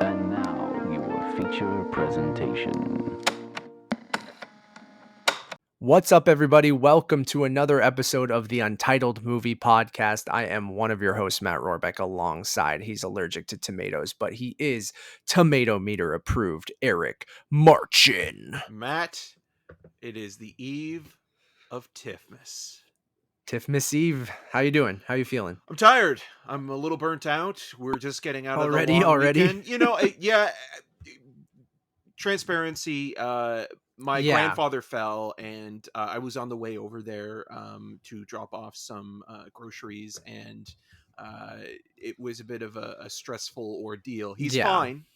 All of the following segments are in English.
And now, your feature presentation. What's up, everybody? Welcome to another episode of the Untitled Movie Podcast. I am one of your hosts, Matt Rorabeck, alongside, he's allergic to tomatoes, but he is tomato meter approved, Eric Marchen. Matt, it is the eve of TIFFmas. Tiff Eve, how you doing? How you feeling? I'm tired. I'm a little burnt out. We're just getting out of the long Already? weekend. Transparency. My grandfather fell, and I was on the way over there to drop off some groceries, and it was a bit of a stressful ordeal. He's fine.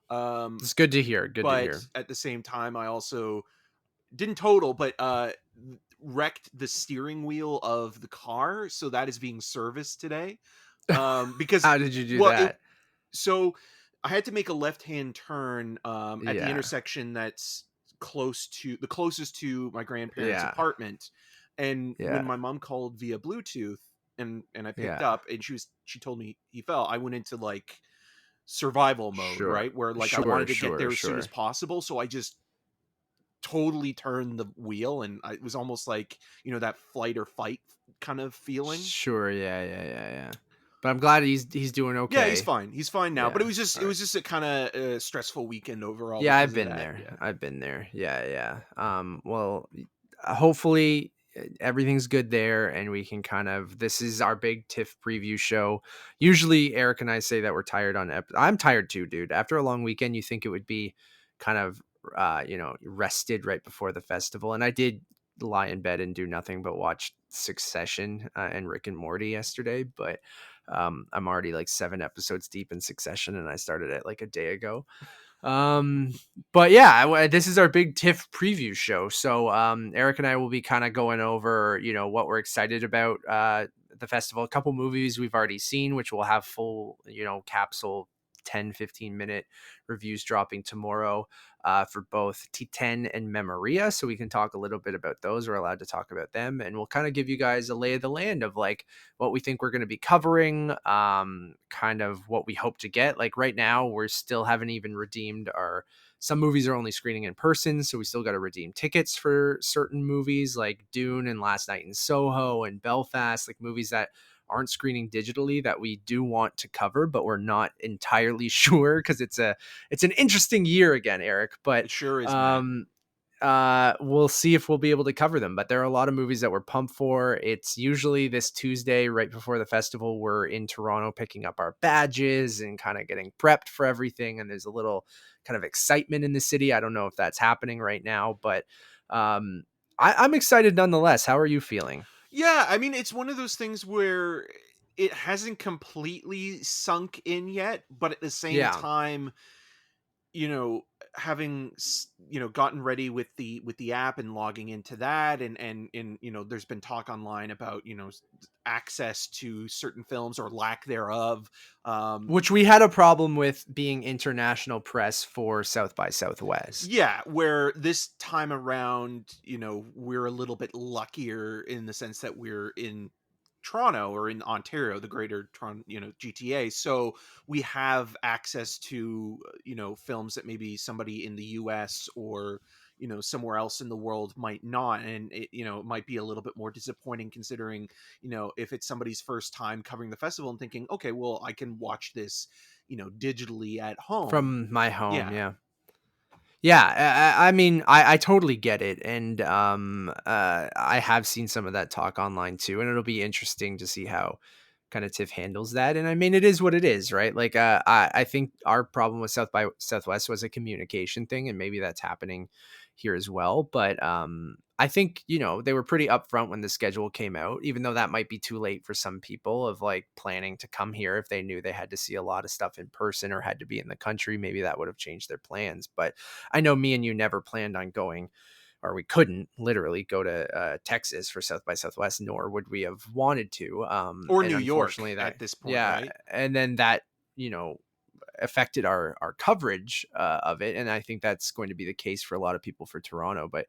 It's good to hear. But at the same time, I also didn't total, but wrecked the steering wheel of the car, so that is being serviced today. Because How did you do that? So I had to make a left-hand turn at the intersection that's closest to my grandparents' apartment. And when my mom called via Bluetooth and I picked up, and she told me he fell, I went into like survival mode, right? Where like I wanted to get there as soon as possible. So I just totally turned the wheel, and it was almost like, that flight or fight kind of feeling. Yeah. But I'm glad he's doing okay. Yeah, he's fine now. But it was just a kind of stressful weekend overall. Yeah, I've been there. Yeah. Well, hopefully everything's good there, and we can this is our big TIFF preview show. Usually Eric and I say that we're tired I'm tired too, dude. After a long weekend, you think it would be kind of rested right before the festival, and I did lie in bed and do nothing but watch Succession and Rick and Morty yesterday, but I'm already like 7 episodes deep in Succession, and I started it like a day ago. But yeah, this is our big TIFF preview show. So Eric and I will be kind of going over, what we're excited about the festival. A couple movies we've already seen, which will have full, capsule 10-15 minute reviews dropping tomorrow for both T10 and Memoria, so we can talk a little bit about those. We're allowed to talk about them, and we'll kind of give you guys a lay of the land of like what we think we're going to be covering, kind of what we hope to get. Like right now, we're still haven't even redeemed some movies are only screening in person, so we still got to redeem tickets for certain movies like Dune and Last Night in Soho and Belfast, like movies that aren't screening digitally that we do want to cover, but we're not entirely sure because it's an interesting year again, Eric. But it sure is. We'll see if we'll be able to cover them. But there are a lot of movies that we're pumped for. It's usually this Tuesday right before the festival. We're in Toronto picking up our badges and kind of getting prepped for everything. And there's a little kind of excitement in the city. I don't know if that's happening right now, but I'm excited nonetheless. How are you feeling? Yeah, I mean, it's one of those things where it hasn't completely sunk in yet, but at the same time, having gotten ready with the app and logging into that, and there's been talk online about access to certain films or lack thereof, which we had a problem with being international press for South by Southwest. Yeah, where this time around, we're a little bit luckier in the sense that we're in Toronto or in Ontario, the greater Toronto, GTA. So we have access to, films that maybe somebody in the US or, somewhere else in the world might not. And it might be a little bit more disappointing considering, if it's somebody's first time covering the festival and thinking, okay, well, I can watch this, digitally at home. From my home. Yeah, I mean, I totally get it, and I have seen some of that talk online too, and it'll be interesting to see how kind of TIFF handles that. And I mean, it is what it is, right? Like, I think our problem with South by Southwest was a communication thing, and maybe that's happening here as well. But I think, they were pretty upfront when the schedule came out, even though that might be too late for some people of like planning to come here. If they knew they had to see a lot of stuff in person or had to be in the country, maybe that would have changed their plans. But I know me and you never planned on going, or we couldn't literally go to Texas for South by Southwest, nor would we have wanted to. Or New York at this point, right? And then that, affected our coverage of it, and I think that's going to be the case for a lot of people for Toronto. But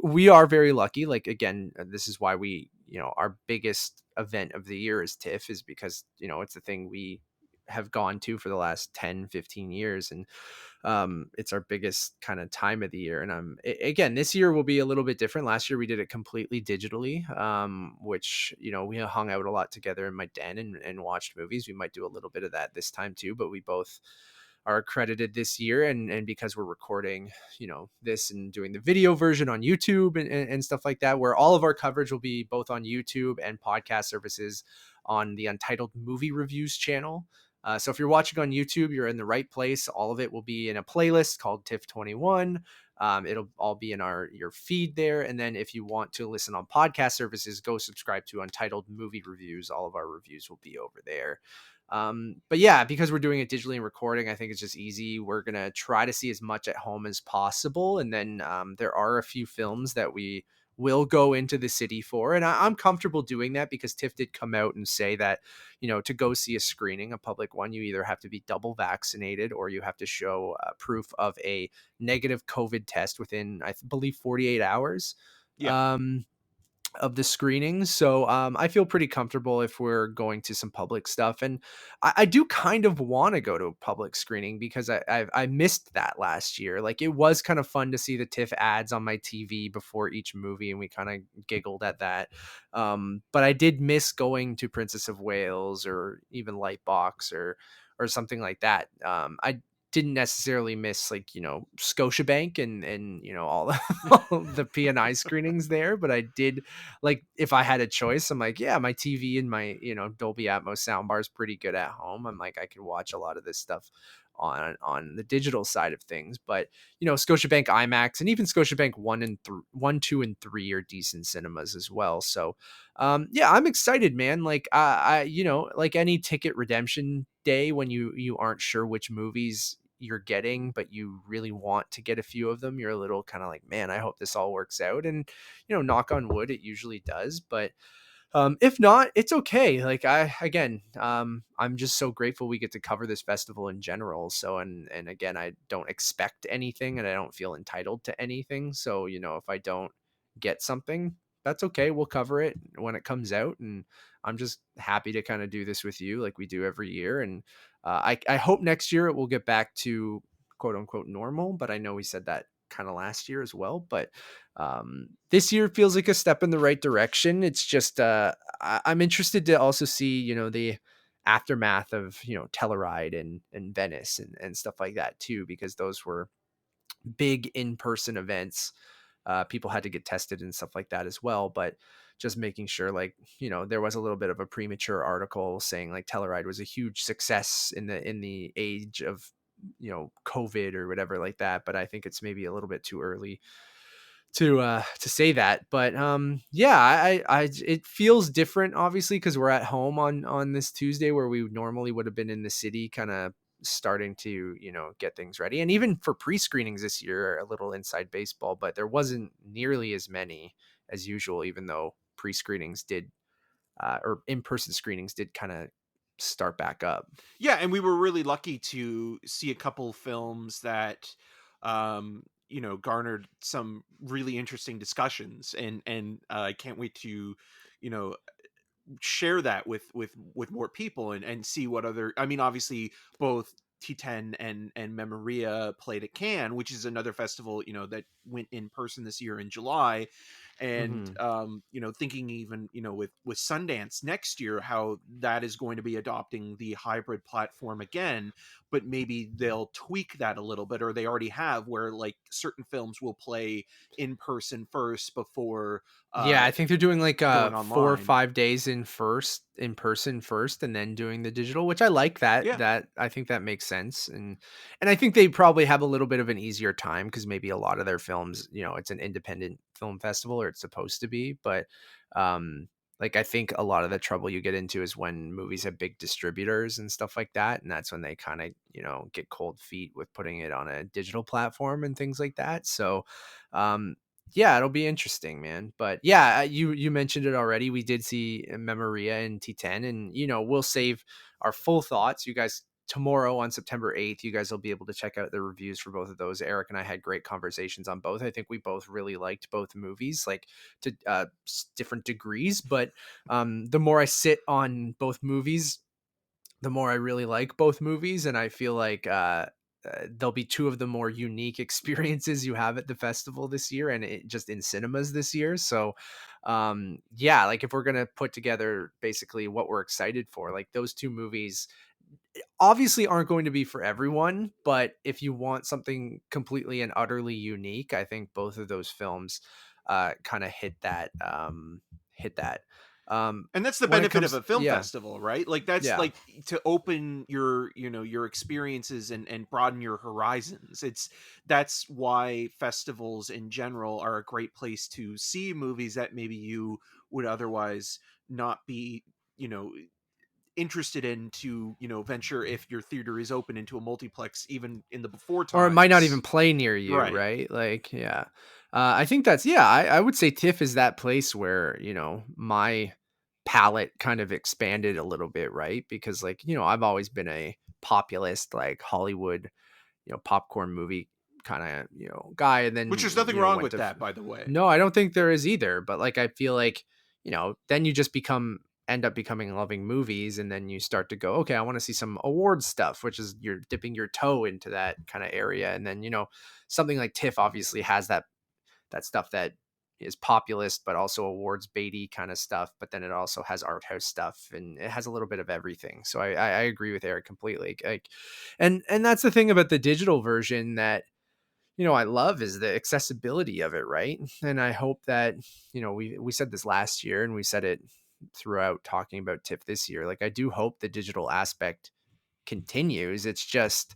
we are very lucky. Like, again, this is why we, our biggest event of the year is TIFF, is because it's the thing we have gone to for the last 10-15 years. And it's our biggest kind of time of the year. And again, this year will be a little bit different. Last year we did it completely digitally, which, we hung out a lot together in my den and watched movies. We might do a little bit of that this time too, but we both are accredited this year. And because we're recording, this and doing the video version on YouTube and stuff like that, where all of our coverage will be both on YouTube and podcast services on the Untitled Movie Reviews channel. So if you're watching on YouTube, you're in the right place. All of it will be in a playlist called TIFF 21. It'll all be in your feed there. And then if you want to listen on podcast services, go subscribe to Untitled Movie Reviews. All of our reviews will be over there. But yeah, because we're doing it digitally and recording, I think it's just easy. We're going to try to see as much at home as possible. And then there are a few films that we will go into the city for. And I'm comfortable doing that because TIFF did come out and say that, to go see a screening, a public one, you either have to be double vaccinated or you have to show proof of a negative COVID test within, I believe, 48 hours. Yeah. Of the screenings. So I feel pretty comfortable if we're going to some public stuff. And I do kind of want to go to a public screening because I missed that last year. Like, it was kind of fun to see the TIFF ads on my TV before each movie, and we kind of giggled at that. But I did miss going to Princess of Wales or even Lightbox or something like that. I didn't necessarily miss, like, Scotiabank and all all the P&I screenings there, but I did, like, if I had a choice, I'm like, yeah, my TV and my, Dolby Atmos soundbar is pretty good at home. I'm like, I could watch a lot of this stuff on the digital side of things. But Scotiabank IMAX and even Scotiabank 1, 2, and 3 are decent cinemas as well. So yeah, I'm excited, man. Like, I like any ticket redemption day when you aren't sure which movies you're getting, but you really want to get a few of them, you're a little kind of like, man, I hope this all works out. And knock on wood, it usually does. But if not, it's okay. Like, I'm just so grateful we get to cover this festival in general. So, and again, I don't expect anything and I don't feel entitled to anything. So, if I don't get something, that's okay. We'll cover it when it comes out. And I'm just happy to kind of do this with you like we do every year. And I hope next year it will get back to quote unquote normal, but I know we said that kind of last year as well. But this year feels like a step in the right direction. It's just I'm interested to also see the aftermath of Telluride and Venice and stuff like that too, because those were big in-person events. People had to get tested and stuff like that as well. But just making sure, like, there was a little bit of a premature article saying like Telluride was a huge success in the age of COVID or whatever like that. But I think it's maybe a little bit too early to say that. But yeah, I it feels different obviously because we're at home on this Tuesday where we normally would have been in the city kind of starting to get things ready. And even for pre-screenings this year, a little inside baseball, but there wasn't nearly as many as usual, even though pre-screenings did or in-person screenings did kind of start back up. Yeah, and we were really lucky to see a couple films that garnered some really interesting discussions, and I can't wait to you know share that with more people and see what other, I mean, obviously both T10 and Memoria played at Cannes, which is another festival that went in person this year in July. And Mm-hmm. thinking even with Sundance next year, how that is going to be adopting the hybrid platform again, but maybe they'll tweak that a little bit, or they already have, where like certain films will play in person first before Yeah, I think they're doing like going 4 or 5 days in person first and then doing the digital, which I like that. yeah. That I think that makes sense. And I think they probably have a little bit of an easier time because maybe a lot of their films, it's an independent film festival or it's supposed to be. But like, I think a lot of the trouble you get into is when movies have big distributors and stuff like that. And that's when they kind of, get cold feet with putting it on a digital platform and things like that. So yeah, it'll be interesting, man. But yeah, you mentioned it already. We did see Memoria and T10, and we'll save our full thoughts. You guys, tomorrow on September 8th, you guys will be able to check out the reviews for both of those. Eric and I had great conversations on both. I think we both really liked both movies, like to different degrees. But the more I sit on both movies, the more I really like both movies, and I feel like they'll be two of the more unique experiences you have at the festival this year, and just in cinemas this year. So, yeah, like if we're gonna put together basically what we're excited for, like those two movies obviously aren't going to be for everyone, but if you want something completely and utterly unique, I think both of those films kind of hit that. And that's the When it benefit of comes, a film yeah, festival, right? Like that's yeah. like to open your, your experiences and broaden your horizons. That's why festivals in general are a great place to see movies that maybe you would otherwise not be, you know, interested in to, venture if your theater is open into a multiplex even in the before Or it might not even times. play near you, Right. right? Like, yeah. I think that's, yeah, I would say TIFF is that place where, my palette kind of expanded a little bit, right? Because, like, I've always been a populist, like Hollywood, popcorn movie kind of, guy. And Which then, there's nothing wrong went with to, that, by the way. no, I don't think there is either. But like, I feel like, then you just end up becoming loving movies, and then you start to go, okay, I want to see some award stuff, which is you're dipping your toe into that kind of area. And then, something like TIFF obviously has that stuff that is populist but also awards baity kind of stuff, but then it also has art house stuff, and it has a little bit of everything. So I agree with Eric completely. Like, and that's the thing about the digital version that I love, is the accessibility of it, right? And I hope that, we said this last year, and we said it throughout talking about TIFF this year. Like, I do hope the digital aspect continues. It's just,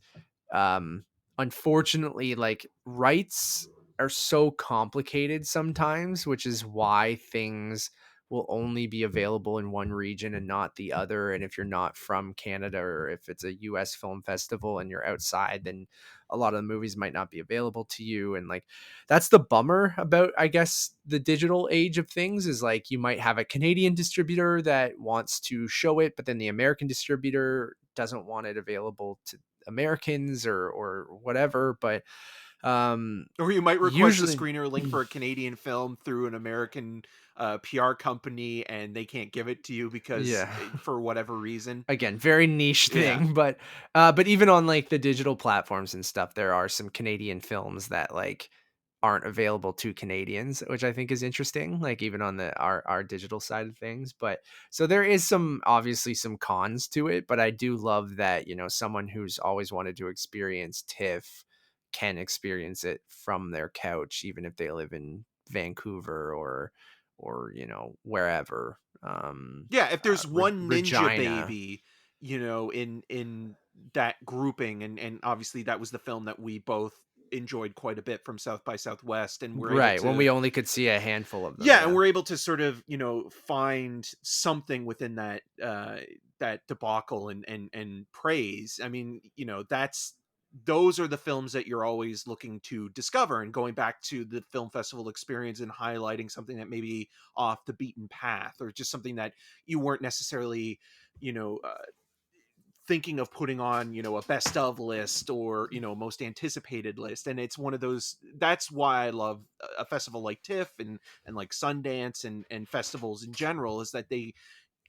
um unfortunately, like, rights are so complicated sometimes, which is why things will only be available in one region and not the other. And if you're not from Canada, or if it's a US film festival and you're outside, then a lot of the movies might not be available to you. And like, that's the bummer about, I guess, the digital age of things, is like you might have a Canadian distributor that wants to show it, but then the American distributor doesn't want it available to Americans, or whatever. But Or you might request a usually, screener link for a Canadian film through an American PR company, and they can't give it to you because yeah, for whatever reason. again, very niche Yeah. thing. But even on like the digital platforms and stuff, there are some Canadian films that like aren't available to Canadians, which I think is interesting, like even on the our digital side of things. But so there is some, obviously, some cons to it, but I do love that, someone who's always wanted to experience TIFF can experience it from their couch, even if they live in Vancouver, or wherever. Yeah, if there's one ninja Regina. baby, in that grouping, and obviously that was the film that we both enjoyed quite a bit from South by Southwest, and we're able Right, when to, we only could see a handful of them, yeah, and yeah. we're able to sort of, find something within that that debacle and praise. I mean, those are the films that you're always looking to discover, and going back to the film festival experience and highlighting something that maybe off the beaten path, or just something that you weren't necessarily, you know uh, thinking of putting on, a best of list, or most anticipated list. And it's one of those, that's why I love a festival like TIFF, and like Sundance, and festivals in general, is that they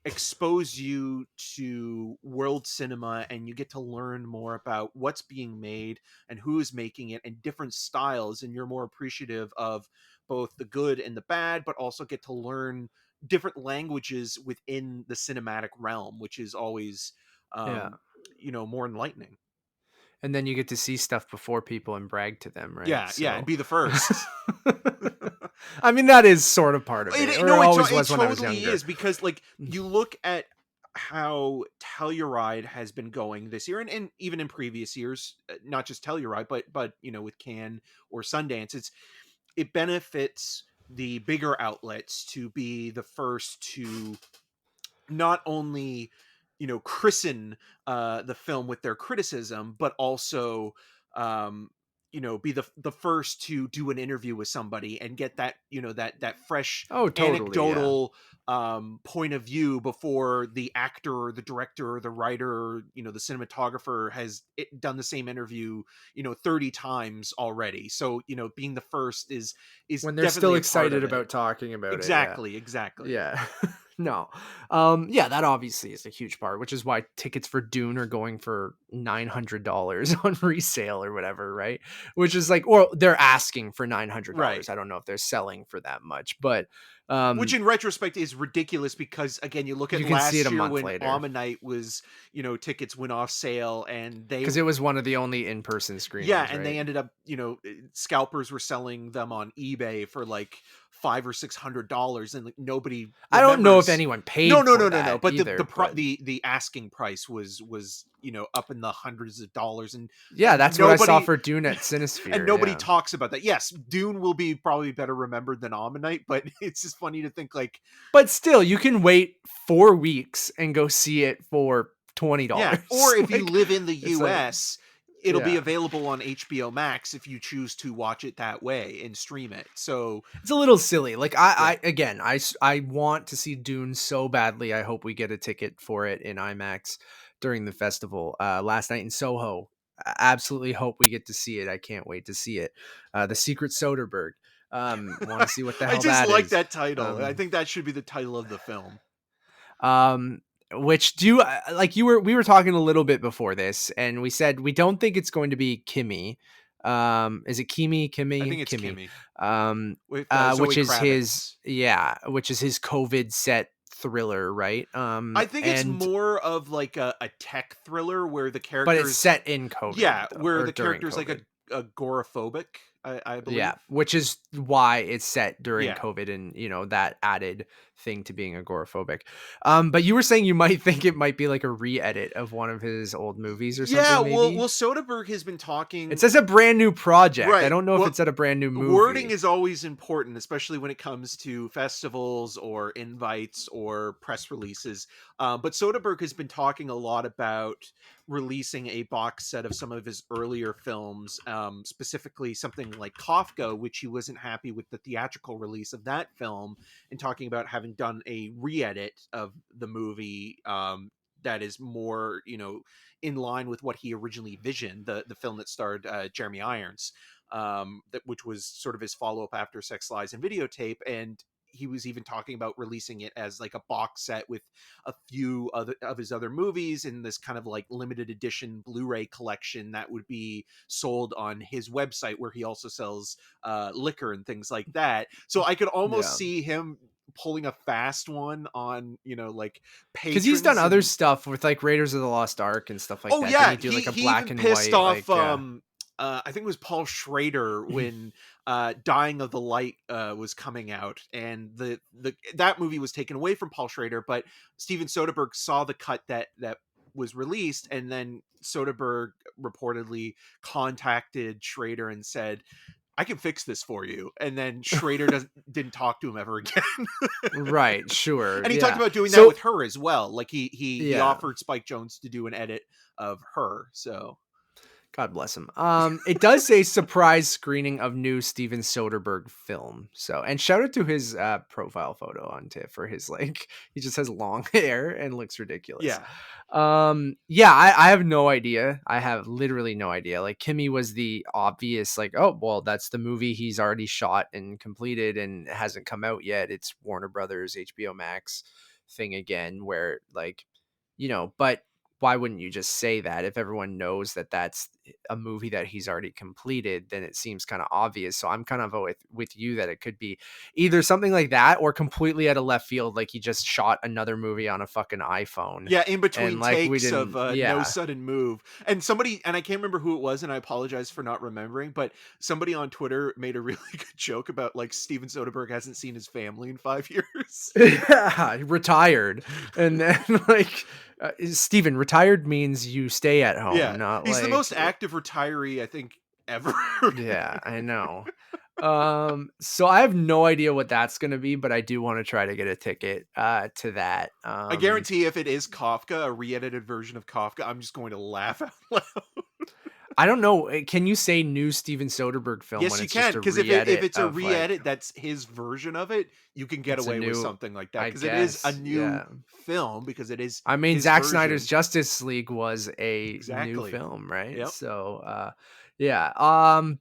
expose you to world cinema, and you get to learn more about what's being made and who is making it, and different styles, and you're more appreciative of both the good and the bad, but also get to learn different languages within the cinematic realm, which is always, Yeah. um more enlightening. And then you get to see stuff before people and brag to them, right? Yeah, yeah, and So be the first. I mean, that is sort of part of it, or it No, always it was when I was totally younger. is, because like you look at how Telluride has been going this year, and even in previous years, not just Telluride, but with Cannes or Sundance, it benefits the bigger outlets to be the first to not only christen the film with their criticism, but also um be the first to do an interview with somebody and get that that fresh Oh, totally, yeah. anecdotal point of view before the actor or the director or the writer, or the cinematographer has done the same interview 30 times already. So being the first is When they're still definitely a part excited of it. about talking about it, yeah. Exactly, exactly. Yeah. No. Yeah, that obviously is a huge part, which is why tickets for Dune are going for $900 on resale or whatever, right? Which is like, or they're asking for Right. $900. I don't know if they're selling for that much, but Which in retrospect is ridiculous because again, you look at you can see it last a year month when later Ammonite was, tickets went off sale and they because it was one of the only in-person yeah, screenings, and right? they ended up, scalpers were selling them on eBay for like $500 or $600 and like nobody I don't know if remembers. anyone No, paid no, for no, no, no. that But either, but the asking price was up in the hundreds of dollars, and yeah, that's what I saw nobody for Dune at and Cinesphere. nobody Yeah. talks about that. Yes, Dune will be probably better remembered than Ammonite, but it's just funny to think like, But still, you can wait 4 weeks and go see it for yeah, or $20. if you Like, live in the it's like, US, it'll be yeah, available on HBO Max if you choose to watch it that way and stream it. So, it's a little silly. Like, yeah. I want to see Dune so badly. I hope we get a ticket for it in IMAX during the festival. Last night in Soho, absolutely hope we get to see it. I can't wait to see it. The Secret Soderbergh. Want to see what the I hell just that like is. that title. I think that should be the title of the film. Which do like we were talking a little bit before this, and we said we don't think it's going to be Kimmy. Is it I think it's Kimmy? Kimmy with Which Zoe is his, Kravitz. yeah, which is his COVID set thriller, right? I think it's And more of like a tech thriller where the but it's characters, set in COVID yeah, though, where or the during character's like COVID. agoraphobic, I Yeah, believe. which is why it's set during Yeah. COVID, and that added thing to being agoraphobic. But you were saying you might think it might be like a re-edit of one of his old movies or Yeah, something, well, maybe. Soderbergh has been It talking. says a brand new project. I Right. don't know if Well, it's at a brand new wording movie. is always important, especially when it comes to festivals or invites or press releases. But Soderbergh has been talking a lot about releasing a box set of some of his earlier films, specifically something like Kafka, which he wasn't happy with the theatrical release of that film, and talking about having done a re-edit of the movie. That is more, in line with what he originally visioned, the film that starred Jeremy Irons, which was sort of his follow up after Sex, Lies, and Videotape. And he was even talking about releasing it as like a box set with a few other of his other movies in this kind of like limited edition Blu-ray collection that would be sold on his website, where he also sells liquor and things like that. So I could almost Yeah. see him pulling a fast one on, like Because he's done patrons other and stuff with like Raiders of the Lost Ark and stuff like oh that. Didn't yeah, he do he like a he black even and pissed white, off like, I think it was Paul Schrader when Dying of the Light was coming out, and the that movie was taken away from Paul Schrader, but Steven Soderbergh saw the cut that was released, and then Soderbergh reportedly contacted Schrader and said, I can fix this for you. And then Schrader didn't talk to him ever again. right, sure, And he talked yeah. about doing that So with Her as well. Like he yeah, offered Spike Jonze to do an edit of Her. So God bless him. It does say surprise screening of new Steven Soderbergh film. So, and shout out to his profile photo on TIFF for his like he just has long hair and looks ridiculous. yeah. Yeah, I have no idea. I have literally no idea. Like Kimmy was the obvious, like, oh well, that's the movie he's already shot and completed and it hasn't come out yet. It's Warner Brothers, HBO Max thing again, where like, but why wouldn't you just say that if everyone knows that that's a movie that he's already completed? Then it seems kind of obvious. So I'm kind of with you that it could be either something like that or completely out of left field, like he just shot another movie on a fucking iPhone. Yeah, in And between like we takes of didn't, No yeah. Sudden Move. And somebody, and I can't remember who it was, and I apologize for not remembering, but somebody on Twitter made a really good joke about like Steven Soderbergh hasn't seen his family in 5 years. Yeah, retired. And then like Steven, retired means you stay at home, Yeah, not he's the like, most active retiree I think ever. yeah, I know. So I have no idea what that's gonna be, but I do want to try to get a ticket to that. I guarantee if it is Kafka, a re-edited version of Kafka, I'm just going to laugh out loud. I don't know. Can you say new Steven Soderbergh film Yes, when you it's can, just a because if re-edit it's a of like re-edit that's his version of it, you can get it's a away with new, something like that I because it is a guess, new yeah. film because it is I mean, his Zack Snyder's version. Justice League was a new Exactly. film, right? Yep. So, yeah.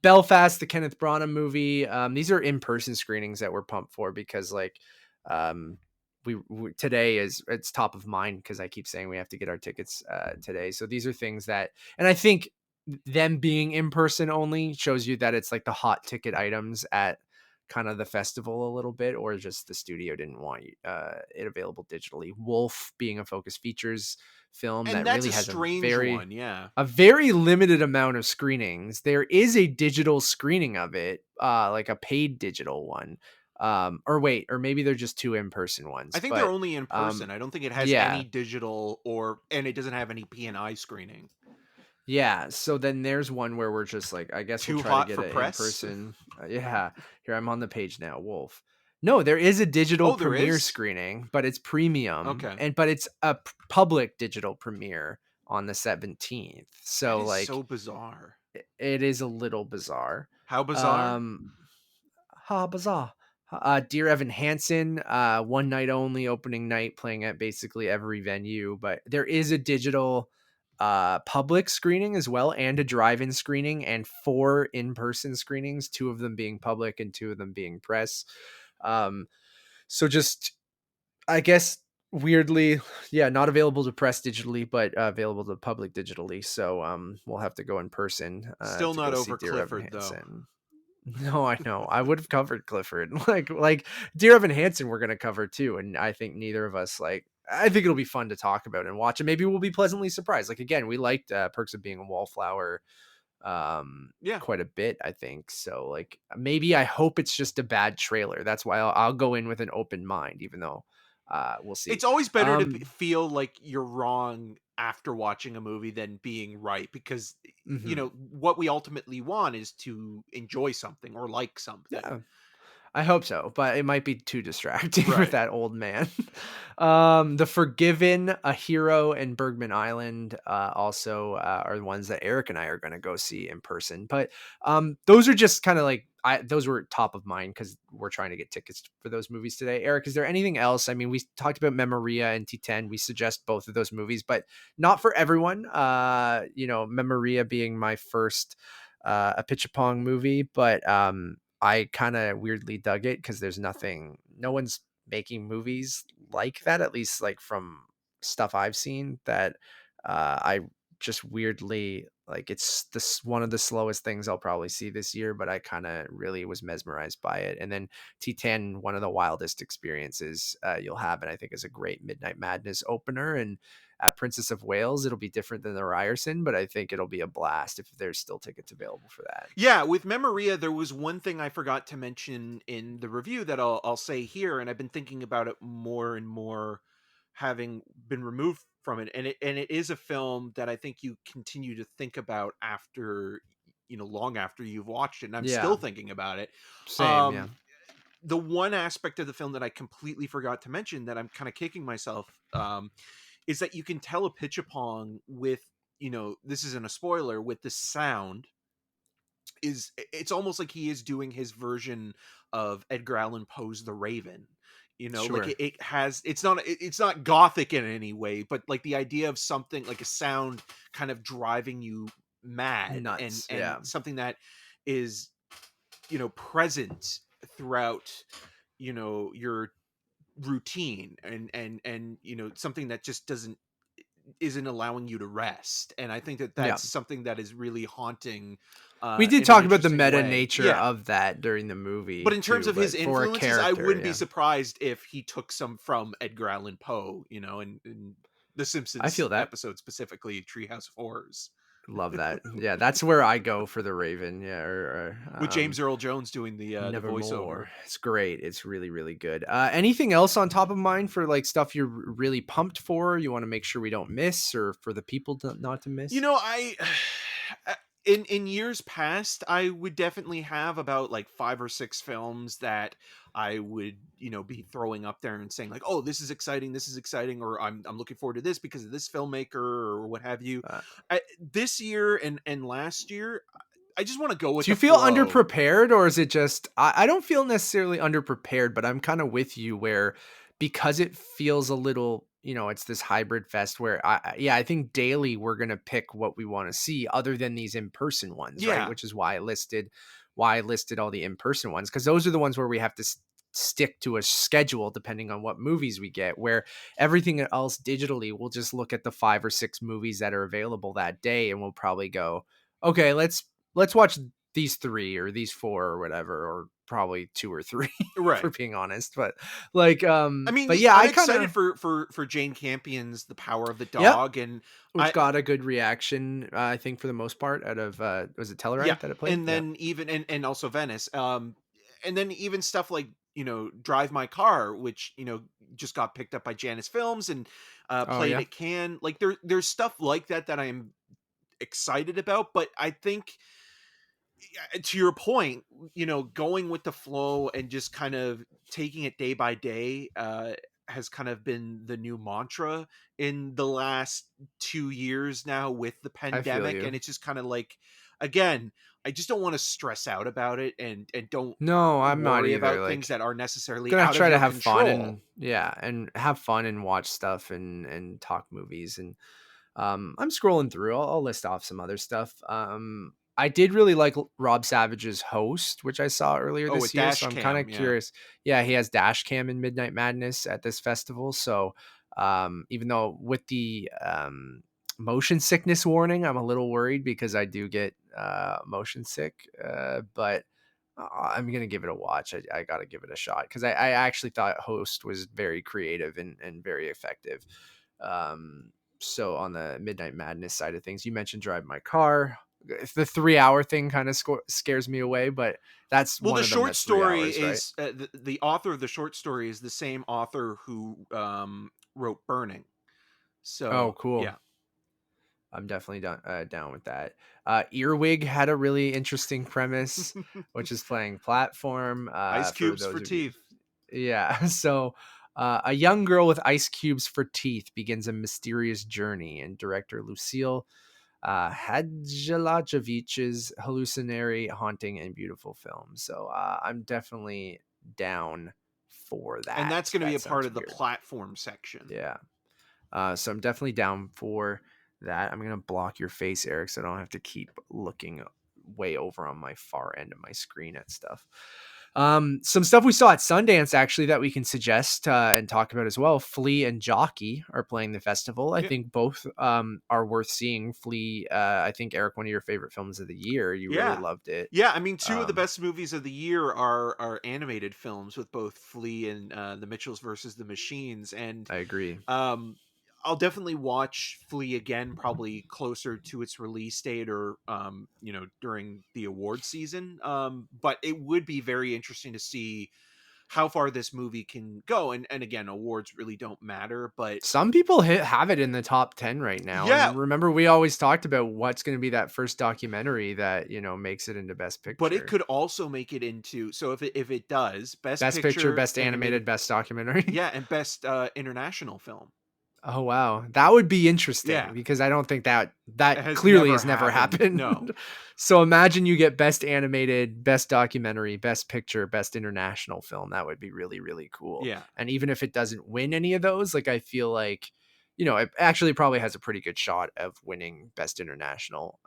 Belfast, the Kenneth Branagh movie. These are in-person screenings that we're pumped for because, like, um, today it's top of mind because I keep saying we have to get our tickets today. So these are things that, and I think them being in person only shows you that it's like the hot ticket items at kind of the festival a little bit, or just the studio didn't want it available digitally. Wolf being a Focus Features film And that that's really a has strange one, yeah. a very limited amount of screenings. There is a digital screening of it, like a paid digital one. Or wait, or maybe they're just two in-person I ones. think they're But only in person. I don't think it has yeah, any digital and it doesn't have any P&I screening. yeah. So then there's one where we're just like, I guess we'll Too try to hot get for it in press? person. Yeah, here I'm on the page now. Wolf. No, there is a digital Oh, there premiere is? screening, but it's premium, Okay. but it's a public digital premiere on the 17th. That So is like, so bizarre. it is a little bizarre. How bizarre? Um, bizarre. Dear Evan Hansen, one night only, opening night, playing at basically every venue. But there is a digital public screening as well, and a drive-in screening, and 4 in-person screenings, 2 of them being public and 2 of them being press. So just, I guess, weirdly, yeah, not available to press digitally, but available to public digitally. So we'll have to go in person Still to not go see over Dear Evan Clifford, though. Hansen. No, I know. I would have covered Clifford. Like Dear Evan Hansen we're gonna cover too. And I think neither of us I think it'll be fun to talk about and watch. And maybe we'll be pleasantly surprised. Like again, we liked Perks of Being a Wallflower Yeah. quite a bit, I think. So like maybe I hope it's just a bad trailer. That's why I'll go in with an open mind, even though we'll see. It's always better to Um feel like you're wrong after watching a movie than being right, because mhm. what we ultimately want is to enjoy something or like something. Yeah. I hope so, but it might be too distracting with Right. that old man. The Forgiven, A Hero, and Bergman Island also are the ones that Eric and I are going to go see in person. But those are just kind of like those were top of mind because we're trying to get tickets for those movies today. Eric, is there anything else? I mean, we talked about Memoria and T10. We suggest both of those movies, but not for everyone. Memoria being my first a Pitchapong movie, but I kind of weirdly dug it because no one's making movies like that, at least like from stuff I've seen, that I just weirdly like. It's this one of the slowest things I'll probably see this year, but I kind of really was mesmerized by it. And then T10, one of the wildest experiences you'll have, and I think is a great Midnight Madness opener. And at Princess of Wales, it'll be different than the Ryerson, but I think it'll be a blast if there's still tickets available for that. Yeah, with Memoria, there was one thing I forgot to mention in the review that I'll say here, and I've been thinking about it more and more, having been removed from it, and it is a film that I think you continue to think about after, long after you've watched it, and I'm Yeah, still thinking about it. same. Yeah. Um, the one aspect of the film that I completely forgot to mention that I'm kind of kicking myself, is that you can tell a Pitchapong with, this isn't a spoiler, with the sound. It's almost like he is doing his version of Edgar Allan Poe's The Raven. Like Sure. it's not gothic in any way, but like the idea of something like a sound kind of driving you mad, and Nuts. Yeah. something that is, present throughout, your routine, and something that just isn't allowing you to rest. And I think that Yeah. that's something that is really haunting, We did in an talk about the interesting meta way. nature Yeah. of that during the But movie in terms too, of his but for a influences, I character, wouldn't be yeah. surprised if he took some from Edgar Allan Poe, and the I Simpsons feel that. episode, specifically Treehouse of Horrors, Love that. Yeah, that's where I go for the Raven. Yeah, with James Earl Jones doing the Nevermore. voiceover. It's great. It's really, really good. Anything else on top of mind for like stuff you're really pumped for? You want to make sure we don't miss, or for the people not to miss? I in years past, I would definitely have about like 5 or 6 films that I would, be throwing up there and saying like, "Oh, this is exciting," or I'm looking forward to this because of this filmmaker or what have you. Uh, This year and last year, I just want to go with Do you the feel flow. underprepared, or is it just I don't feel necessarily underprepared, but I'm kind of with you where, because it feels a little, it's this hybrid fest where I think daily we're going to pick what we want to see other than these in-person ones, right? Yeah. Which is why I listed all the in-person ones, because those are the ones where we have to stick to a schedule depending on what movies we get, where everything else digitally, we'll just look at the 5 or 6 movies that are available that day, and we'll probably go, okay, let's watch these 3 or these 4 or whatever, or probably 2 or 3 for Right. being honest. But like, I mean, but yeah, I'm I kind excited of, for Jane Campion's The Power of the yep, Dog, and which I got a good reaction, I think for the most part out of, was it yeah, Telluride that it played? and Yeah. then even and also Venice, and then even stuff like Drive My Car, which just got picked up by Janus Films and Oh played yeah, at Cannes. Like there's stuff like that that I am excited about, but I think to your point, going with the flow and just kind of taking it day by day has kind of been the new mantra in the last 2 years now with the I feel pandemic. you. And it's just kind of like, again, I just don't want to stress out about it and don't No, I'm not worry either. about things Like, that are necessarily gonna out of try to your have fun control. and yeah, and have fun and watch stuff and talk movies. And I'm scrolling through. I'll list off some other stuff. I did really like Rob Savage's Host, which I saw earlier Oh, this with year. So dash I'm kind cam, of yeah. curious. Yeah, he has Dash Cam in Midnight Madness at this festival. So even though with the motion sickness warning, I'm a little worried because I do get motion sick. But I'm gonna give it a watch. I gotta give it a shot because I actually thought Host was very creative and very effective. So on the Midnight Madness side of things, you mentioned Drive My Car. The 3 hour thing kind of scares me away, but that's Well, one the of them short that's 3 hours, story right? is the author of the short story is the same author who wrote Burning. Oh, So cool. yeah, I'm definitely down with that. Earwig had a really interesting premise, which is playing platform. ice For cubes for those of you, teeth. yeah. So, a young girl with ice cubes for teeth begins a mysterious journey, and director Lucille Hadjilajevich's hallucinatory, haunting, and beautiful film. So, I'm definitely down for And that. that's going to be That a part sounds of the weird. platform section. Yeah. So I'm definitely down for that. I'm gonna block your face, Eric, so I don't have to keep looking way over on my far end of my screen at stuff. Some stuff we saw at Sundance actually that we can suggest and talk about as well. Flea and Jockey are playing the festival. I Yeah. think both are worth seeing. Flea, I think Eric, one of your favorite films of the year. You really Yeah. loved it. Yeah, I mean, two of the Um, best movies of the year are animated films with both Flea and The Mitchells versus the Machines, and I agree. um, I'll definitely watch Flea again, probably closer to its release date or during the award season. But it would be very interesting to see how far this movie can go, and again, awards really don't matter, but Some people have it in the top 10 right now. yeah. And remember, we always talked about what's going to be that first documentary that, makes it into Best But it Picture. could also make it into, so if it does, Best Best Picture, Picture, Best Animated, Animated, Best Documentary. yeah, and Best International Film. Oh, wow. That would be interesting Yeah, because I don't think that it has clearly never has never happened. happened. No. So imagine you get Best Animated, Best Documentary, Best Picture, Best International Film. That would be really, really cool. Yeah. And even if it doesn't win any of those, like I feel like, it actually probably has a pretty good shot of winning Best International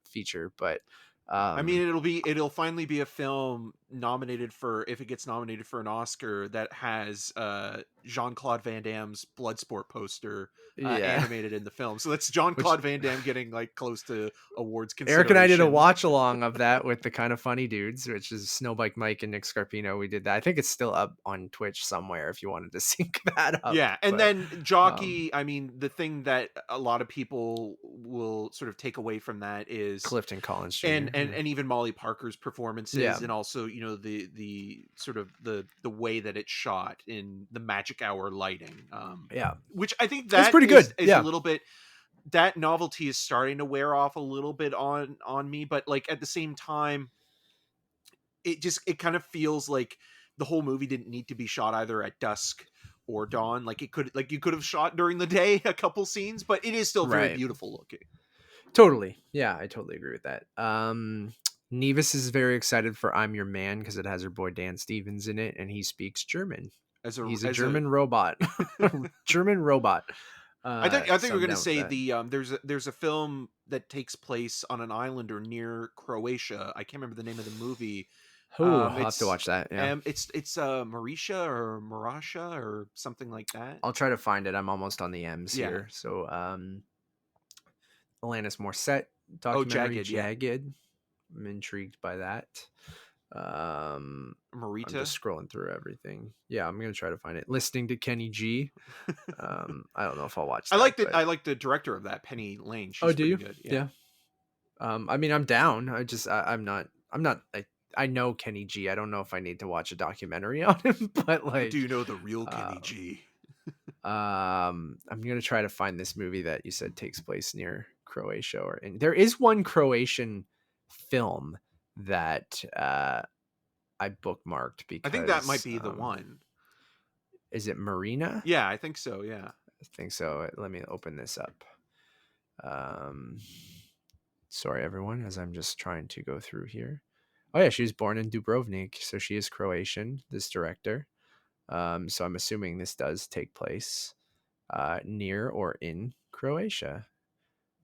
feature. But I mean, it'll finally be a film nominated for, if it gets nominated for an Oscar, that has Jean-Claude Van Damme's Bloodsport poster yeah. animated in the film. So that's Which Jean-Claude Van Damme getting like close to awards Eric and I did a consideration. watch along of that with the Kind of Funny Dudes, which is Snowbike Mike and Nick Scarpino. We did that. I think it's still up on Twitch somewhere if you wanted to sync that up. Yeah, and But then Jockey, I mean, the thing that a lot of people will sort of take away from that is, Clifton Collins and Jr. and and even Molly Parker's Yeah. performances, and also the sort of the way that it's shot in the magic hour lighting, Yeah. which I think It's that pretty is good. is a Yeah. little bit, that novelty is starting to wear off a little bit on me, but like at the same time, it kind of feels like the whole movie didn't need to be shot either at dusk or dawn. Like you could have shot during the day a couple scenes, but it is still very Right. beautiful looking. Totally. Yeah, I totally agree with that. Nevis is very excited for I'm Your Man because it has her boy Dan Stevens in it and he speaks German. He's a As a German robot. German robot. I think So we're I'm gonna down with say that. there's a film that takes place on an island or near Croatia. I can't remember the name of the movie. Oh, I'll have to watch that. Yeah, It's Marisha or Marasha or something like that. I'll try to find it. I'm almost on the M's Yeah. here. So, Alanis Morissette Oh, documentary, Jagged, yeah. Jagged. I'm intrigued by that. I'm Marita. just scrolling through everything. Yeah, I'm gonna try to find it. Listening to Kenny G. I don't know if I'll watch I that. like But... I like the director of that, Penny Lane. Oh, She's do pretty you? good. Yeah. Yeah. I mean, I'm down. I'm not. I know Kenny G. I don't know if I need to watch a documentary on him, but But do like, you know the real Kenny G? I'm gonna try to find this movie that you said takes place near Croatia, and there is one Croatian film that I bookmarked I think that might because be the one. is it Marina? Yeah, I think so. Yeah. I think so. Let me open this up. Sorry, everyone, as I'm just trying to go through here. Oh yeah, she was born in Dubrovnik, so she is Croatian. This director. So I'm assuming this does take place near or in Croatia.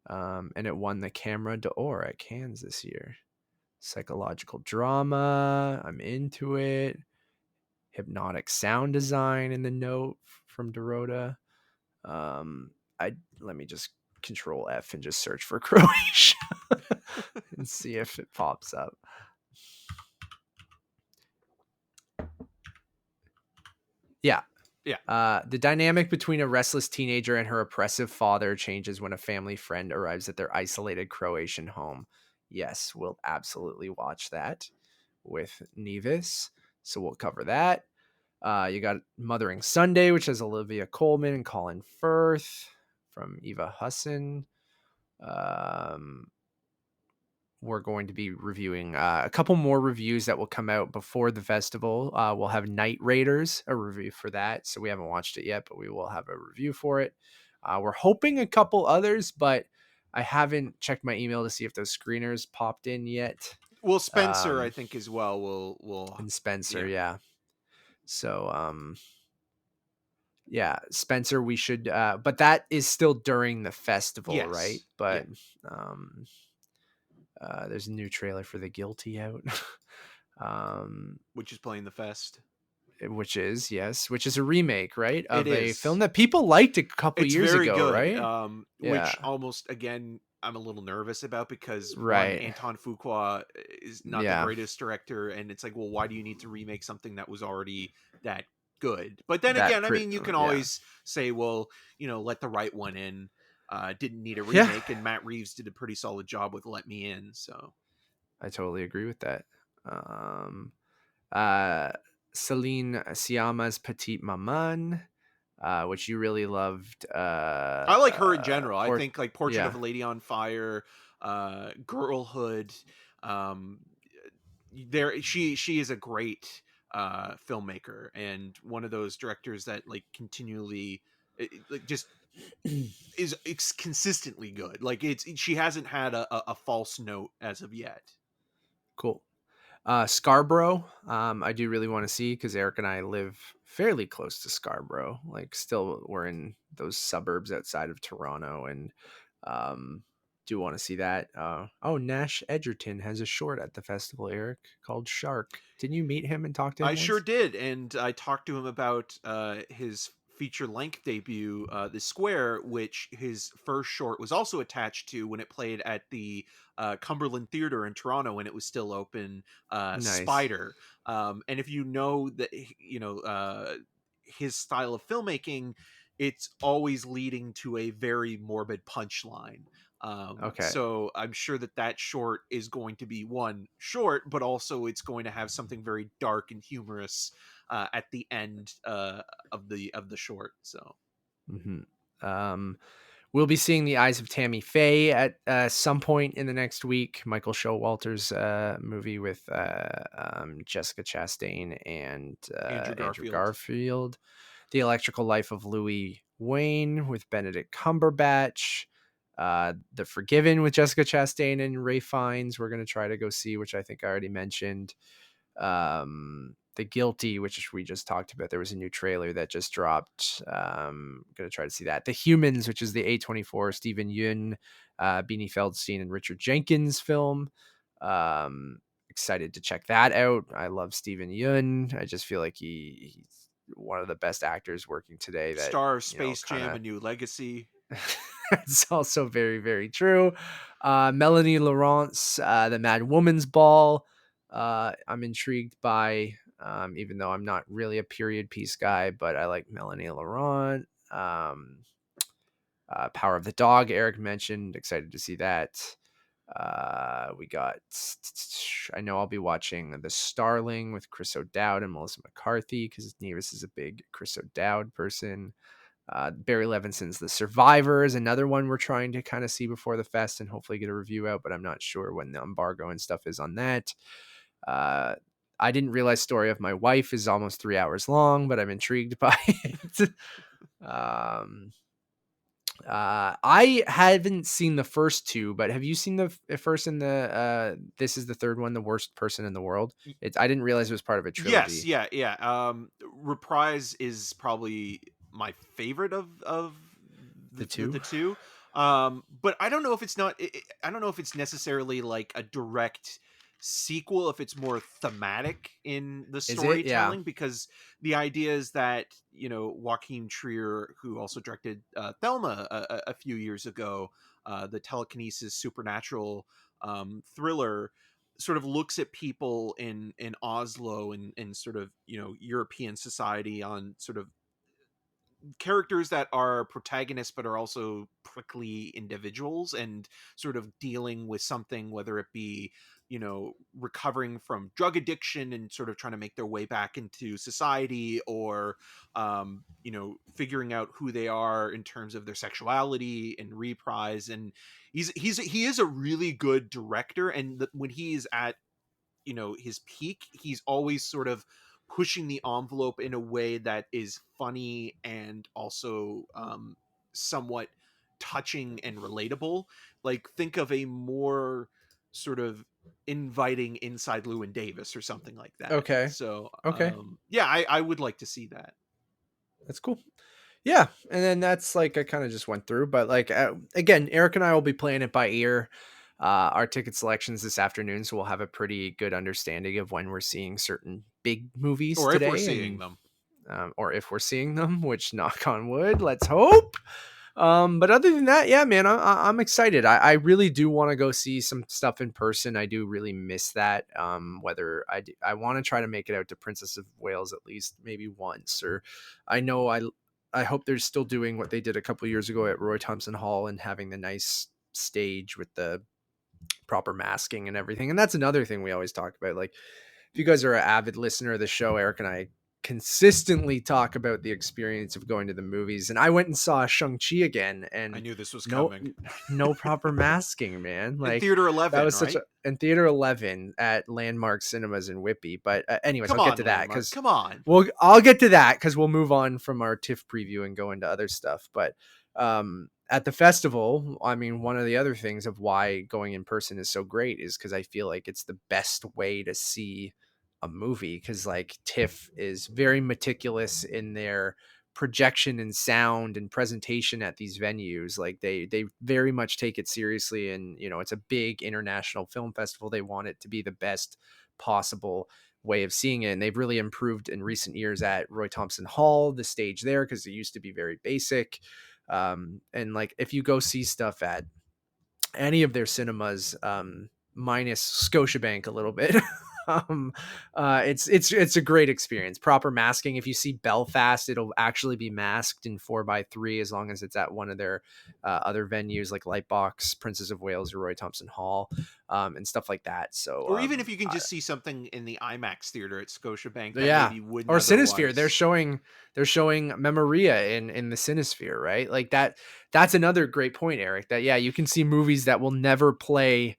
And it won the Camera d'Or at Cannes this year. Psychological drama. I'm into it. Hypnotic sound design in the note from Dorota. Let me just Control F and just search for Croatia and see if it pops up. Yeah. Yeah. The dynamic between a restless teenager and her oppressive father changes when a family friend arrives at their isolated Croatian home. Yes, we'll absolutely watch that with Nevis. So we'll cover that. You got Mothering Sunday, which has Olivia Colman and Colin Firth from Eva Husson. We're going to be reviewing a couple more reviews that will come out before the festival. We'll have Night Raiders, a review for that. So we haven't watched it yet, but we will have a review for it. We're hoping a couple others, but I haven't checked my email to see if those screeners popped in yet. Well, Spencer, I think as well. Will And Spencer, yeah. So, yeah, Spencer, we should, but that is still during the festival, Yes. right? But, there's a new trailer for The Guilty out. Which is playing the fest. Which is a remake, right? Of a is. film that people liked a couple It's years very ago, good. right? Yeah. Which Yeah. almost, again, I'm a little nervous about because one, Right. Anton Fuqua is not the Yeah. greatest director, and it's like, well, why do you need to remake something that was already that good? But then That again, I pre- mean, you can yeah. always say, well, let the right one in. Didn't need a Yeah. remake, and Matt Reeves did a pretty solid job with Let Me In. So I totally agree with that. Celine Sciamma's Petite Maman, which you really loved. I like her in general. I think like Portrait yeah. of a Lady on Fire, Girlhood. She is a great filmmaker and one of those directors that like continually like just is it's consistently good. Like she hasn't had a false note as of yet. Cool. Scarborough, I do really want to see because Eric and I live fairly close to Scarborough. Like, still, we're in those suburbs outside of Toronto, and do want to see that. Nash Edgerton has a short at the festival, Eric, called Shark. Didn't you meet him and talk to him? I sure did, and I talked to him about his feature-length debut, The Square, which his first short was also attached to when it played at the Cumberland Theatre in Toronto when it was still open. Nice. Spider, and if you know that his style of filmmaking, it's always leading to a very morbid punchline. Okay. So I'm sure that short is going to be one short, but also it's going to have something very dark and humorous at the end of the short. So, we'll be seeing The Eyes of Tammy Faye at some point in the next week. Michael Showalter's movie with Jessica Chastain and Andrew Garfield. The Electrical Life of Louis Wayne with Benedict Cumberbatch. The Forgiven with Jessica Chastain and Ray Fiennes. We're going to try to go see, which I think I already mentioned. The Guilty, which we just talked about. There was a new trailer that just dropped. Going to try to see that. The Humans, which is the A24 Stephen Yeun, Beanie Feldstein, and Richard Jenkins film. excited to check that out. I love Steven Yeun. I just feel like he's one of the best actors working today. That, Star of you know, Space kind Jam: A of. New Legacy. It's also very, very true. Melanie Laurent's The Mad Woman's Ball. I'm intrigued by, even though I'm not really a period piece guy, but I like Melanie Laurent. Power of the Dog, Eric mentioned. Excited to see that. We got, I know I'll be watching The Starling with Chris O'Dowd and Melissa McCarthy because Nevis is a big Chris O'Dowd person. Barry Levinson's The Survivor is another one we're trying to kind of see before the fest and hopefully get a review out, but I'm not sure when the embargo and stuff is on that. I didn't realize Story of My Wife is almost 3 hours long, but I'm intrigued by it. I haven't seen the first two, but have you seen the first and the this is the third one, The Worst Person in the World? I didn't realize it was part of a Yes, trilogy. yeah. Reprise is probably my favorite of The the two? two. But I don't know if it's not. I don't know if it's necessarily like a direct sequel. If it's more thematic in the Is it? Yeah. storytelling, because the idea is that Joaquin Trier, who also directed Thelma a few years ago, the telekinesis supernatural thriller, sort of looks at people in Oslo and sort of European society on sort of characters that are protagonists but are also prickly individuals, and sort of dealing with something, whether it be recovering from drug addiction and sort of trying to make their way back into society, or figuring out who they are in terms of their sexuality and Reprise. And he is a really good director, and when he is at his peak, he's always sort of pushing the envelope in a way that is funny and also somewhat touching and relatable. Like, think of a more sort of inviting Inside Llewyn Davis or something like that. Okay. So Okay. yeah, I would like to see that. That's cool. Yeah, and then that's like I kind of just went through, but like again, Eric and I will be playing it by ear. Our ticket selections this afternoon, so we'll have a pretty good understanding of when we're seeing certain big movies Or if we're today, seeing and them. or if we're seeing them, which knock on wood, let's hope. But other than that, yeah, man, I'm excited. I really do want to go see some stuff in person. I do really miss that. Whether I want to try to make it out to Princess of Wales at least maybe once, or I know I hope they're still doing what they did a couple years ago at Roy Thompson Hall and having the nice stage with the proper masking and everything. And that's another thing we always talk about. Like, if you guys are an avid listener of the show, Eric and I consistently talk about the experience of going to the movies. And I went and saw Shang-Chi again, I and knew this was no coming. no proper masking, man. In Like, theater that 11, was such a right? in theater 11 at Landmark Cinemas in Whitby. But anyways, Come I'll get on, to that Landmark, because come on. I'll get to that because we'll move on from our TIFF preview and go into other stuff. But at the festival, I mean, one of the other things of why going in person is so great is because I feel like it's the best way to see a movie, because like TIFF is very meticulous in their projection and sound and presentation at these venues. Like they very much take it seriously, and it's a big international film festival. They want it to be the best possible way of seeing it, and they've really improved in recent years at Roy Thompson Hall, the stage there, because it used to be very basic. And like if you go see stuff at any of their cinemas, minus Scotiabank a little bit, it's a great experience. Proper masking. If you see Belfast, it'll actually be masked in 4x3 as long as it's at one of their other venues like Lightbox, Princess of Wales, or Roy Thompson Hall, and stuff like that. So Or even if you can just see something in the IMAX theater at Scotiabank that yeah, maybe wouldn't or Cinesphere. They're otherwise. showing Memoria in the Cinesphere, right? Like that's another great point, Eric. That, yeah, you can see movies that will never play,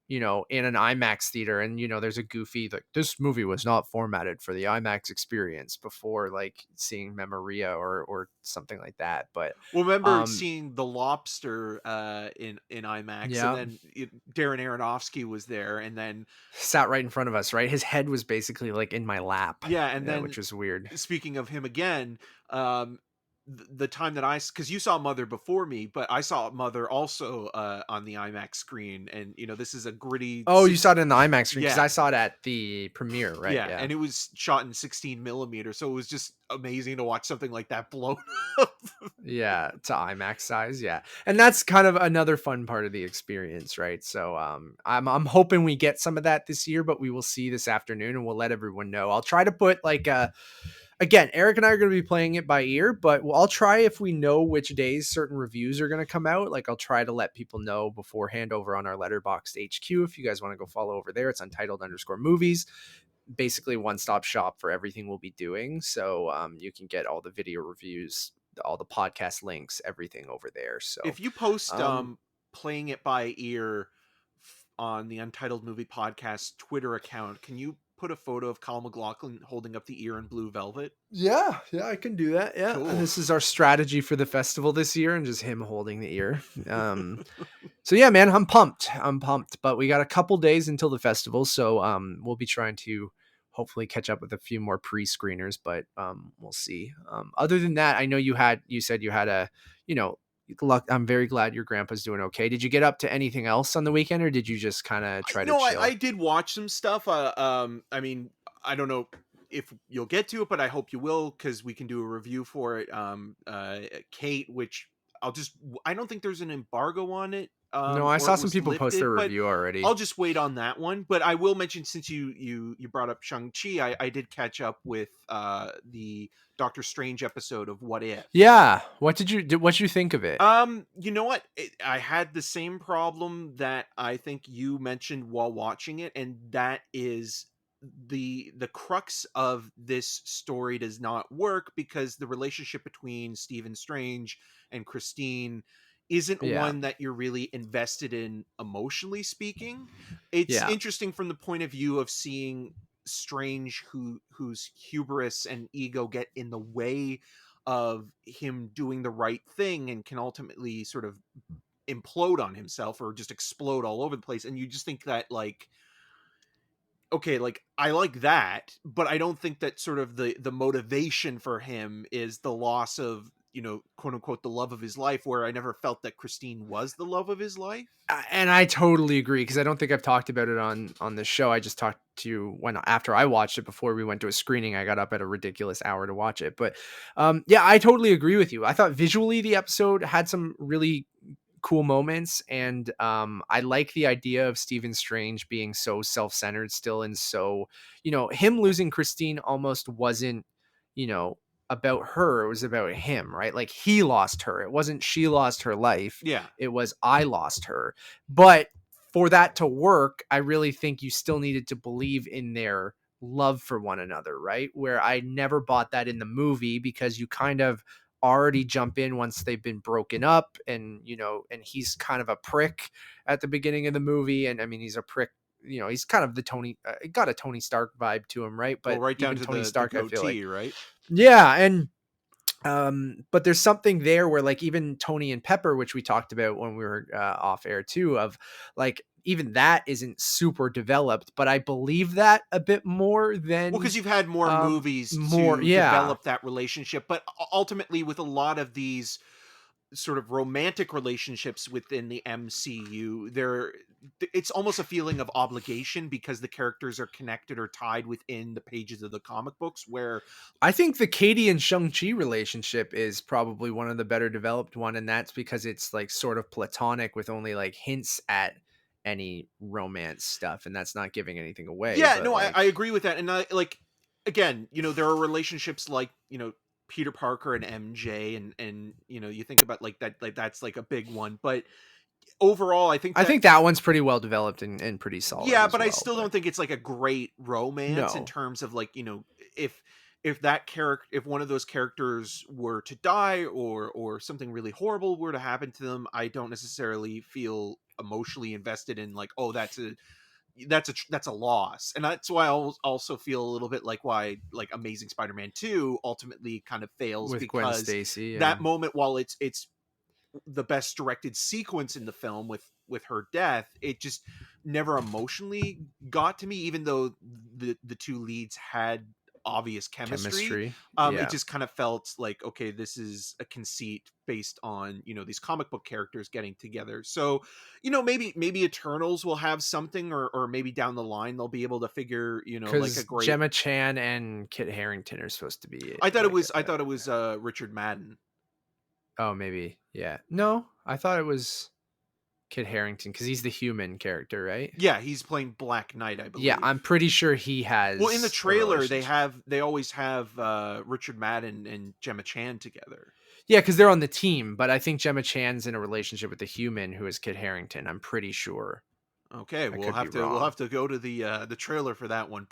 in an IMAX theater. And, there's a goofy, like, this movie was not formatted for the IMAX experience before, like, seeing Memoria or something like that. But, Well, remember seeing The Lobster in IMAX, and yeah, then Darren Aronofsky was there, and then sat right in front of us, right? His head was basically like in my lap, yeah, and then which was weird. speaking of him again, um, the time that because you saw Mother before me, but I saw Mother also on the IMAX screen, and this is a gritty Oh, you saw it in the IMAX screen, because yeah. I saw it at the premiere, right? Yeah, Yeah. and it was shot in 16 millimeter, so it was just amazing to watch something like that blown up. Yeah, to IMAX size, yeah. And that's kind of another fun part of the experience, right? So I'm hoping we get some of that this year, but we will see this afternoon and we'll let everyone know. I'll try to put like again, Eric and I are going to be playing it by ear, but I'll try, if we know which days certain reviews are going to come out, like I'll try to let people know beforehand over on our Letterboxd HQ. If you guys want to go follow over there, it's Untitled_movies. Basically one-stop shop for everything we'll be doing. So you can get all the video reviews, all the podcast links, everything over there. So If you post playing it by ear on the Untitled Movie Podcast Twitter account, can you put a photo of Kyle MacLachlan holding up the ear in blue velvet? yeah, I can do that. Yeah. Cool. This is our strategy for the festival this year, and just him holding the ear. So yeah, man, I'm pumped. But we got a couple days until the festival, so we'll be trying to hopefully catch up with a few more pre-screeners, but we'll see. Other than that, I know you said you had a, luck. I'm very glad your grandpa's doing okay. Did you get up to anything else on the weekend, or did you just kind of try to chill? I did watch some stuff. I mean, I don't know if you'll get to it, but I hope you will, because we can do a review for it. Kate, which I don't think there's an embargo on it. No, I or saw it some was people post their lifted, but review already. I'll just wait on that one. But I will mention, since you brought up Shang-Chi, I did catch up with the Doctor Strange episode of What If. Yeah. What did you think of it? You know what? I had the same problem that I think you mentioned while watching it, and that is the crux of this story does not work, because the relationship between Stephen Strange and Christine isn't Yeah. one that you're really invested in, emotionally speaking. It's Yeah. interesting from the point of view of seeing Strange, whose hubris and ego get in the way of him doing the right thing, and can ultimately sort of implode on himself or just explode all over the place. And you just think that, like, okay, like, I like that, but I don't think that sort of the motivation for him is the loss of, quote unquote, the love of his life, where I never felt that Christine was the love of his life. And I totally agree, because I don't think I've talked about it on this show. I just talked to you after I watched it, before we went to a screening. I got up at a ridiculous hour to watch it, but yeah, I totally agree with you. I thought visually the episode had some really cool moments, and I like the idea of Stephen Strange being so self-centered still, and so him losing Christine almost wasn't about her, it was about him, right? Like, he lost her, it wasn't she lost her life, Yeah. it was I lost her. But for that to work, I really think you still needed to believe in their love for one another, right? Where I never bought that in the movie, because you kind of already jump in once they've been broken up, and and he's kind of a prick at the beginning of the movie, and I mean, he's a prick, he's kind of the got a Tony Stark vibe to him, right? But Right down even to Tony the Stark, goatee, I feel like, right? yeah. And but there's something there where, like, even Tony and Pepper, which we talked about when we were off air too, of like, even that isn't super developed, but I believe that a bit more than, Well, because you've had more movies more, to yeah. develop that relationship, but ultimately, with a lot of these sort of romantic relationships within the MCU, it's almost a feeling of obligation, because the characters are connected or tied within the pages of the comic books, where I think the Katie and Shang-Chi relationship is probably one of the better developed one, and that's because it's like sort of platonic, with only like hints at any romance stuff, and that's not giving anything away. yeah, But no, I like, agree with that. And I, like, again, there are relationships like, Peter Parker and MJ, and you think about, like, that, like, that's like a big one, but overall, I think I that, think that one's pretty well developed and pretty solid. yeah, as but I well, still but don't think it's like a great romance, in no. terms of, like, if that character, if one of those characters were to die, or something really horrible were to happen to them, I don't necessarily feel emotionally invested in, like, oh, that's a loss. And that's why I also feel a little bit like why, like, Amazing Spider-Man 2 ultimately kind of fails, With Gwen because Stacy, that moment, while it's the best directed sequence in the film, with her death, it just never emotionally got to me, even though the two leads had obvious chemistry. It Yeah. just kind of felt like, okay, this is a conceit based on, these comic book characters getting together. So, maybe Eternals will have something, or maybe down the line they'll be able to figure, like a Because great. Gemma Chan and Kit Harington are supposed to be I thought it like was I thought it was Richard Madden. oh, maybe. Yeah. No, I thought it was Kit Harington because he's the human character, right? Yeah, he's playing Black Knight, I Yeah, believe. I'm pretty sure he Well, in the has a trailer, relationship. they always have Richard Madden and Gemma Chan together. Yeah, because they're on the team, but I think Gemma Chan's in a relationship with the human who is Kit Harington. I'm pretty sure. Okay, I we'll could be have to we'll wrong. have to go to the trailer for that one.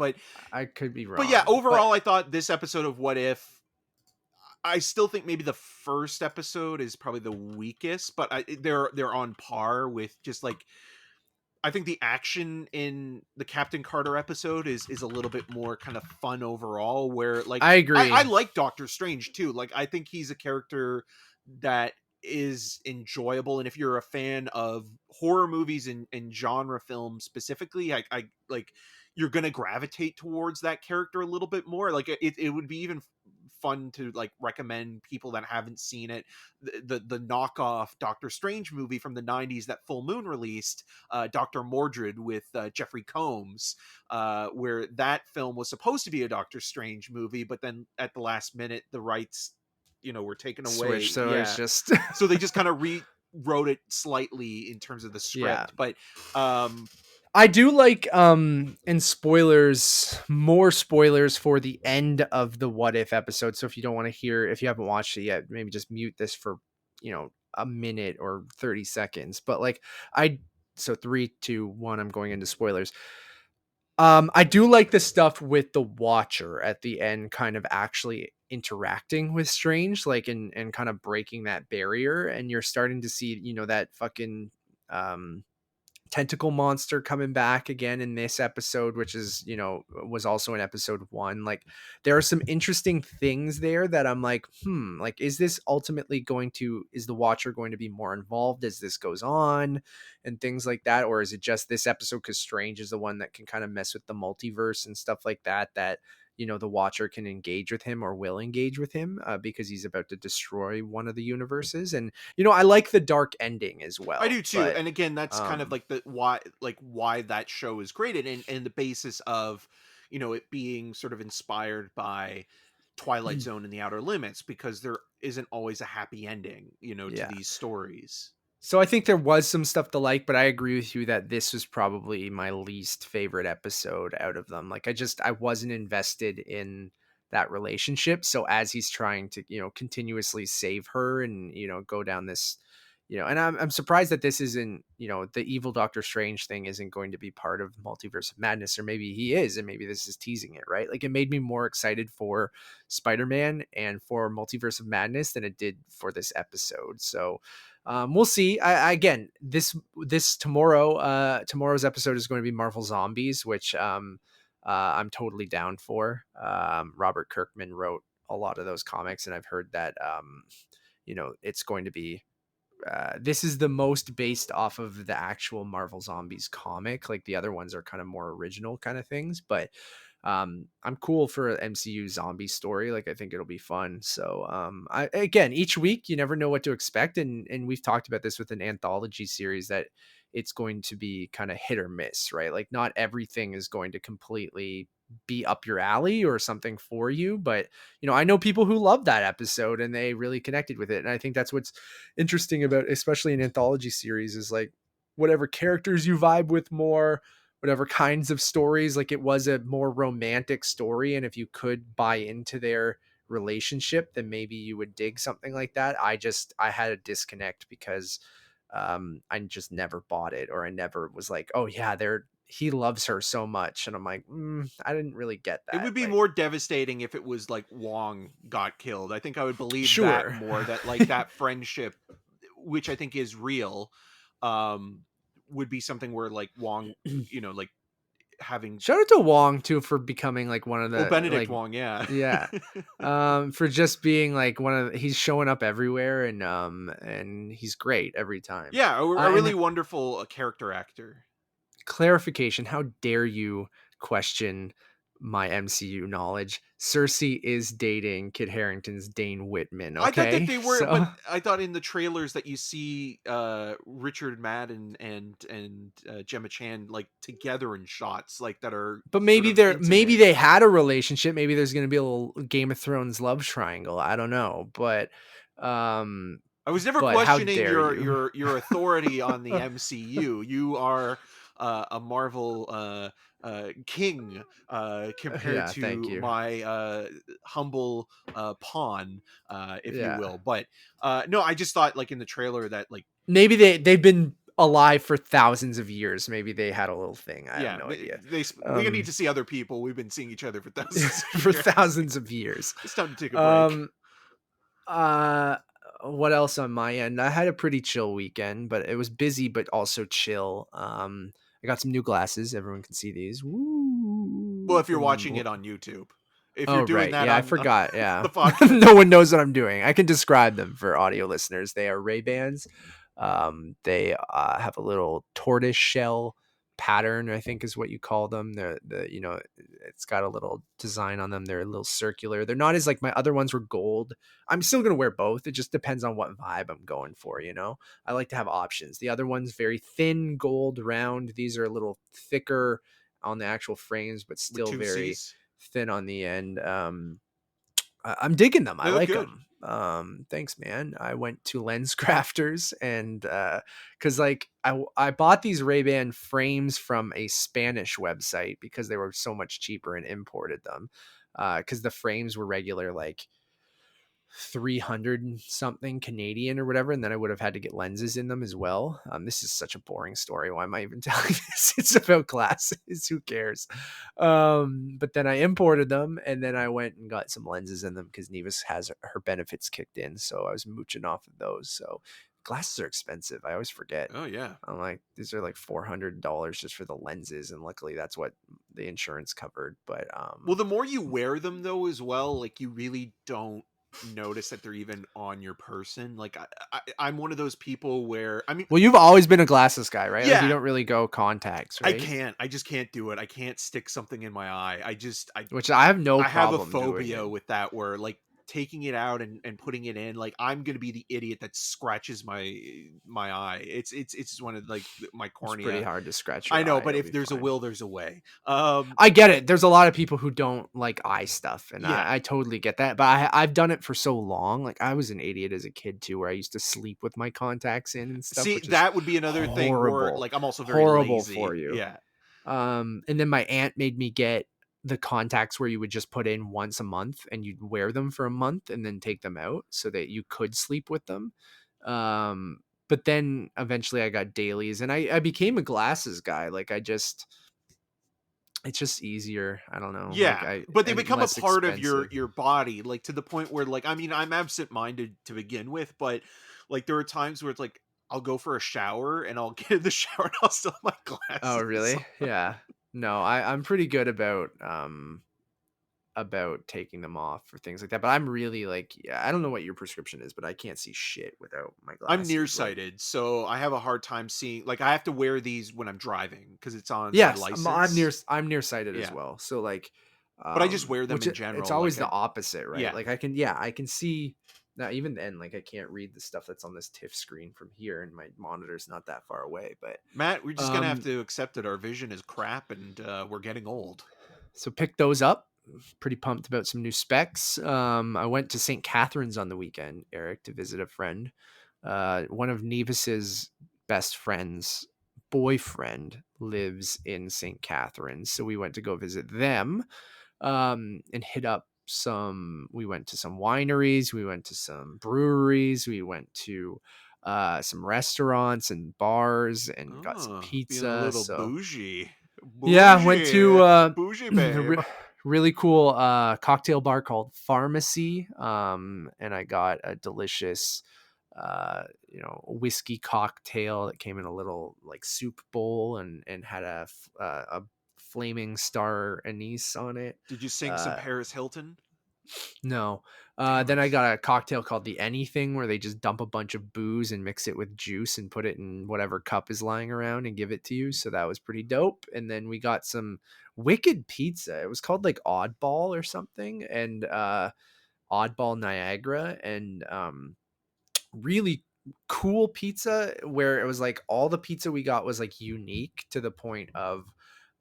I could be But yeah, wrong. But overall, I thought this episode of What If. I still think maybe the first episode is probably the weakest, but they're on par with just like. I think the action in the Captain Carter episode is a little bit more kind of fun overall. Where like I I agree. like Doctor Strange too. Like I think he's a character that is enjoyable, and if you're a fan of horror movies and genre films specifically, I like you're gonna gravitate towards that character a little bit more. Like it would be even fun to like recommend people that haven't seen it the knockoff Doctor Strange movie from the 90s that Full Moon released, Dr. Mordred with Jeffrey Combs, where that film was supposed to be a Doctor Strange movie, but then at the last minute the rights were taken away. Switch, so it's Yeah, just so they just kind of rewrote it slightly in terms of the yeah. script. But um I do like and spoilers, more spoilers for the end of the What If episode. So if you don't want to hear, if you haven't watched it yet, maybe just mute this for, a minute or 30 seconds. But like I so 3, 2, 1, I'm going into spoilers. I do like the stuff with the Watcher at the end kind of actually interacting with Strange, like and kind of breaking that barrier, and you're starting to see, that fucking um tentacle monster coming back again in this episode, which is, was also in episode 1. Like there are some interesting things there that I'm like, like is this ultimately is the Watcher going to be more involved as this goes on and things like that, or is it just this episode because Strange is the one that can kind of mess with the multiverse and stuff like that the Watcher can engage with him or will engage with him because he's about to destroy one of the universes. And I like the dark ending as I well, do too. but And again, that's kind of like the why that show is great, and the basis of it being sort of inspired by Twilight Zone and The Outer Limits, because there isn't always a happy ending, to yeah. these stories. So I think there was some stuff to like, but I agree with you that this was probably my least favorite episode out of them. Like I wasn't invested in that relationship. So as he's trying to, continuously save her and, go down this, and I'm surprised that this isn't, the evil Doctor Strange thing isn't going to be part of Multiverse of Madness, or maybe he is, and maybe this is teasing it, right? Like it made me more excited for Spider-Man and for Multiverse of Madness than it did for this episode. So we'll see. Again, this tomorrow's episode is going to be Marvel Zombies, which I'm totally down for. Robert Kirkman wrote a lot of those comics, and I've heard that it's going to be this is the most based off of the actual Marvel Zombies comic. Like the other ones are kind of more original kind of things, but I'm cool for an MCU zombie story. Like I think it'll be fun. So again, each week you never know what to expect, and we've talked about this with an anthology series that it's going to be kind of hit or miss, right? Like not everything is going to completely be up your alley or something for you, but I know people who love that episode and they really connected with it, and I think that's what's interesting about especially an anthology series is like whatever characters you vibe with more, whatever kinds of stories. Like it was a more romantic story, and if you could buy into their relationship, then maybe you would dig something like that. I had a disconnect because I just never bought it, or I never was like, oh yeah, he loves her so much, and I'm like, I didn't really get It that. would be Like, more devastating if it was like Wong got killed. I think I would believe that sure. more, that like that friendship, which I think is real, um, would be something where like Wong, like having. Shout out to Wong too for becoming like one of Well, the Benedict like Wong, yeah. yeah. For just being like he's showing up everywhere, and he's great every time. Yeah, a And really wonderful character actor. clarification, how dare you question my MCU knowledge. Cersei is dating Kit Harington's Dane Whitman. I thought that Okay, they were, but so I thought in the trailers that you see Richard Madden and Gemma Chan like together in shots like that are but sort maybe of maybe intimate. they had a relationship. Maybe there's gonna be a little Game of Thrones love triangle. I don't know, um, I was never but how questioning dare you? your authority on the MCU. You are a Marvel king compared Yeah, thank to you. my humble pawn, if you Yeah. will. But no, I just thought like in the trailer that like Maybe they've been alive for thousands of years. Maybe they had a little thing. I have yeah, no idea. we need to see other people. We've been seeing each other for thousands of For years. thousands of years. It's time to take a break. Um, uh, what else on my end? I had a pretty chill weekend, but it was busy, but also chill. I got some new glasses. Everyone can see these. Well, Woo! if you're watching it on YouTube, if you're Oh, doing right. that Yeah, I on forgot. the Yeah. podcast, No one knows what I'm doing. I can describe them for audio listeners. They are Ray-Bans. They have a little tortoise shell pattern, I think is what you call them. It's got a little design on them. They're a little circular. They're not as like my other ones were gold. I'm still going to wear both. It just depends on what vibe I'm going for, I like to have options. The other one's very thin, gold, round. These are a little thicker on the actual frames, but with still two very C's, thin on the end. I'm digging them. I they look like good. them. Thanks, man. I went to Lens Crafters and because like I bought these Ray-Ban frames from a Spanish website because they were so much cheaper and imported them. Because the frames were regular like 300 and something Canadian or whatever, and then I would have had to get lenses in them as well. This is such a boring story. Why am I even telling this? It's about glasses. Who cares? But then I imported them, and then I went and got some lenses in them because Nevis has her benefits kicked in, so I was mooching off of those. So glasses are expensive. I always forget. Oh yeah. I'm like, these are like $400 just for the lenses, and luckily that's what the insurance covered. But Well, the more you wear them though as well, like you really don't notice that they're even on your person. Like I'm one of those people where I mean, well, you've always been a glasses guy, right? Like you yeah, don't really go contacts, I right? can't. I just can't do it. I can't stick something in my eye. Which I have no I have a problem doing phobia it. with that where like taking it out and putting it in, like I'm gonna be the idiot that scratches my eye. It's just one of like my It's pretty cornea. hard to scratch I your know, eye. but It'll if be there's a fine. will, there's a way. I get it. There's a lot of people who don't like eye stuff, and Yeah. I totally get that. But I've done it for so long. Like I was an idiot as a kid too, where I used to sleep with my contacts in and stuff, See, which is that would be another thing where horrible, like I'm also very horrible for lazy. you. Yeah. And then my aunt made me get the contacts where you would just put in once a month and you'd wear them for a month and then take them out so that you could sleep with them. But then eventually I got dailies and I became a glasses guy. Like it's just easier. I don't know. Like Yeah, but they and become a less part of expensive. your body, like to the point where like I mean I'm absent-minded to begin with, but like there are times where it's like I'll go for a shower and I'll get in the shower and I'll still have my Oh, glasses. really? Yeah. No, I'm pretty good about taking them off or things like that. But I'm really like, yeah, I don't know what your prescription is, but I can't see shit without my I'm glasses. Like, nearsighted, so I have a hard time seeing. Like I have to wear these when I'm driving because it's on my yes, license. I'm nearsighted as Yeah, well. So like, but I just wear them which in it's general. always Like the opposite, right? yeah, Like I can see now. Even then, like I can't read the stuff that's on this TIFF screen from here, and my monitor's not that far away. But Matt, we're just gonna have um, to accept that our vision is crap and we're getting old. so pick those up. Pretty pumped about some new specs. I went to St. Catharines on the weekend, Eric, to visit a friend. One of Nevis's best friends' boyfriend lives in St. Catharines, so we went to go visit them and hit up some. We went to some wineries, we went to some breweries, we went to some restaurants and bars and got some Oh, being a pizza. little So bougie. yeah, went to Bougie, a babe. really cool cocktail bar called Pharmacy, and I got a delicious whiskey cocktail that came in a little like soup bowl and had a flaming star anise on it. Did you sing some uh Paris Hilton? No. Damn Then I it. got a cocktail called the Anything, where they just dump a bunch of booze and mix it with juice and put it in whatever cup is lying around and give it to you. So that was pretty dope. And then we got some wicked pizza. It was called like Oddball or something, and Oddball Niagara, and really cool pizza, where it was like all the pizza we got was like unique to the point of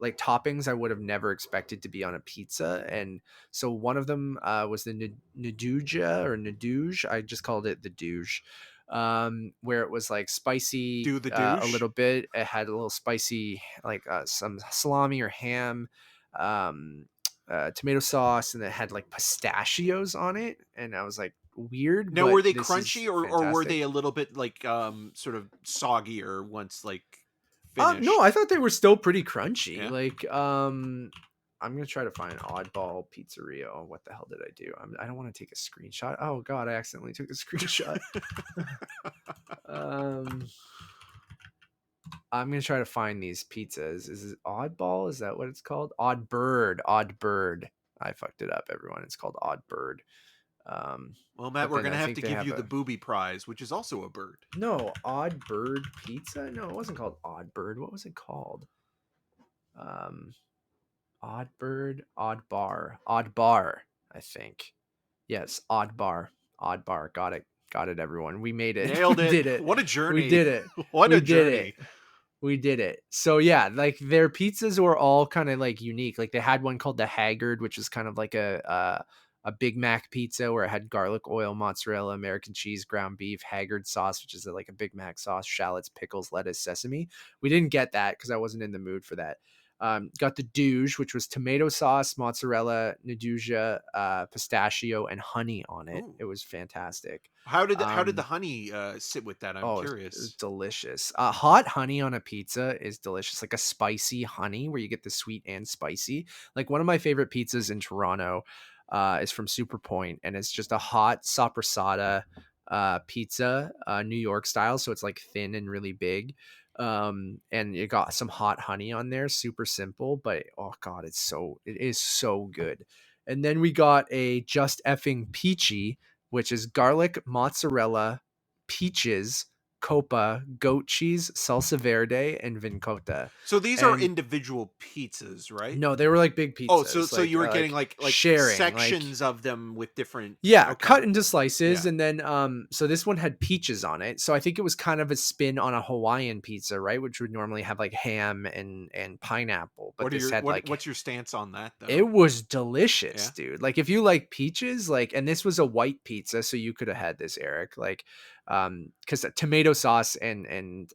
like toppings I would have never expected to be on a pizza. And so one of them was the Naduja or Naduge. I just called it the Douge, where it was like spicy Do the a douche. little bit. It had a little spicy, like some salami or ham, um, tomato sauce, and it had like pistachios on it. And I was like, weird, Now, but were they this is crunchy, or were fantastic. they a little bit like sort of soggier once like No, I finished? thought they were still pretty crunchy. Yeah. Like, I'm gonna try to find Oddball Pizzeria. Oh, what the hell did I do? I don't want to take a screenshot. Oh God, I accidentally took a screenshot. um, I'm gonna try to find these pizzas. Is it Oddball? Is that what it's called? Odd Bird. Odd Bird. I fucked it up, everyone. It's called Odd Bird. Um, Well, Matt, but we're then gonna I have think to they give have you the a booby prize, which is also a bird. no Odd Bird Pizza. No, it wasn't called Odd Bird. What was it called? Um, Odd Bird, Odd Bar, I think. Yes, Odd Bar, Odd Bar. Got it, everyone. We made it. Nailed We it. did it. What a We journey. did it. What We a did it. journey. We did it. So yeah, like their pizzas were all kind of like unique. Like they had one called the Haggard, which is kind of like a Big Mac pizza where it had garlic oil, mozzarella, American cheese, ground beef, Haggard sauce, which is like a Big Mac sauce, shallots, pickles, lettuce, sesame. We didn't get that because I wasn't in the mood for that. Got the douche, which was tomato sauce, mozzarella, Nduja, pistachio, and honey on it. Ooh. It was fantastic. How did the honey sit with that? I'm Oh, it was curious. delicious. Hot honey on a pizza is delicious. Like a spicy honey where you get the sweet and spicy. Like one of my favorite pizzas in Toronto is from Super Point, and it's just a hot sopressata pizza, New York style. So it's like thin and really big. And you got some hot honey on there. Super simple, but oh God, it is so good. And then we got a just effing peachy, which is garlic, mozzarella, peaches, copa, goat cheese, salsa verde, and vincota. So these are And individual pizzas, right? no, they were like big Oh, so pizzas, so you were getting like like sharing, like sections of them with different. yeah, Okay. cut into slices. Yeah. And then so this one had peaches on it. So I think it was kind of a spin on a Hawaiian pizza, right? Which would normally have like ham and pineapple, but What are this your had like what's your stance on that it though? was delicious, Yeah. dude. Like if you like peaches, like, and this was a white pizza, so you could have had this, Eric. Like, because tomato sauce and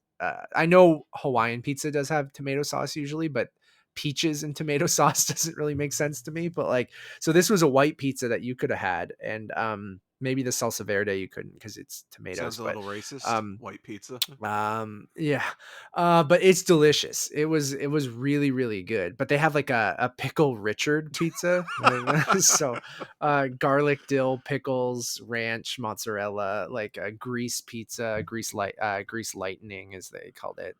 I know Hawaiian pizza does have tomato sauce usually, but peaches and tomato sauce doesn't really make sense to me. But like, so this was a white pizza that you could have had, and maybe the salsa verde you couldn't because it's tomatoes, Sounds a but little racist. um White pizza. yeah, but it's delicious. It was really really good. But they have like a pickle Richard pizza. So garlic, dill, pickles, ranch, mozzarella, like a grease pizza, grease lightning as they called it.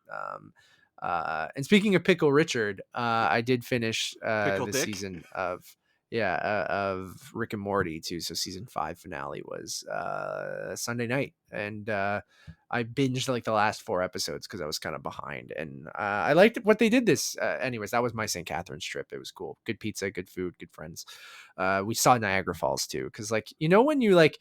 And speaking of pickle Richard, I did finish Pickle the dick. season of of Rick and Morty too. So season 5 finale was Sunday night, and I binged like the last 4 episodes because I was kind of behind, and I liked what they did. This, anyways, that was my St. Catharines trip. It was cool. Good pizza, good food, good friends. We saw Niagara Falls too, because like when you like,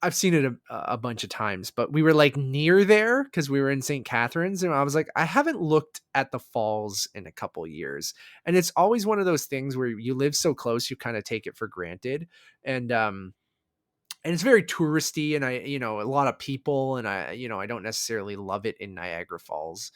I've seen it a bunch of times, but we were like near there because we were in St. Catharines, and I was like, I haven't looked at the falls in a couple years, and it's always one of those things where you live so close, you kind of take it for granted, and it's very touristy, and a lot of people, and I don't necessarily love it in Niagara Falls.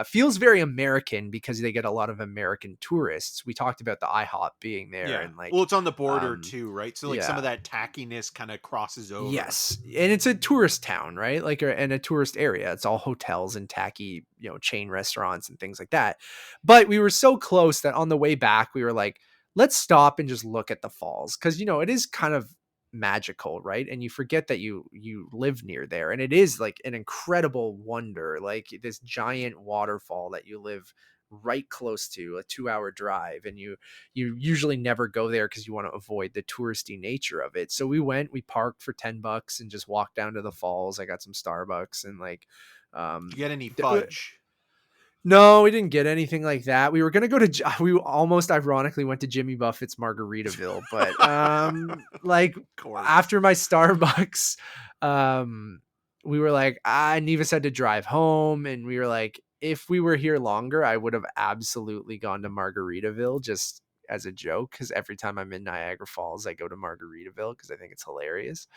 Feels very American because they get a lot of American tourists. We talked about the IHOP being there, Yeah. and Well, like, it's on the border um, too, right? So like some yeah, of that tackiness kind of crosses over. yes, and it's a tourist town, right? Like, and a tourist area. It's all hotels and tacky, chain restaurants and things like that. But we were so close that on the way back, we were like, let's stop and just look at the falls because it is kind of magical, right? And you forget that you live near there, and it is like an incredible wonder, like this giant waterfall that you live right close to a 2-hour drive, and you usually never go there because you want to avoid the touristy nature of it. So we parked for $10 and just walked down to the falls. I got some Starbucks and like Did you get any d- fudge? no, we didn't get anything like that. We were gonna go to we almost ironically went to Jimmy Buffett's Margaritaville, but like Of course. after my Starbucks, we were like, Neva said to drive home, and we were like, if we were here longer, I would have absolutely gone to Margaritaville just as a joke, because every time I'm in Niagara Falls, I go to Margaritaville because I think it's hilarious.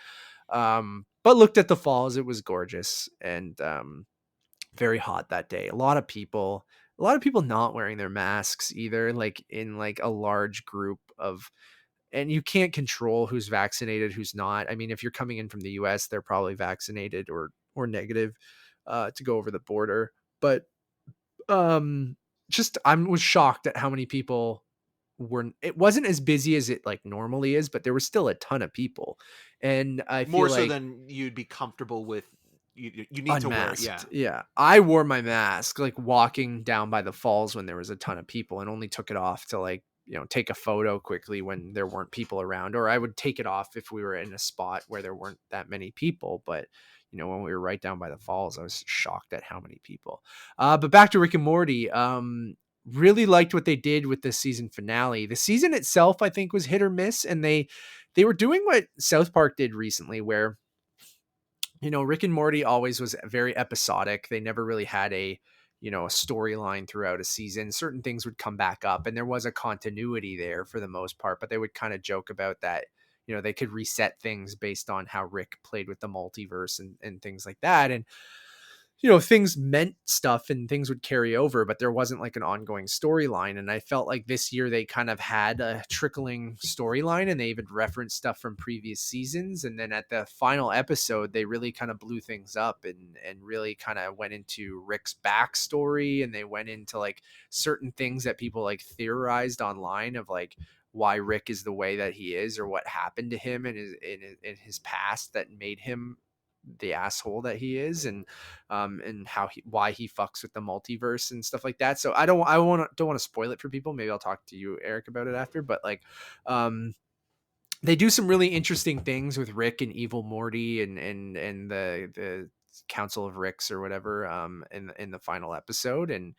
But looked at the falls, it was gorgeous, and very hot that day. A lot of people not wearing their masks either, like in like a large group of, and you can't control who's vaccinated, who's not. I mean, if you're coming in from the US, they're probably vaccinated or negative to go over the border. But just I was shocked at how many people were. It wasn't as busy as it like normally is, but there was still a ton of people. And I More feel so like than you'd be comfortable with. You need to wear it. unmasked. Yeah. Yeah. I wore my mask like walking down by the falls when there was a ton of people, and only took it off to like, take a photo quickly when there weren't people around, or I would take it off if we were in a spot where there weren't that many people. But when we were right down by the falls, I was shocked at how many people. But back to Rick and Morty. Really liked what they did with the season finale. The season itself, I think, was hit or miss, and they were doing what South Park did recently, where Rick and Morty always was very episodic. They never really had a storyline throughout a season. Certain things would come back up, and there was a continuity there for the most part, but they would kind of joke about that. They could reset things based on how Rick played with the multiverse and things like that. And things meant stuff and things would carry over, but there wasn't like an ongoing storyline. And I felt like this year they kind of had a trickling storyline, and they even referenced stuff from previous seasons. And then at the final episode, they really kind of blew things up and really kind of went into Rick's backstory, and they went into like certain things that people like theorized online of like why Rick is the way that he is, or what happened to him in his past that made him the asshole that he is, and why he fucks with the multiverse and stuff like that. So I don't want to spoil it for people. Maybe I'll talk to you, Eric, about it after. But like, they do some really interesting things with Rick and Evil Morty and the Council of Ricks or whatever in the final episode, and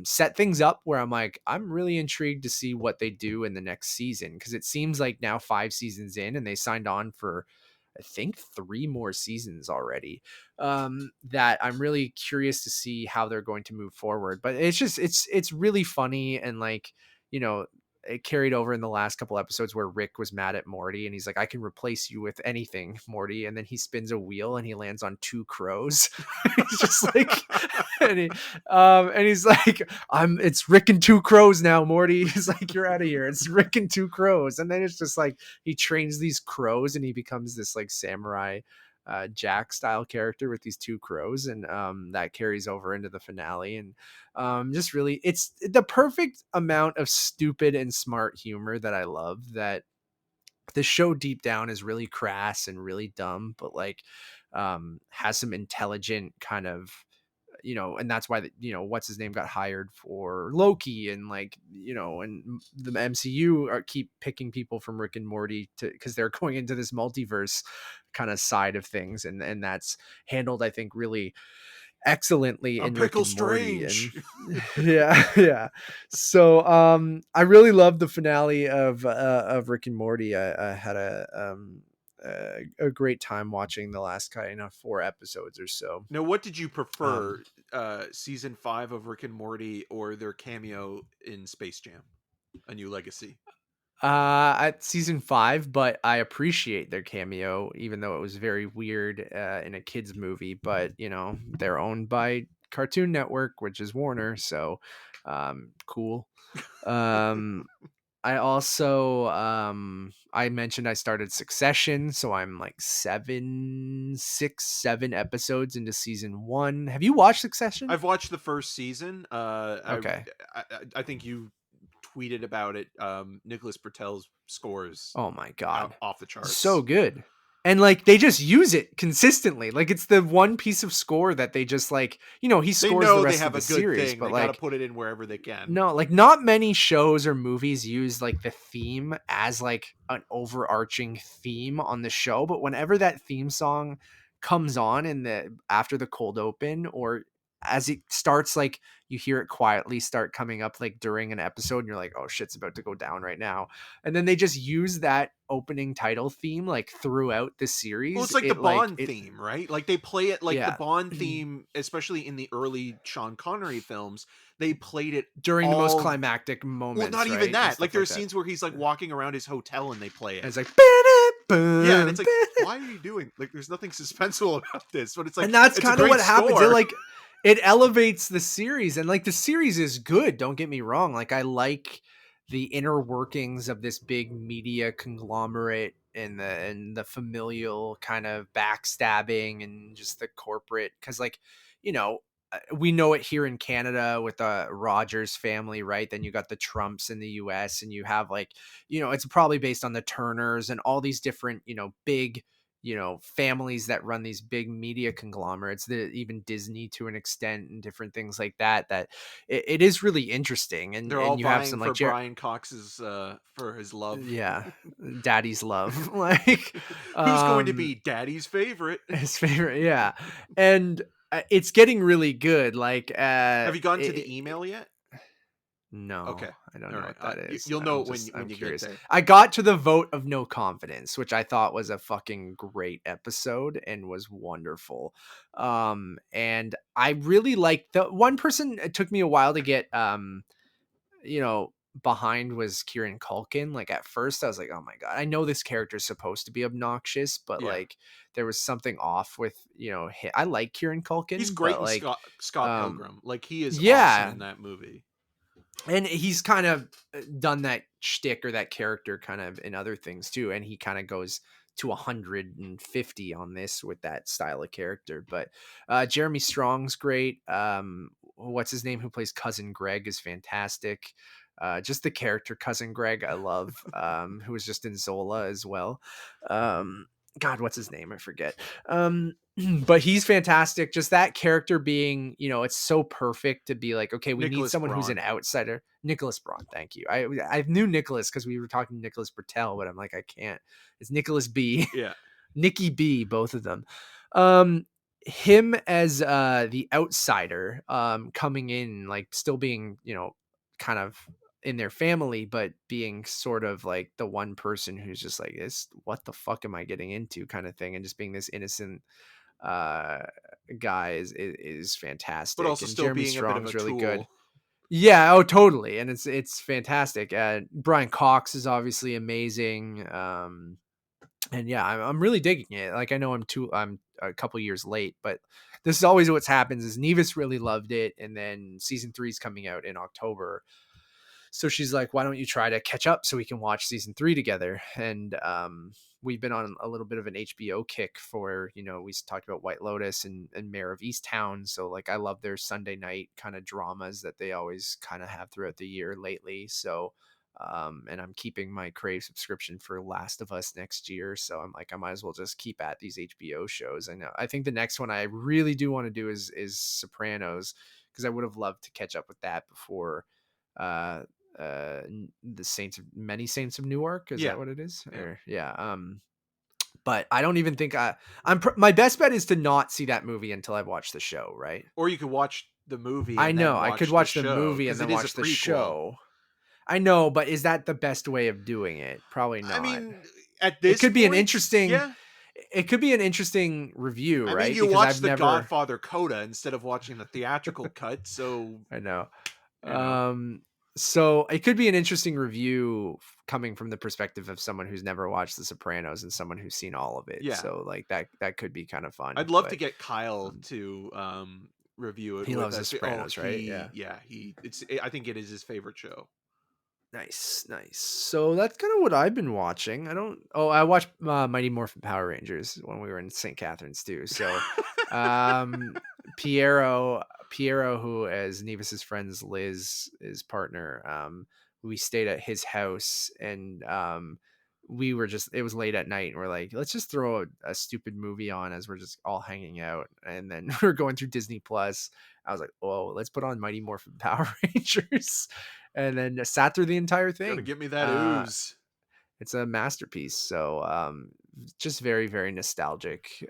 set things up where I'm really intrigued to see what they do in the next season, because it seems like now 5 seasons in, and they signed on for I think 3 more seasons already, that I'm really curious to see how they're going to move forward. But it's really funny, and like, it carried over in the last couple episodes where Rick was mad at Morty, and he's like, I can replace you with anything, Morty. And then he spins a wheel and he lands on 2 crows. He's just like, and he's like, it's Rick and 2 crows now, Morty. He's like, you're out of here. It's Rick and 2 crows. And then it's just like, he trains these crows and he becomes this like samurai Jack style character with these 2 crows, and that carries over into the finale. And just really, it's the perfect amount of stupid and smart humor that I love. That the show deep down is really crass and really dumb, but like has some intelligent kind of, and that's why what's his name got hired for Loki, and like, and the MCU keep picking people from Rick and Morty because they're going into this multiverse kind of side of things, and that's handled, I think, really excellently A in Rick pickle and Morty. And strange. yeah. So I really loved the finale of Rick and Morty. I had a great time watching the last kind of 4 episodes or so. Now, what did you prefer, season 5 of Rick and Morty or their cameo in Space Jam: A New Legacy? At season 5, but I appreciate their cameo, even though it was very weird in a kids movie. But they're owned by Cartoon Network, which is Warner, so cool. I also I mentioned I started Succession, so I'm like 7 episodes into season 1. Have you watched Succession? I've watched the first season. Okay. I think you tweeted about it. Nicholas Bertel's scores Oh my god. off the charts. So good. And like they just use it consistently. Like it's the one piece of score that they just like, he They scores the know they rest of have the a good series, thing. but They got to like put it in wherever they can. no, like not many shows or movies use like the theme as like an overarching theme on the show, but whenever that theme song comes on in the after the cold open or as it starts, like you hear it quietly start coming up like during an episode and you're like, oh shit's about to go down right now. And then they just use that opening title theme like throughout the Well, series. it's like the It like Bond it theme, right? Like they play it like the yeah. Bond theme, especially in the early Sean Connery films. They played it During the most all. climactic Well, not moments, even right? And that. Like stuff there are like that. scenes where he's like walking around his hotel and they play And it. it's like Yeah, and it's like, why are you doing? Like, there's nothing suspenseful about this, but it's like and that's it's a kind of great what happens. score. It elevates the series, and like the series is good. Don't get me wrong. Like I like the inner workings of this big media conglomerate and the familial kind of backstabbing and just the corporate. Because like we know it here in Canada with the Rogers family, right? Then you got the Trumps in the US, and you have like it's probably based on the Turners and all these different big families that run these big media conglomerates, even Disney to an extent and different things like that, it is really interesting. They're all And you have vying some for like Brian Cox's for his love. yeah, daddy's love, like, Who's going to be Daddy's favorite? his favorite. Yeah. And it's getting really good. Like, Have you gotten to the email yet? no, Okay, I don't all know right. what that is. You'll know it when I'm you get curious. there. I got to the vote of no confidence, which I thought was a fucking great episode and was wonderful. And I really liked the one person. It took me a while to get, you know, behind was Kieran Culkin. Like at first I was like, oh my God, I know this character is supposed to be obnoxious, but Yeah, like there was something off with, I like Kieran he's Culkin, great but in like, Scott Pilgrim. Like he is awesome yeah, in that movie. and he's kind of done that shtick or that character kind of in other things too. And he kind of goes to 150 on this with that style of character. But Jeremy Strong's great. What's his name? Who plays Cousin Greg is fantastic. Just the character Cousin Greg, I love. Who was just in Zola as well. God, what's his name? I forget. But he's fantastic. Just that character being, it's so perfect to be like, okay, we need Nicholas someone who's an Braun. outsider. Nicholas Braun, thank you. I knew Nicholas because we were talking Nicholas Bertel, but I'm like, I can't. It's Nicholas B. Yeah, Nikki B, both of them. Him as the outsider, coming in, like still being, kind of in their family, but being sort of like the one person who's just like, this, what the fuck am I getting into kind of thing, and just being this innocent uh guy is but fantastic. also And still Jeremy being a bit of a Strong's really good. tool. Yeah, oh totally. And it's fantastic. Brian Cox is obviously amazing. And yeah, I'm really digging it. Like I know I'm a couple years late, but this is always what's happens is Nevis really loved it, and then season 3 is coming out in October. So she's like, why don't you try to catch up so we can watch season 3 together? And we've been on a little bit of an HBO kick for, we talked about White Lotus and Mayor of Easttown. So like, I love their Sunday night kind of dramas that they always kind of have throughout the year lately. So, and I'm keeping my Crave subscription for Last of Us next year. So I'm like, I might as well just keep at these HBO shows. I think the next one I really do want to do is Sopranos, because I would have loved to catch up with that before, uh, the Many Saints of Newark. Is Yeah, that what it is? yeah. Or yeah. But I don't even think my best bet is to not see that movie until I've watched the show. Right. Or you could watch the movie I and then know I could watch the watch the show movie and because then it is a watch the prequel. show. I know, but is that the best way of doing it? Probably I not. mean, at It this could be an point, interesting. yeah. It could be an interesting review, I mean, right? you Because watch I've The never. Godfather coda instead of watching the theatrical cut, so I know. you know. So it could be an interesting review coming from the perspective of someone who's never watched The Sopranos and someone who's seen all of it. Yeah. So like that could be kind of fun. I'd love to But get Kyle to review it he with loves The us. Sopranos, right? Yeah. I think it is his favorite show. Nice. So that's kind of what I've been watching. I watched Mighty Morphin Power Rangers when we were in St. Catharines too. So, Piero, who as Nevis's friend's Liz's partner, we stayed at his house, and we were just, it was late at night and we're like, let's just throw a stupid movie on as we're just all hanging out. And then we're going through Disney Plus. I was like, oh, let's put on Mighty Morphin Power Rangers. And then sat through the entire Gotta thing. get me that ooze. It's a masterpiece. So just very, very nostalgic.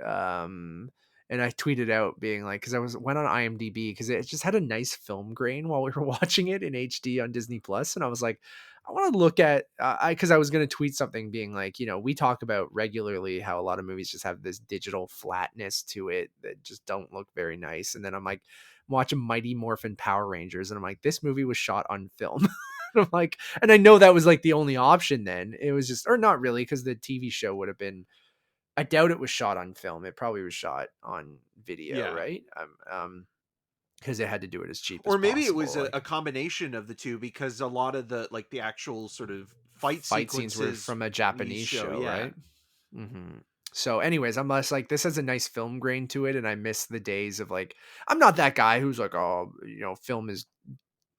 And I tweeted out being like, because went on IMDb because it just had a nice film grain while we were watching it in HD on Disney Plus, and I was like, I want to look at because I was going to tweet something being like, we talk about regularly how a lot of movies just have this digital flatness to it that just don't look very nice, and then I'm like watching Mighty Morphin Power Rangers, and I'm like, this movie was shot on film. I'm like, and I know that was like the only option then. It was just, or not really, because the TV show would have been, I doubt it was shot on film. It probably was shot on video, Yeah. right? Because it had to do it as cheap as Or maybe it possible. was Like, a combination of the two, because a lot of the like the actual sort of fight scenes were sequences from a Japanese show, yeah. right? Mm-hmm. So anyways, I'm less like, this has a nice film grain to it, and I miss the days of like, I'm not that guy who's like, oh, film is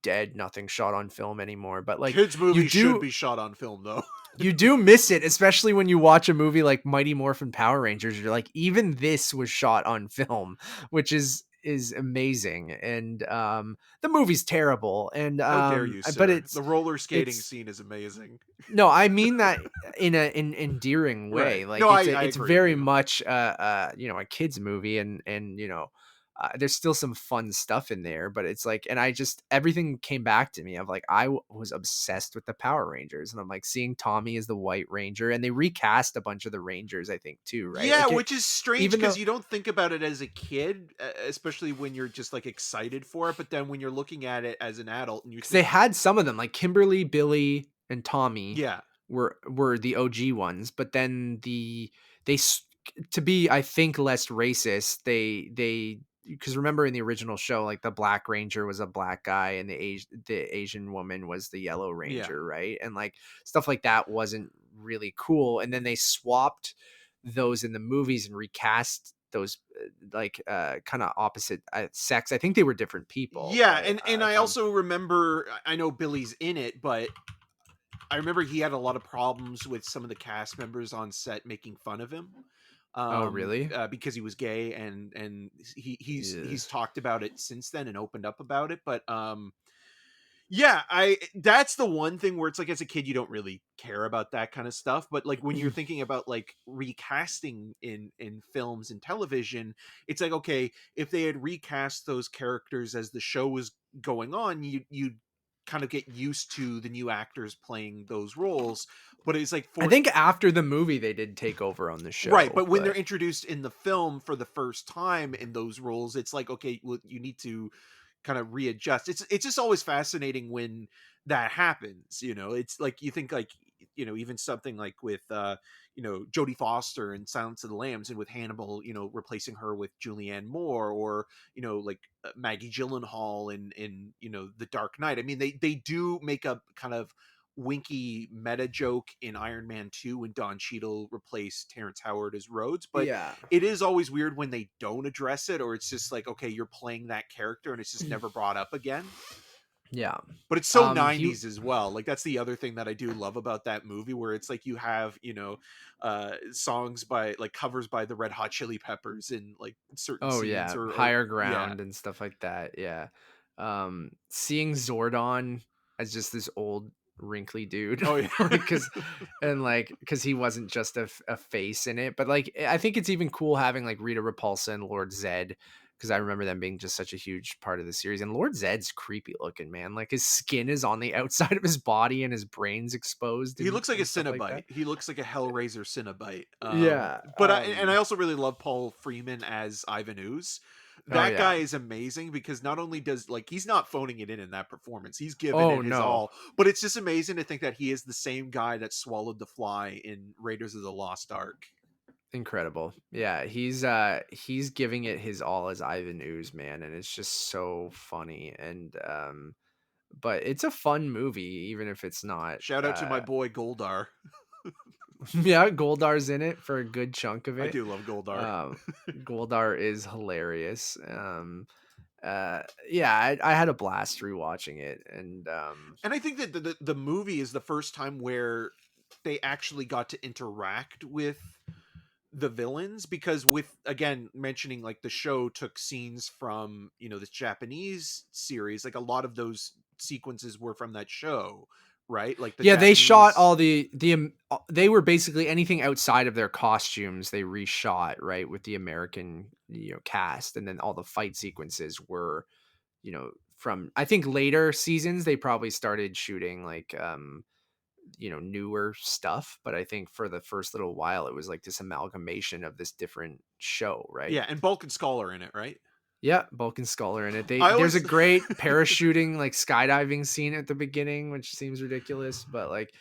dead, nothing shot on film anymore, but like, Kids you movies should do be shot on film though. you do miss it, especially when you watch a movie like Mighty Morphin Power Rangers. You're like, even this was shot on film, which is amazing. And the movie's terrible, and How dare you, but sir? The roller skating it's scene is amazing. no, I mean that in an endearing way. Right. Like, No, I it's agree with very you. much a kids movie, and there's still some fun stuff in there, but it's like, and I just, everything came back to me of like, was obsessed with the Power Rangers, and I'm like seeing Tommy as the White Ranger, and they recast a bunch of the Rangers, I think, too, right? Yeah, Like, which is strange even because though, you don't think about it as a kid, especially when you're just like excited for it. But then when you're looking at it as an adult and you because think, they had some of them, like Kimberly, Billy, and Tommy yeah, were the OG ones, but then they to be, I think, less racist, they because remember in the original show, like the Black Ranger was a black guy and the Asian woman was the Yellow yeah, Ranger, right? And like stuff like that wasn't really cool, and then they swapped those in the movies and recast those kind of opposite sex. I think they were different people, yeah. but And I if I'm also remember, I know Billy's in it, but I remember he had a lot of problems with some of the cast members on set making fun of him, oh really? because he was gay, and Yeah. he's talked about it since then and opened up about it. But yeah, I that's the one thing where it's like as a kid you don't really care about that kind of stuff, but like when you're thinking about like recasting in films and television, it's like, okay, if they had recast those characters as the show was going on, you kind of get used to the new actors playing those roles. But it's like I for think after the movie they did take over on the right, show, but when they're but introduced in the film for the first time in those roles, it's like, okay, well, you need to kind of readjust. It's just always fascinating when that happens. It's like you think like even something like with Jodie Foster in Silence of the Lambs, and with Hannibal, replacing her with Julianne Moore, or like Maggie Gyllenhaal in The Dark Knight. I mean, they do make a kind of winky meta joke in Iron Man 2 when Don Cheadle replaced Terrence Howard as Rhodes, but yeah. it is always weird when they don't address it, or it's just like, okay, you're playing that character and it's just never brought up again. Yeah. But it's so He 90s as well. Like that's the other thing that I do love about that movie, where it's like you have songs by like covers by the Red Hot Chili Peppers in like certain Oh scenes, yeah, or Higher yeah. Ground and stuff like that. Yeah. Seeing Zordon as just this old wrinkly dude, Oh yeah. like because he wasn't just a face in it, but like I think it's even cool having like Rita Repulsa and Lord Zed, because I remember them being just such a huge part of the series. And Lord Zed's creepy looking, man. Like his skin is on the outside of his body and his brain's exposed He and, looks like a and stuff like Cenobite. that. He looks like a Hellraiser Cenobite. Yeah. But I also really love Paul Freeman as Ivan Ooze. Oh That yeah. guy is amazing, because not only does like he's not phoning it in that performance, he's given Oh it his no. all. But it's just amazing to think that he is the same guy that swallowed the fly in Raiders of the Lost Ark. Incredible. Yeah, he's giving it his all as Ivan Ooze, man, and it's just so funny. And but it's a fun movie, even if it's not Shout out to my boy Goldar. yeah, Goldar's in it for a good chunk of I it. do love Goldar. Um Goldar is hilarious. Yeah, I had a blast rewatching it, and And I think that the movie is the first time where they actually got to interact with the villains, because with, again, mentioning like the show took scenes from, you know, this Japanese series, like a lot of those sequences were from that show, right? Like the Yeah, they shot Japanese. all they were basically anything outside of their costumes, they reshot, right, with the American, cast, and then all the fight sequences were, from I think later seasons they probably started shooting like newer stuff, but I think for the first little while it was like this amalgamation of this different show, right? Yeah, and Bulk and Skull are in it, right? Yeah, Bulk and Skull are in it. I There's a always great parachuting, like skydiving scene at the beginning, which seems ridiculous, but like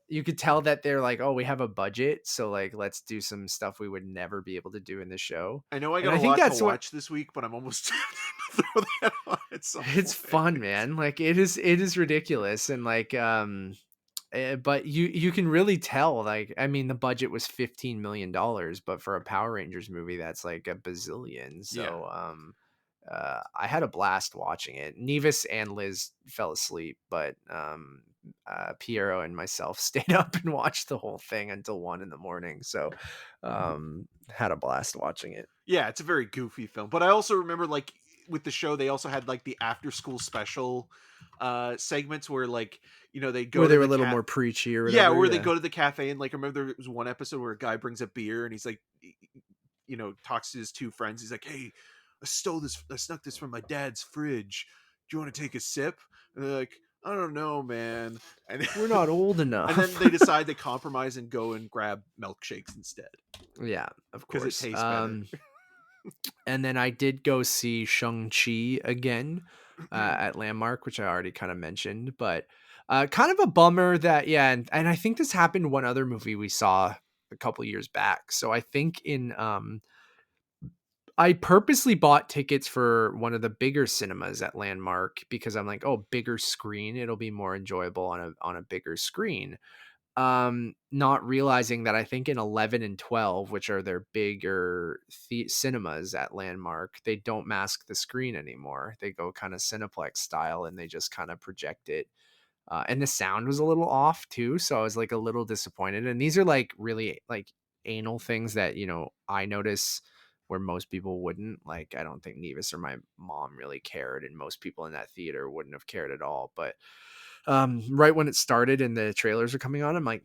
you could tell that they're like, oh, we have a budget, so like let's do some stuff we would never be able to do in the show. I know I And got I a think lot to that's what watch this week, but I'm almost tempted to throw that on at some it's fun, point. man. Like it is ridiculous, and like but you can really tell, like, I mean, the budget was $15 million, but for a Power Rangers movie that's like a bazillion. Yeah. So I had a blast watching it. Nevis and Liz fell asleep, but Piero and myself stayed up and watched the whole thing until 1 a.m. So had a blast watching it. Yeah, it's a very goofy film. But I also remember, like, with the show, they also had like the after school special segments where, like, you know, they Where go they to were a the little more preachy or yeah, whatever. where they Yeah. go to the cafe, and like, I remember there was one episode where a guy brings a beer and he's like, you know, talks to his two friends. He's like, "Hey, I snuck this from my dad's fridge. Do you want to take a sip?" And they're like, "I don't know, man." And We're not old and then enough. they decide they compromise and go and grab milkshakes instead Yeah, of because it course. tastes better. And then I did go see Shang-Chi again at Landmark, which I already kind of mentioned, but kind of a bummer that, yeah, and I think this happened one other movie we saw a couple years back. So I think I purposely bought tickets for one of the bigger cinemas at Landmark because I'm like, oh, bigger screen, it'll be more enjoyable on a bigger screen. Not realizing that I think in 11 and 12, which are their bigger cinemas at Landmark, they don't mask the screen anymore. They go kind of Cineplex style and they just kind of project it. And the sound was a little off too, so I was like a little disappointed. And these are like really like anal things that I notice where most people wouldn't. Like, I don't think Nevis or my mom really cared, and most people in that theater wouldn't have cared at all. But right when it started and the trailers are coming on, I'm like,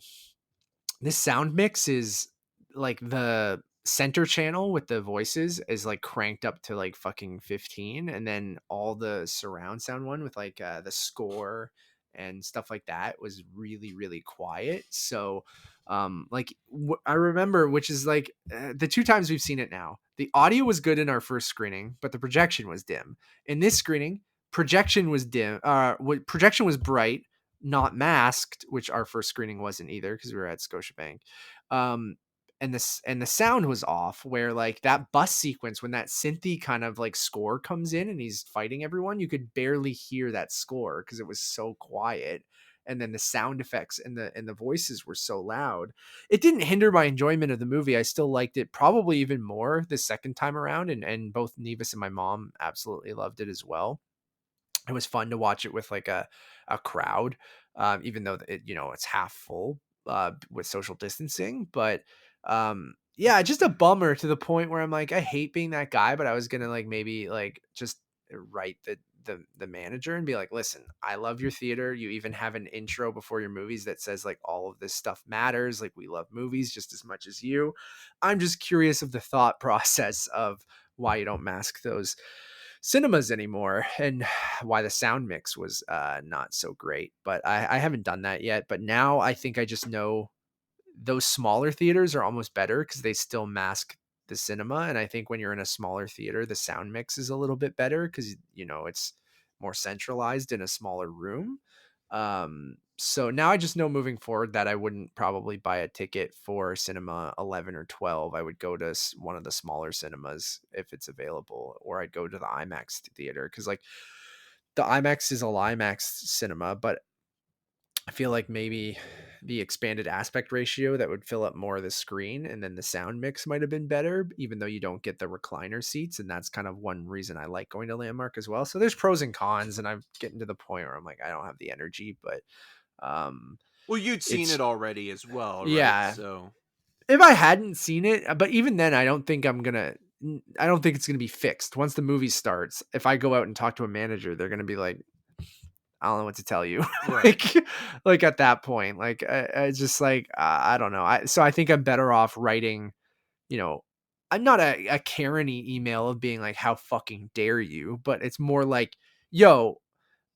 this sound mix is like the center channel with the voices is like cranked up to like fucking 15, and then all the surround sound one with like the score and stuff like that was really really quiet. So like I remember, which is like the two times we've seen it now, the audio was good in our first screening but the projection was dim. In this screening, projection was dim, projection was bright, not masked, which our first screening wasn't either because we were at Scotiabank. Um, and the sound was off, where like that bus sequence when that synthy kind of like score comes in and he's fighting everyone, you could barely hear that score because it was so quiet. And then the sound effects and the voices were so loud. It didn't hinder my enjoyment of the movie. I still liked it probably even more the second time around, and both Nevis and my mom absolutely loved it as well. It was fun to watch it with like a crowd, even though it's half full with social distancing. But yeah, just a bummer to the point where I'm like, I hate being that guy, but I was gonna like maybe like just write the manager and be like, listen, I love your theater. You even have an intro before your movies that says like all of this stuff matters. Like, we love movies just as much as you. I'm just curious of the thought process of why you don't mask those cinemas anymore and why the sound mix was not so great. But I haven't done that yet. But now I think I just know those smaller theaters are almost better because they still mask the cinema. And I think when you're in a smaller theater, the sound mix is a little bit better because it's more centralized in a smaller room. So now I just know moving forward that I wouldn't probably buy a ticket for cinema 11 or 12. I would go to one of the smaller cinemas if it's available, or I'd go to the IMAX theater because like the IMAX is a IMAX cinema, but I feel like maybe the expanded aspect ratio that would fill up more of the screen, and then the sound mix might have been better, even though you don't get the recliner seats. And that's kind of one reason I like going to Landmark as well. So there's pros and cons, and I'm getting to the point where I'm like, I don't have the energy, but Well, you'd seen it's it already as well, right? yeah. So If I hadn't seen it, but even then, I don't think it's gonna be fixed once the movie starts. If I go out and talk to a manager, they're gonna be like, I don't know what to tell you. right. like, like at that point, like I just like I don't know. So I think I'm better off writing, you know, I'm not a Karen-y email of being like, how fucking dare you, but it's more like, yo,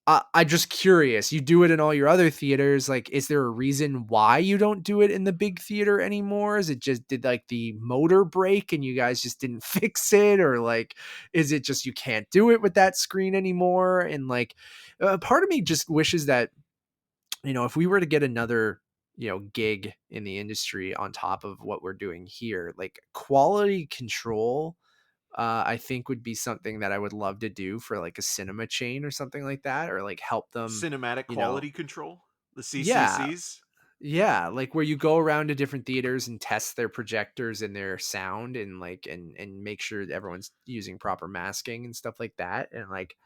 I'm just curious. You do it in all your other theaters. Like, is there a reason why you don't do it in the big theater anymore? Is it just did like the motor break and you guys just didn't fix it, or like, is it just you can't do it with that screen anymore? And like, part of me just wishes that if we were to get another gig in the industry on top of what we're doing here, like quality control I think would be something that I would love to do for like a cinema chain or something like that, or like help them, Cinematic you know, quality control, the yeah, CCCs. yeah, like where you go around to different theaters and test their projectors and their sound and like and make sure that everyone's using proper masking and stuff like that, and like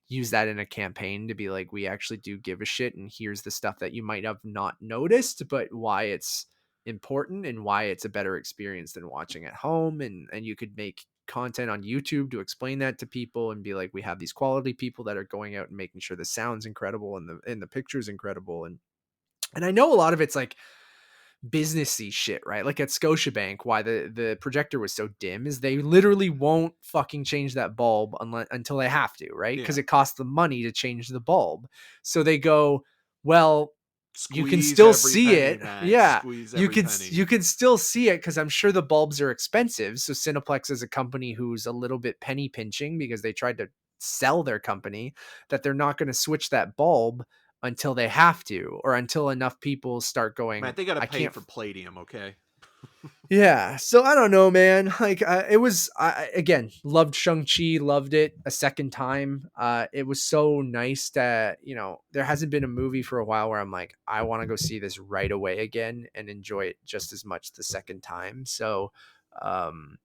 use that in a campaign to be like, we actually do give a shit, and here's the stuff that you might have not noticed, but why it's important and why it's a better experience than watching at home. And you could make content on YouTube to explain that to people and be like, we have these quality people that are going out and making sure the sound's incredible and the picture's incredible. And I know a lot of it's like businessy shit, right? Like at Scotiabank, why the projector was so dim is they literally won't fucking change that bulb until they have to, right? Because Yeah. it costs them money to change the bulb. So they go, well, you can Squeeze still every see penny, it. man. Yeah. Squeeze You every can penny. you can still see it because I'm sure the bulbs are expensive. So Cineplex is a company who's a little bit penny pinching because they tried to sell their company, that they're not going to switch that bulb until they have to, or until enough people start Man, going, they got to I pay can't. for palladium, okay? Yeah, so I don't know, man. Like, it was again, loved Shang-Chi, loved it a second time. It was so nice that there hasn't been a movie for a while where I'm like, I want to go see this right away again and enjoy it just as much the second time. So, um,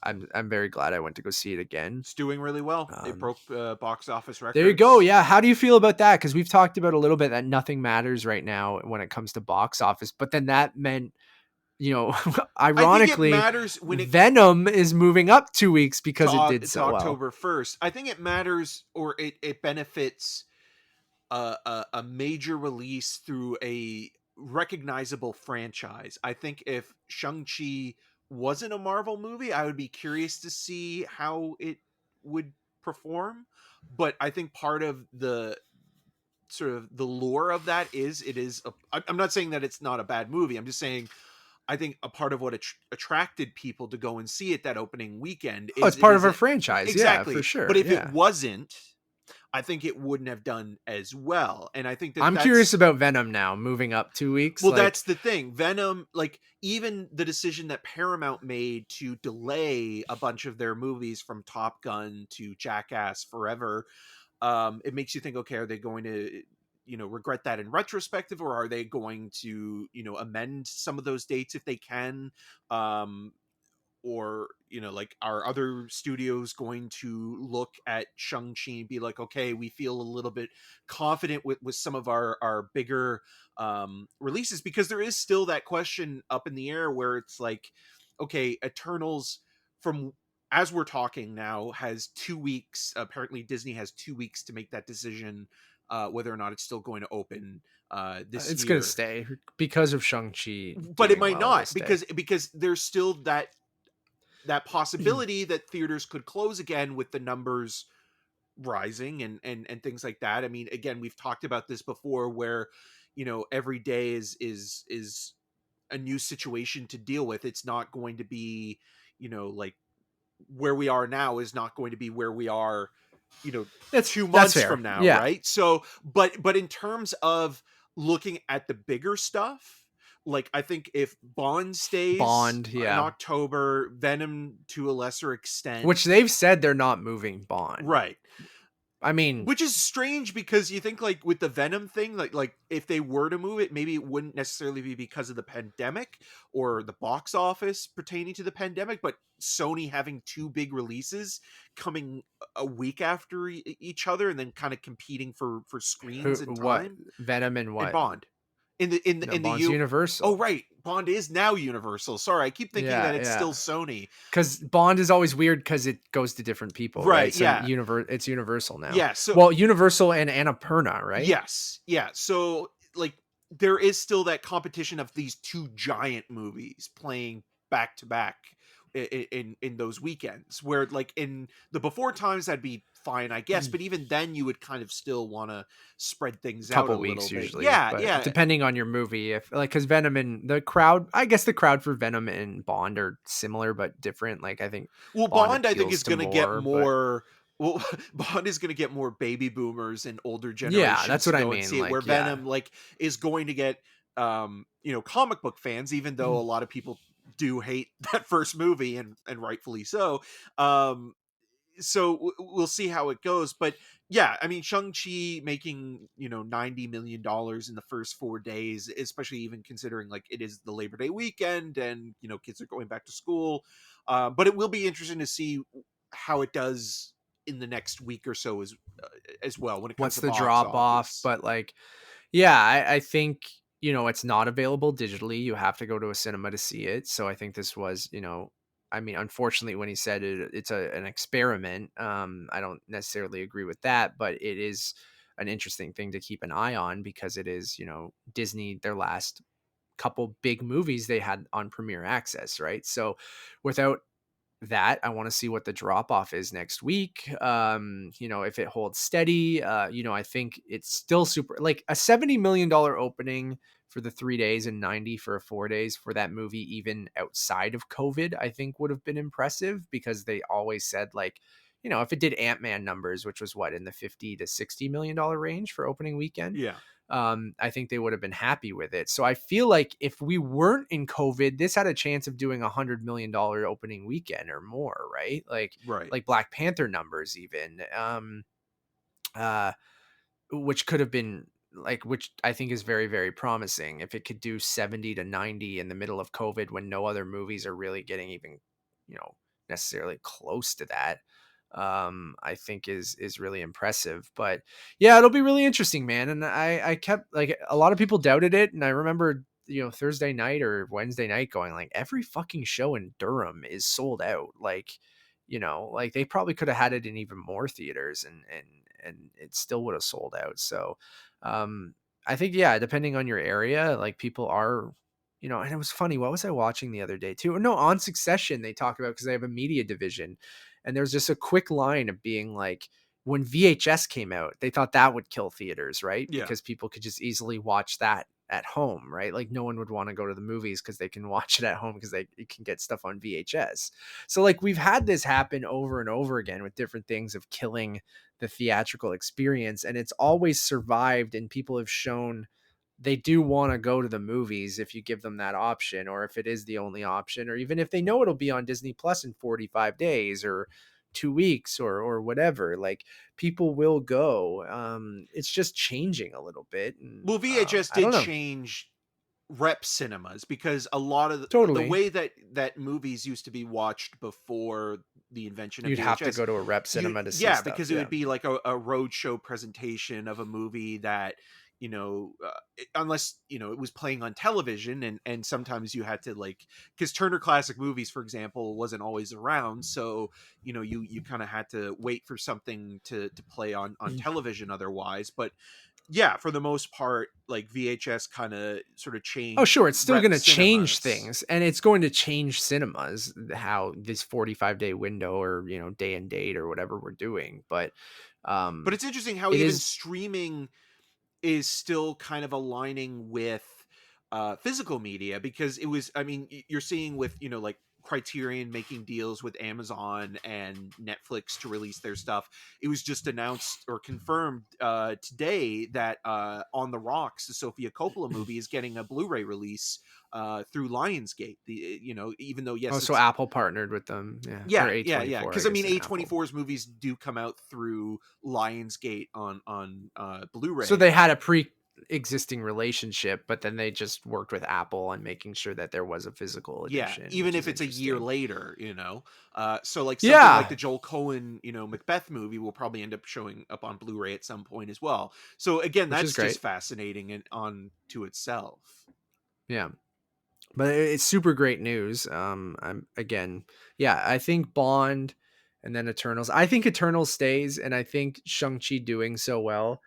I'm very glad I went to go see it again. It's doing really well. It Um, broke box office there you go. records. Yeah, how do you feel about that? Because we've talked about a little bit that nothing matters right now when it comes to box office, but then that meant I think it ironically, matters when it Venom is moving up 2 weeks to because it did to so well. October 1st. I think it matters, or it benefits a major release through a recognizable franchise. I think if Shang-Chi wasn't a Marvel movie, I would be curious to see how it would perform. But I think part of the sort of the lure of that is it is I'm not saying that it's not a bad movie. I'm just saying I think a part of what attracted people to go and see it that opening weekend Oh, it's is it part of is a it franchise. Yeah, for exactly. But sure. if it Yeah. wasn't, I think it wouldn't have done as well. And I think that I'm curious that's about Venom now, moving up 2 weeks. well, Like, that's the thing. Venom, like even the decision that Paramount made to delay a bunch of their movies from Top Gun to Jackass Forever, it makes you think, okay, are they going to regret that in retrospective, or are they going to amend some of those dates if they can? Or like, are other studios going to look at Shang-Chi and be like, okay, we feel a little bit confident with some of our bigger releases? Because there is still that question up in the air where it's like, okay, Eternals, from as we're talking now, has 2 weeks. Apparently Disney has 2 weeks to make that decision, whether or not it's still going to open this it's gonna year. stay because of Shang-Chi But it doing might well. It'll not, stay. because there's still that possibility that theaters could close again with the numbers rising and things like that. I mean, again, we've talked about this before, where every day is a new situation to deal with. It's not going to be, like, where we are now is not going to be where we are, two That's months fair. from now, Yeah. right? So but in terms of looking at the bigger stuff, like, I think if Bond stays Bond. in Yeah. October, Venom to a lesser extent, Which they've said they're not moving Bond. right? I mean, Which is strange, because you think, like, with the Venom thing, like if they were to move it, maybe it wouldn't necessarily be because of the pandemic or the box office pertaining to the pandemic, but Sony having two big releases coming a week after each other, and then kind of competing for screens and what time. Venom and And what? Bond. No, in the Bond's U. Oh, Universal. right, Bond is now Universal. Sorry, I keep thinking that Yeah, it's yeah. still Sony. Because Bond is always weird because it goes to different people, right? Right, So yeah. it's Universal now. Yeah, so Well, Universal and Annapurna, right? yes, yeah. So like there is still that competition of these two giant movies playing back to back in those weekends, where like in the before times that'd be fine, I guess, but even then you would kind of still want to spread things out a Couple little weeks bit. usually, Yeah, but yeah. depending on your movie, if like because Venom and the crowd, I guess the crowd for Venom and Bond are similar but different. Like I think Well, Bond Bond I think appeals is to going to get more, but more. Well, Bond is going to get more baby boomers and older yeah, that's generations to what I go and mean. see it. Where Like yeah, Venom like is going to get comic book fans, even though a lot of people do hate that first movie and rightfully so. Um, we'll see how it goes, but yeah, I mean, Shang-Chi making $90 million in the first 4 days, especially even considering like it is the Labor Day weekend and kids are going back to school. But it will be interesting to see how it does in the next week or so as well when it comes what's to the box drop off? office. But like yeah, I think, it's not available digitally. You have to go to a cinema to see it. So I think this was, I mean, unfortunately, when he said it's an experiment. I don't necessarily agree with that, but it is an interesting thing to keep an eye on because it is, Disney, their last couple big movies they had on Premiere Access, right? So without that, I want to see what the drop off is next week. If it holds steady, I think it's still super like a $70 million opening for the 3 days and 90 for 4 days for that movie, even outside of COVID, I think would have been impressive because they always said like, if it did Ant-Man numbers, which was what in the 50 to $60 million range for opening weekend, Yeah, I think they would have been happy with it. So I feel like if we weren't in COVID, this had a chance of doing $100 million opening weekend or more, right? right. Like Black Panther numbers, even, uh, which could have been like, which I think is very, very promising. If it could do 70 to 90 in the middle of COVID when no other movies are really getting even, necessarily close to that, I think is really impressive. But yeah, it'll be really interesting, man. And I kept like a lot of people doubted it, and I remember Thursday night or Wednesday night going like every fucking show in Durham is sold out. Like like they probably could have had it in even more theaters, and it still would have sold out. So I think yeah, depending on your area, like people are. And it was funny. What was I watching the other day too? No, on Succession, they talk about because they have a media division, and there's just a quick line of being like, when VHS came out, they thought that would kill theaters, right? Yeah. Because people could just easily watch that at home, right? Like no one would want to go to the movies because they can watch it at home because they can get stuff on VHS. So like we've had this happen over and over again with different things of killing the theatrical experience, and it's always survived, and people have shown they do want to go to the movies if you give them that option, or if it is the only option, or even if they know it'll be on Disney Plus in 45 days or 2 weeks or whatever, like people will go. It's just changing a little bit. And Well, VHS I did don't know. change rep cinemas because a lot of the Totally. way that movies used to be watched before the invention of You'd have to VHS, go to a rep you cinema to see yeah, stuff. because it Yeah. would be like a roadshow presentation of a movie that unless it was playing on television, and sometimes you had to like, because Turner Classic Movies, for example, wasn't always around, so you kind of had to wait for something to play on television otherwise. But yeah, for the most part, like VHS kind of sort of Oh, changed sure. It's still rep going to change cinemas. things, and it's going to change cinemas, how this 45-day window or, day and date or whatever we're doing. But But it's interesting how it even is. streaming is still kind of aligning with physical media, because it was, I mean, you're seeing with like Criterion making deals with Amazon and Netflix to release their stuff. It was just announced or confirmed today that On the Rocks, the Sofia Coppola movie, is getting a Blu-ray release through Lionsgate. The even though, Oh, yes, so it's Apple partnered with them. Yeah. Or yeah. A24, I Because I guess, mean, and Apple. A24's movies do come out through Lionsgate on So Blu-ray. they had a pre existing relationship, but then they just worked with Apple on making sure that there was a physical Yeah, edition, even which if is it's a year interesting. later, so like something like Yeah, the Joel Cohen, Macbeth movie will probably end up showing up on Blu-ray at some point as well. So again, which is that's just great. fascinating and on to itself. Yeah. But it's super great news. I'm again, yeah, I think Bond and then Eternals. I think Eternals stays, and I think Shang-Chi doing so well.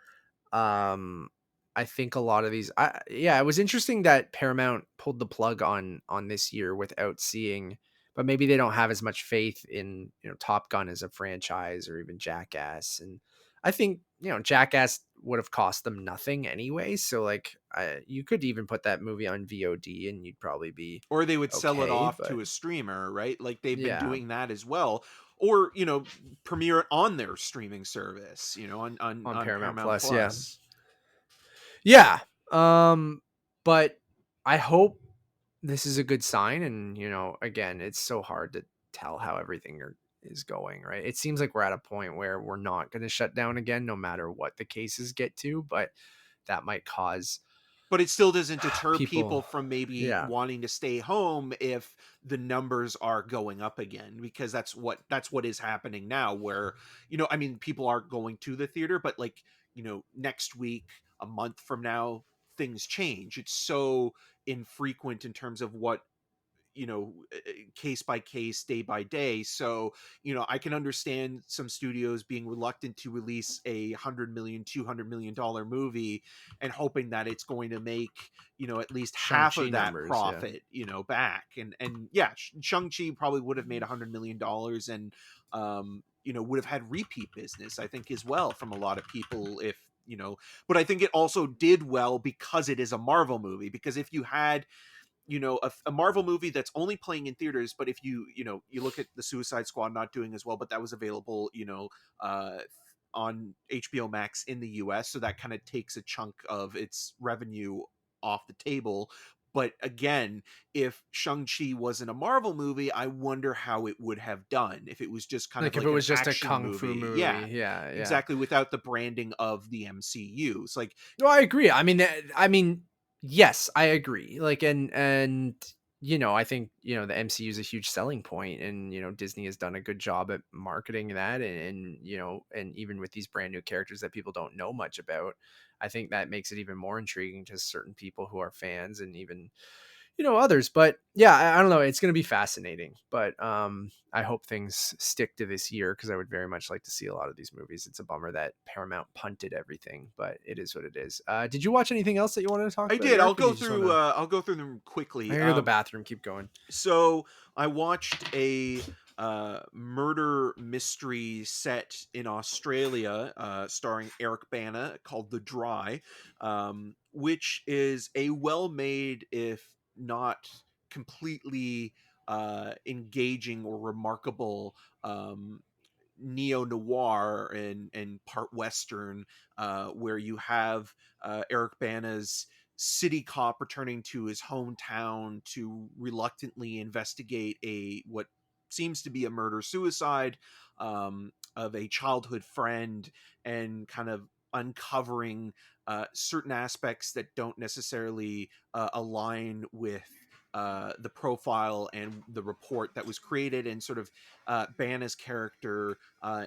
I think a lot of these yeah, it was interesting that Paramount pulled the plug on this year without seeing, but maybe they don't have as much faith in, Top Gun as a franchise or even Jackass. And I think, Jackass would have cost them nothing anyway, so like you could even put that movie on VOD and you'd probably be Or they would sell it okay. off But to a streamer, right? Like they've been yeah, doing that as well. Or, premiere it on their streaming service, on on Paramount Paramount Plus, yeah. Plus. Yeah. But I hope this is a good sign. And, again, it's so hard to tell how everything is going, right? It seems like we're at a point where we're not going to shut down again, no matter what the cases get to, but that might cause But it still doesn't deter people people. from maybe Yeah. wanting to stay home if the numbers are going up again, because that's what is happening now, where I mean, people are going to the theater, but like, next week, a month from now, things change. It's so infrequent in terms of what, case by case, day by day. So I can understand some studios being reluctant to release a 100 million, $200 million movie and hoping that it's going to make at least half Shang-Chi of that numbers. Yeah. profit back. And yeah, Shang-Chi probably would have made $100 million, and would have had repeat business, I think, as well, from a lot of people, if but I think it also did well because it is a Marvel movie. Because if you had a Marvel movie that's only playing in theaters, but if you look at the Suicide Squad not doing as well, but that was available uh on HBO Max in the US, so that kind of takes a chunk of its revenue off the table. But again, if Shang-Chi wasn't a Marvel movie, I wonder how it would have done if it was just kind of Like if like it an was just a action Kung Fu movie. Yeah, movie. Yeah. Yeah. exactly, without the branding of the MCU. It's like, No, I agree. I mean, yes, I agree. Like, and I think the MCU is a huge selling point, and Disney has done a good job at marketing that, and even with these brand new characters that people don't know much about, I think that makes it even more intriguing to certain people who are fans, and even others. But yeah, I don't know, it's going to be fascinating. But I hope things stick to this year, because I would very much like to see a lot of these movies. It's a bummer that Paramount punted everything, but it is what it is. Did you watch anything else that you wanted to talk I about, did. Eric, or do you just want to? I'll go through them I quickly. gotta go to the bathroom. Keep going. So I watched a murder mystery set in Australia, starring Eric Bana, called The Dry, which is a well-made, if not completely engaging or remarkable, neo noir and part western, where you have Eric Bana's city cop returning to his hometown to reluctantly investigate a what seems to be a murder suicide, of a childhood friend, and kind of uncovering certain aspects that don't necessarily align with the profile and the report that was created, and sort of Bana's character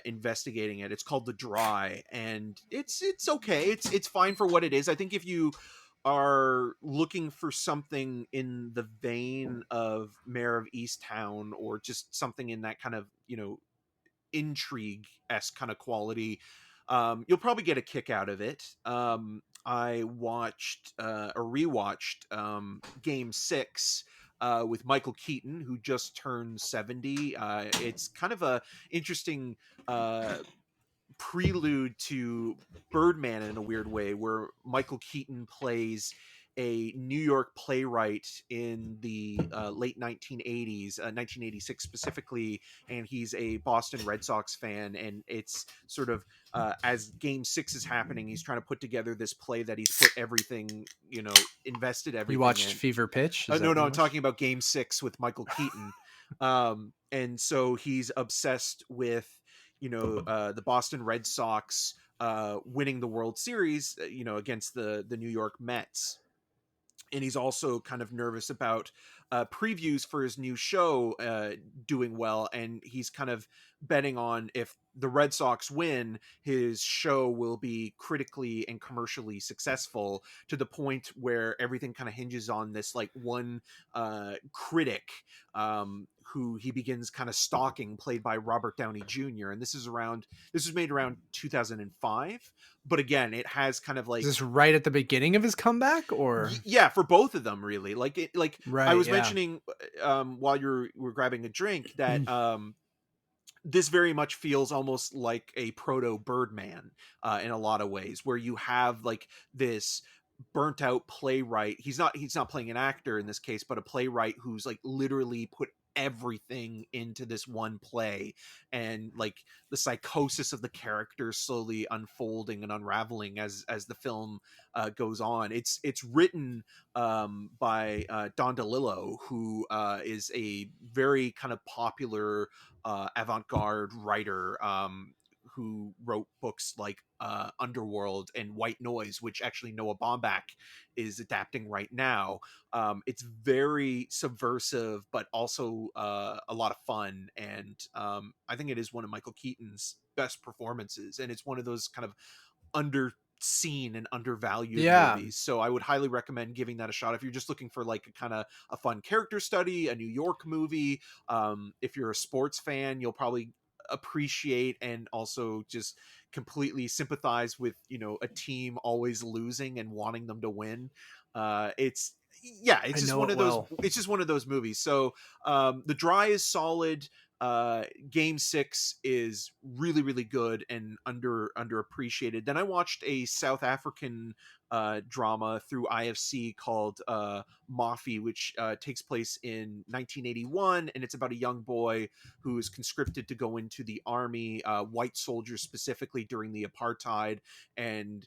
investigating it. It's called The Dry, and it's okay. It's fine for what it is. I think if you are looking for something in the vein of Mayor of Easttown, or just something in that kind of intrigue-esque kind of quality, you'll probably get a kick out of it. I watched or rewatched Game 6 with Michael Keaton, who just turned 70. It's kind of a interesting prelude to Birdman in a weird way, where Michael Keaton plays a New York playwright in the late 1980s, 1986 specifically, and he's a Boston Red Sox fan. And it's sort of as Game 6 is happening, he's trying to put together this play that he's put everything, invested You everything watched in. Fever Pitch? Is that No, what no, you I'm watched? talking about Game 6 with Michael Keaton. And so he's obsessed with, the Boston Red Sox winning the World Series, against the New York Mets. And he's also kind of nervous about previews for his new show doing well, and he's kind of betting on, if the Red Sox win, his show will be critically and commercially successful, to the point where everything kind of hinges on this like one critic who he begins kind of stalking, played by Robert Downey Jr. And this was made around 2005, but again, it has kind of Is like, this right at the beginning of his comeback, or yeah, for both of them, really. Like I right? was Yeah. mentioning while you were grabbing a drink, that this very much feels almost like a proto Birdman in a lot of ways, where you have like this burnt out playwright. He's not playing an actor in this case, but a playwright who's like literally put everything into this one play, and like the psychosis of the characters slowly unfolding and unraveling as the film goes on. It's written by Don DeLillo, who is a very kind of popular avant-garde writer, who wrote books like Underworld and White Noise, which actually Noah Baumbach is adapting right now. It's very subversive, but also a lot of fun, and I think it is one of Michael Keaton's best performances, and it's one of those kind of underseen and undervalued Yeah. movies. So I would highly recommend giving that a shot if you're just looking for like a kind of a fun character study, a New York movie. If you're a sports fan, you'll probably appreciate and also just completely sympathize with a team always losing and wanting them to win. It's yeah, it's I just know one it of those well. it's just one of those movies. So The Dry is solid. Game 6 is really, really good and underappreciated. Then I watched a South African drama through IFC called Mafi, which takes place in 1981, and it's about a young boy who is conscripted to go into the army, white soldiers specifically during the apartheid, and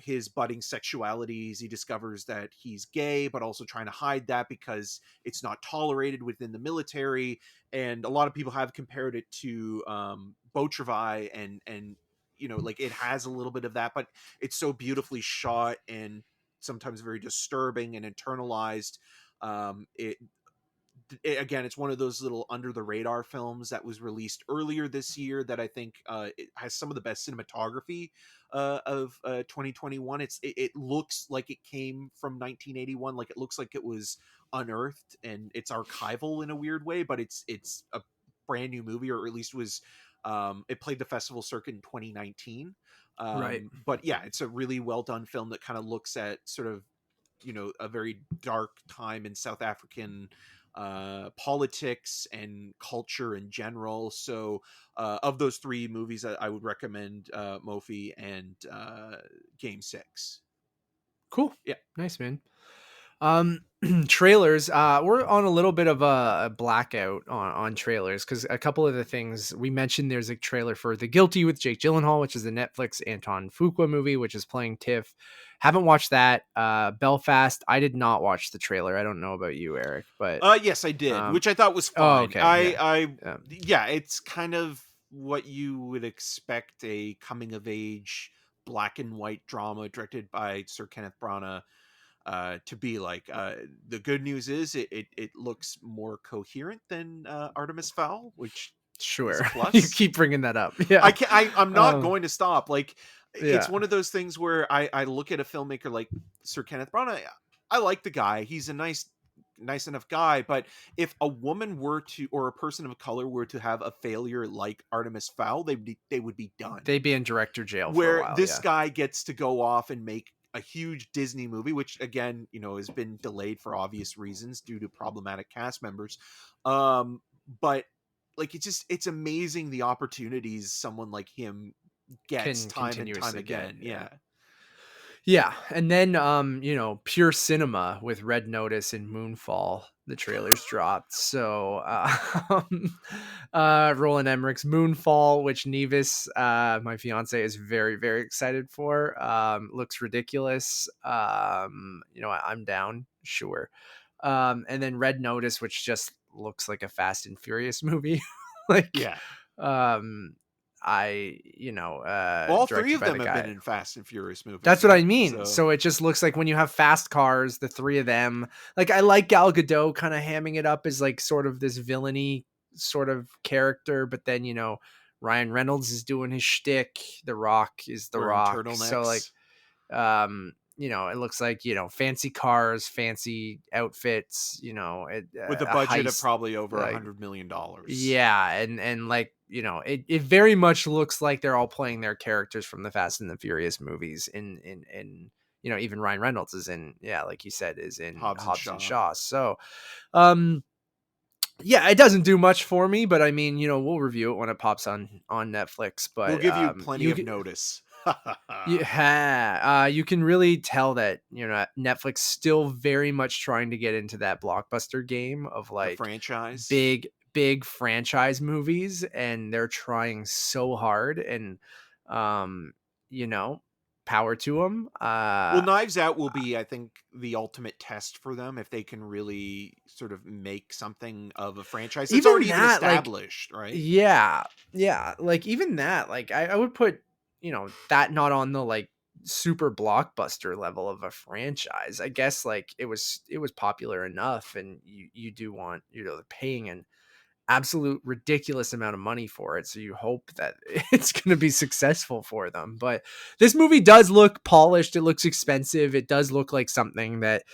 his budding sexualities. He discovers that he's gay, but also trying to hide that because it's not tolerated within the military. And a lot of people have compared it to Beau Travail, and like it has a little bit of that, but it's so beautifully shot and sometimes very disturbing and internalized. Again, it's one of those little under the radar films that was released earlier this year that I think it has some of the best cinematography of 2021. It looks like it came from 1981, like it looks like it was unearthed, and it's archival in a weird way, but it's a brand new movie, or at least was it played the festival circuit in 2019. Right. But yeah, it's a really well done film that kind of looks at sort of a very dark time in South African politics and culture in general. So of those three movies, I would recommend Mofi and Game 6. Cool. Yeah. Nice, man. Trailers. We're on a little bit of a blackout on trailers, because a couple of the things we mentioned, there's a trailer for The Guilty with Jake Gyllenhaal, which is the Netflix Anton Fuqua movie, which is playing TIFF. Haven't watched that. Belfast. I did not watch the trailer. I don't know about you, Eric, but Yes, I did, um, which I thought was oh, fine. okay, yeah. Yeah, it's kind of what you would expect a coming of age black and white drama directed by Sir Kenneth Branagh to be like. The good news is it looks more coherent than Artemis Fowl, which is a Sure. You plus. keep bringing that up. Yeah. I can't. I'm not Um, going to stop. Like, yeah. it's one of those things where I look at a filmmaker like Sir Kenneth Branagh. I like the guy. He's a nice enough guy. But if a woman were to, or a person of color were to have a failure like Artemis Fowl, they would be done. They'd be in director jail for a Where while. this Yeah. guy gets to go off and make a huge Disney movie, which again, has been delayed for obvious reasons due to problematic cast members. But like, it's amazing the opportunities someone like him gets Can time and time continuously get. again. Yeah. Yeah. Yeah, and then pure cinema with Red Notice and Moonfall. The trailers dropped. So Roland Emmerich's Moonfall, which Nevis, my fiance, is very, very excited for. Looks ridiculous. I'm down, sure. And then Red Notice, which just looks like a Fast and Furious movie. Like Yeah. um Well, all three directed of by them the have been guy. in Fast and Furious movies. That's what I right? mean. So it just looks like when you have fast cars, the three of them, like I like Gal Gadot kind of hamming it up as like sort of this villainy sort of character, but then Ryan Reynolds is doing his shtick. The Rock is the wearing Rock. So like, turtlenecks it looks like fancy cars, fancy outfits. with a A budget of heist. probably over Like, $100 million. yeah, and like it very much looks like they're all playing their characters from the Fast and the Furious movies. In even Ryan Reynolds is in, yeah, like you said, is in Hobbs and Hobbs and Shaw. Shaw. So, yeah, it doesn't do much for me, but I mean, we'll review it when it pops on Netflix. But We'll give you plenty of notice. yeah, you can really tell that Netflix still very much trying to get into that blockbuster game of The like franchise. big franchise movies, and they're trying so hard, and um power to them. Well, Knives Out will be, I think, the ultimate test for them if they can really sort of make something of a franchise that's already even established, right? Yeah, like even that, like I would put that not on the like super blockbuster level of a franchise. I guess like it was popular enough, and you do want they're paying an absolute ridiculous amount of money for it, so you hope that it's going to be successful for them. But this movie does look polished, it looks expensive, it does look like something that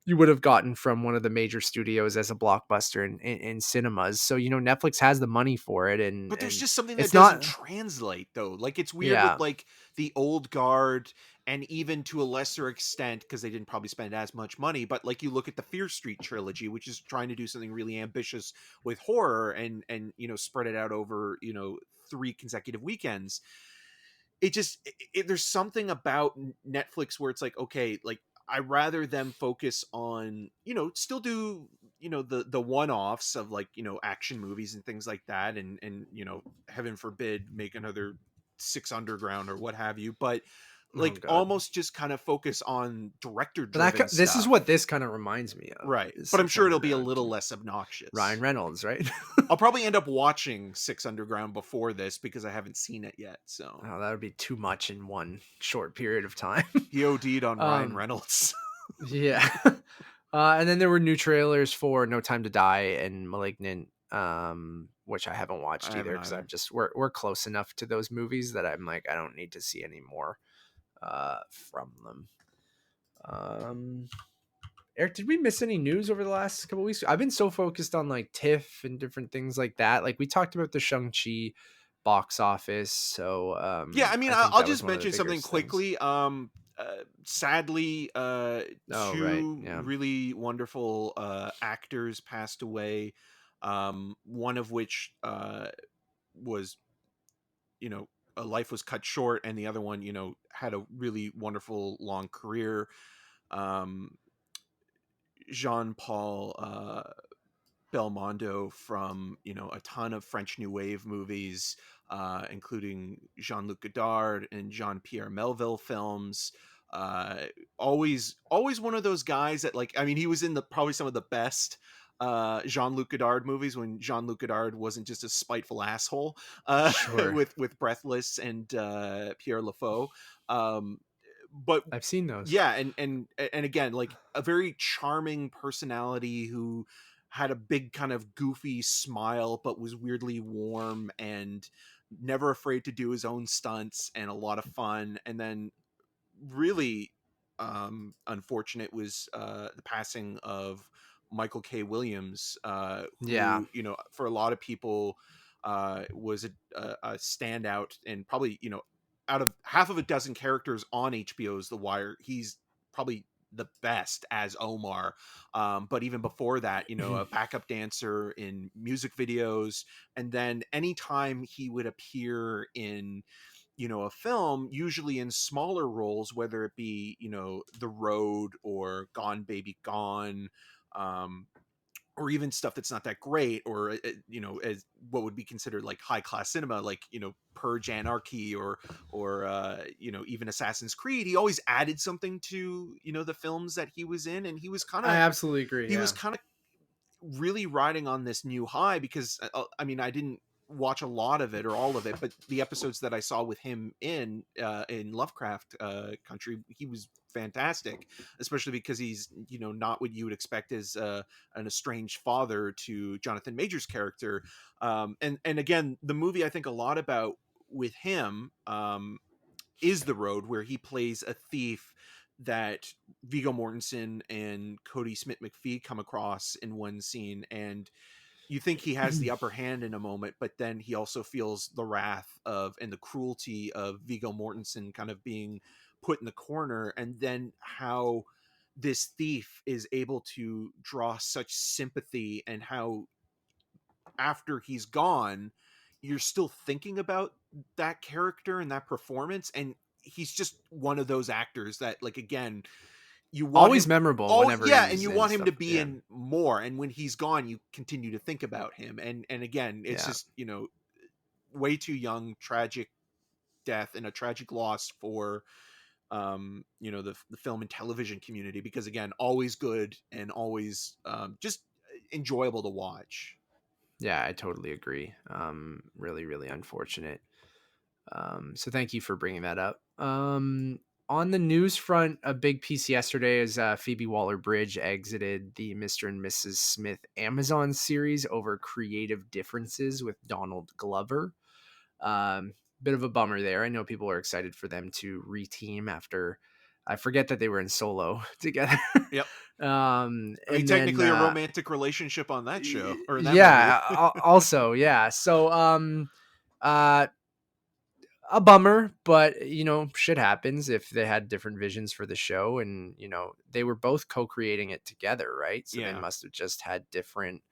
you would have gotten from one of the major studios as a blockbuster in cinemas. So Netflix has the money for it, But there's and just something that it's doesn't not. translate, though. Like, it's weird with Yeah, like the old guard, and even to a lesser extent, because they didn't probably spend as much money, but like you look at the Fear Street trilogy, which is trying to do something really ambitious with horror, and spread it out over 3 consecutive weekends. It just there's something about Netflix where it's like, okay, like I rather them focus on still do the one-offs of like action movies and things like that, and heaven forbid make another Six Underground or what have you, but oh like god. almost just kind of focus on director But driven this is stuff. what this kind of reminds me of, Right, is but I'm Six sure it'll be a Underground. little less obnoxious. Ryan Reynolds, right? I'll probably end up watching Six Underground before this because I haven't seen it yet, so Oh, that would be too much in one short period of time. he OD'd on Ryan um Reynolds. yeah. And then there were new trailers for No Time to Die and Malignant, which I haven't watched I either, haven't because either. I'm just we're close enough to those movies that I'm like, I don't need to see any more from them. Eric, did we miss any news over the last couple weeks? I've been so focused on like TIFF and different things like that. Like we talked about the Shang-Chi box office, so Yeah, I mean, I think I'll that was just one of the mention bigger something things. quickly. Sadly, Oh right, two yeah. really wonderful actors passed away. One of which was, a life was cut short, and the other one, had a really wonderful long career. Um, Jean Paul Belmondo from a ton of French New Wave movies, including Jean-Luc Godard and Jean-Pierre Melville films. Always one of those guys that, like, I mean, he was in probably some of the best Jean-Luc Godard movies when Jean-Luc Godard wasn't just a spiteful asshole, Sure. with Breathless and Pierre Lafaut. Um, but I've seen those. yeah, and again, like a very charming personality who had a big kind of goofy smile, but was weirdly warm and never afraid to do his own stunts, and a lot of fun. And then really unfortunate was the passing of Michael K. Williams, Yeah. who for a lot of people was a standout, and probably out of half of a dozen characters on HBO's The Wire, he's probably the best as Omar. But even before that, a backup dancer in music videos, and then anytime he would appear in a film, usually in smaller roles, whether it be The Road or Gone Baby Gone, or even stuff that's not that great, or as what would be considered like high class cinema, like Purge Anarchy, or even Assassin's Creed. He always added something to the films that he was in, and he was kind I of absolutely agree. he Yeah. was kind of really riding on this new high, because I mean, I didn't watch a lot of it or all of it, but the episodes that I saw with him in Lovecraft country, he was fantastic, especially because he's, you know, not what you would expect as an estranged father to Jonathan Major's character. And again, the movie I think a lot about with him is The Road, where he plays a thief that Viggo Mortensen and Cody Smith McPhee come across in one scene, and you think he has the upper hand in a moment, but then he also feels the wrath of and the cruelty of Viggo Mortensen kind of being put in the corner, and then how this thief is able to draw such sympathy, and how after he's gone you're still thinking about that character and that performance, and he's just one of those actors that, like, again, you want Always him. memorable Oh whenever yeah, and he's you in want him to stuff. be Yeah. in more, and when he's gone you continue to think about him, and again, it's Yeah. just, you know, way too young, tragic death and a tragic loss for you know, the film and television community, because again, always good and always just enjoyable to watch. Yeah, I totally agree. Really, really unfortunate. So thank you for bringing that up. On the news front, a big piece yesterday is Phoebe Waller-Bridge exited the Mr. and Mrs. Smith Amazon series over creative differences with Donald Glover. Bit of a bummer there. I know people are excited for them to reteam after, I forget that they were in Solo together. Yep. I mean, And technically a then romantic relationship on that show or in that yeah, movie. also, yeah. So uh a bummer, but you know, shit happens if they had different visions for the show, and you know, they were both co-creating it together, right? So they Yeah. must have just had different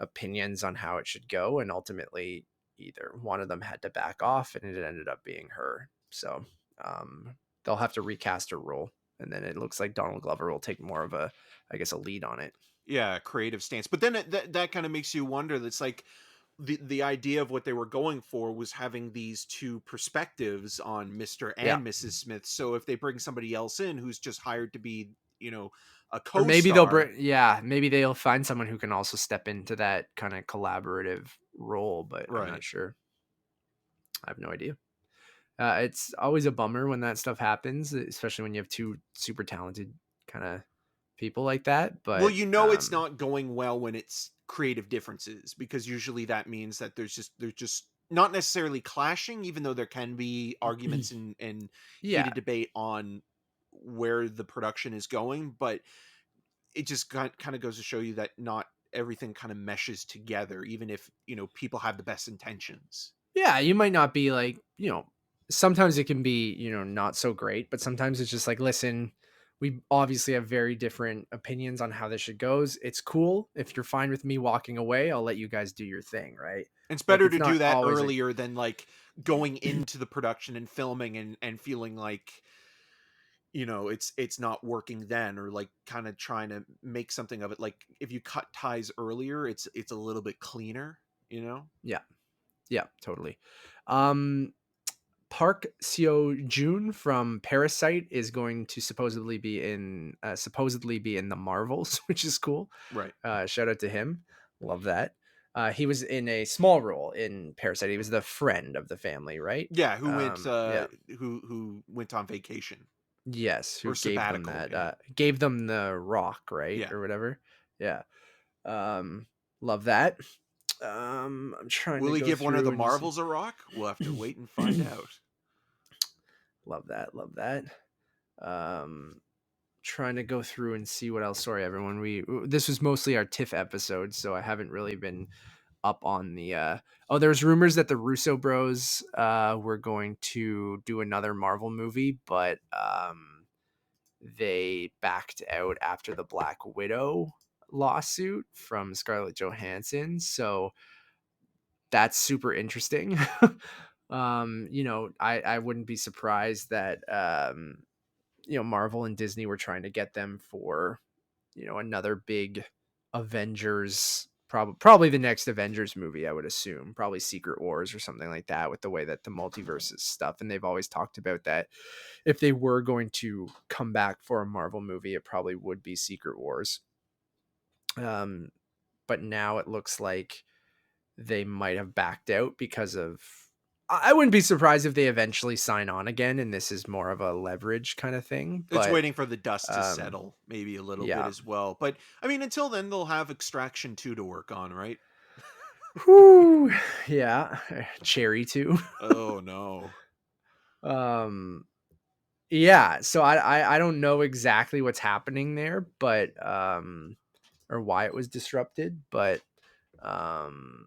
opinions on how it should go, and ultimately either one of them had to back off and it ended up being her. So they'll have to recast her role, and then it looks like Donald Glover will take more of a, I guess, a lead on it. Yeah, creative stance. But then that kind of makes you wonder. That's like the idea of what they were going for was having these two perspectives on Mr. Yeah. and Mrs. Smith. So if they bring somebody else in who's just hired to be, you know, a Or maybe they'll co-star. bring, yeah, maybe they'll find someone who can also step into that kind of collaborative role, but I'm Right. not sure. I have no idea. It's always a bummer when that stuff happens, especially when you have two super talented kind of people like that. Well, But you know, it's not going well when it's creative differences, because usually that means that there's just not necessarily clashing, even though there can be arguments and yeah, heated debate on where the production is going, but it just kind of goes to show you that not everything kind of meshes together, even if, you know, people have the best intentions. yeah, you might not be like, you know, sometimes it can be, you know, not so great, but sometimes it's just like, listen, we obviously have very different opinions on how this should goes. It's cool. If you're fine with me walking away, I'll let you guys do your thing, right? It's Like better it's to do not that always a earlier than like going into the production and filming and feeling like, you know, it's not working then, or like kind of trying to make something of it. Like if you cut ties earlier, it's a little bit cleaner, you know. yeah, yeah, totally. Um Park Seo Joon from Parasite is going to supposedly be in the Marvels, which is cool. Right. Shout out to him. Love that. He was in a small role in Parasite. He was the friend of the family, right? Yeah, who went Yeah. who went on vacation Yes, who or gave them sabbatical, that yeah. gave them the rock, right? Yeah. Or whatever. Yeah. Love that. I'm trying to Will he go give one of through the and just Marvels a rock? We'll have to wait and find out. love that. Love that. Um trying to go through and see what else. Sorry, everyone. This was mostly our TIFF episode, so I haven't really been up on the. Oh, there's rumors that the Russo Bros were going to do another Marvel movie, but they backed out after the Black Widow lawsuit from Scarlett Johansson. So that's super interesting. You know, I wouldn't be surprised that you know, Marvel and Disney were trying to get them for, you know, another big Avengers, probably the next Avengers movie, I would assume, probably Secret Wars or something like that, with the way that the multiverse is stuff. And they've always talked about that if they were going to come back for a Marvel movie, it probably would be Secret Wars. But now it looks like they might have backed out because of. I wouldn't be surprised if they eventually sign on again, and this is more of a leverage kind of thing. It's But waiting for the dust to um, settle, maybe a little bit yeah, as well. But I mean, until then, they'll have Extraction 2 to work on, right? whew, yeah, Cherry too. Oh no. um, yeah, so I don't know exactly what's happening there, but or why it was disrupted, but um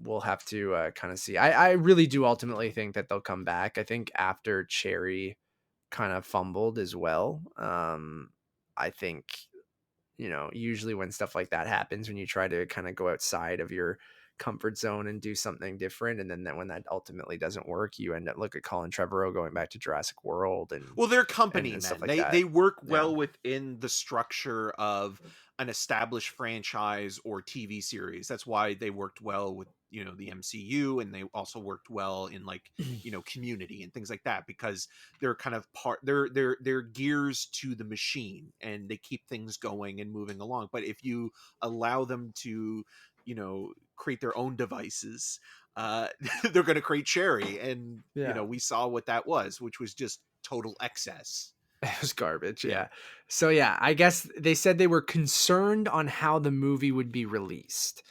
we'll have to kind of see. I really do ultimately think that they'll come back. I think after Cherry kind of fumbled as well, I think, usually when stuff like that happens, when you try to kind of go outside of your comfort zone and do something different, and then when that ultimately doesn't work, you end up, look at Colin Trevorrow going back to Jurassic World and Well, they're and, company and stuff men. like They that. they work Yeah. well within the structure of an established franchise or TV series. That's why they worked well with, the MCU, and they also worked well in, like, Community and things like that, because they're kind of they're gears to the machine, and they keep things going and moving along. But if you allow them to, create their own devices, uh they're going to create Cherry, and Yeah. we saw what that was, which was just total excess. It was garbage, Yeah. yeah. So, yeah, I guess they said they were concerned on how the movie would be released.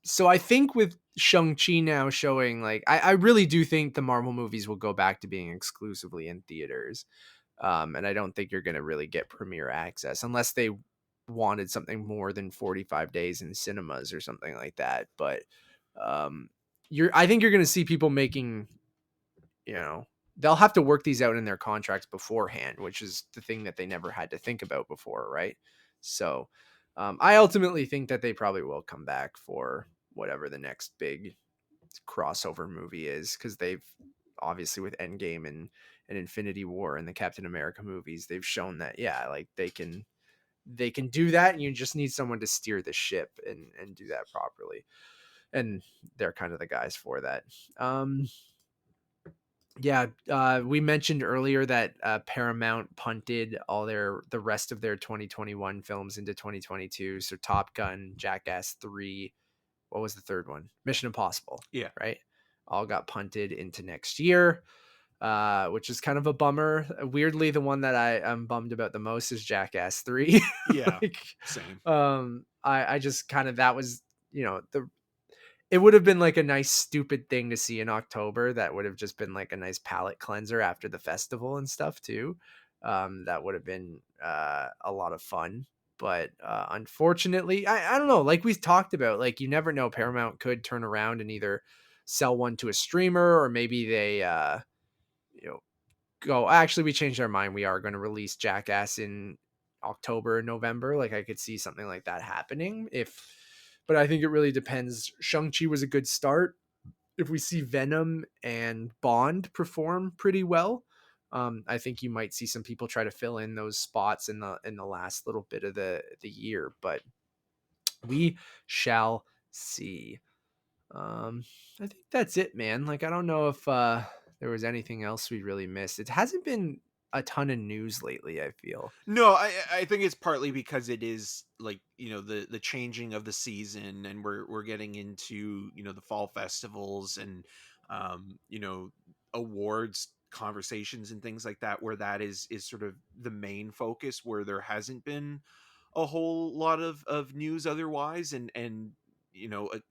So I think with Shang-Chi now showing, like, I really do think the Marvel movies will go back to being exclusively in theaters. And I don't think you're going to really get premiere access unless they wanted something more than 45 days in cinemas or something like that. But um, I think you're going to see people making, they'll have to work these out in their contracts beforehand, which is the thing that they never had to think about before, right? So I ultimately think that they probably will come back for whatever the next big crossover movie is, because they've obviously, with Endgame and Infinity War and the Captain America movies, they've shown that, yeah, like they can do that, and you just need someone to steer the ship and do that properly, and they're kind of the guys for that. um yeah, we mentioned earlier that Paramount punted the rest of their 2021 films into 2022. So Top Gun, Jackass 3, what was the third one? Mission Impossible, Yeah. right? All got punted into next year, which is kind of a bummer. Weirdly, the one that I'm bummed about the most is Jackass 3. Yeah. Like, Same. I just kind of, that was, the it would have been like a nice stupid thing to see in October. That would have just been like a nice palate cleanser after the festival and stuff too. That would have been a lot of fun. But unfortunately, I don't know. Like we talked about, like, you never know. Paramount could turn around and either sell one to a streamer, or maybe they you know go, actually, we changed our mind. We are going to release Jackass in October, November. Like, I could see something like that happening but I think it really depends. Shang-Chi was a good start. If we see Venom and Bond perform pretty well, I think you might see some people try to fill in those spots in the last little bit of the year, but we shall see. I think that's it, man. Like, I don't know if there was anything else we really missed. It hasn't been a ton of news lately, I feel. No, I think it's partly because it is, like, the changing of the season, and we're getting into, the fall festivals, and awards conversations and things like that, where that is sort of the main focus, where there hasn't been a whole lot of news otherwise. And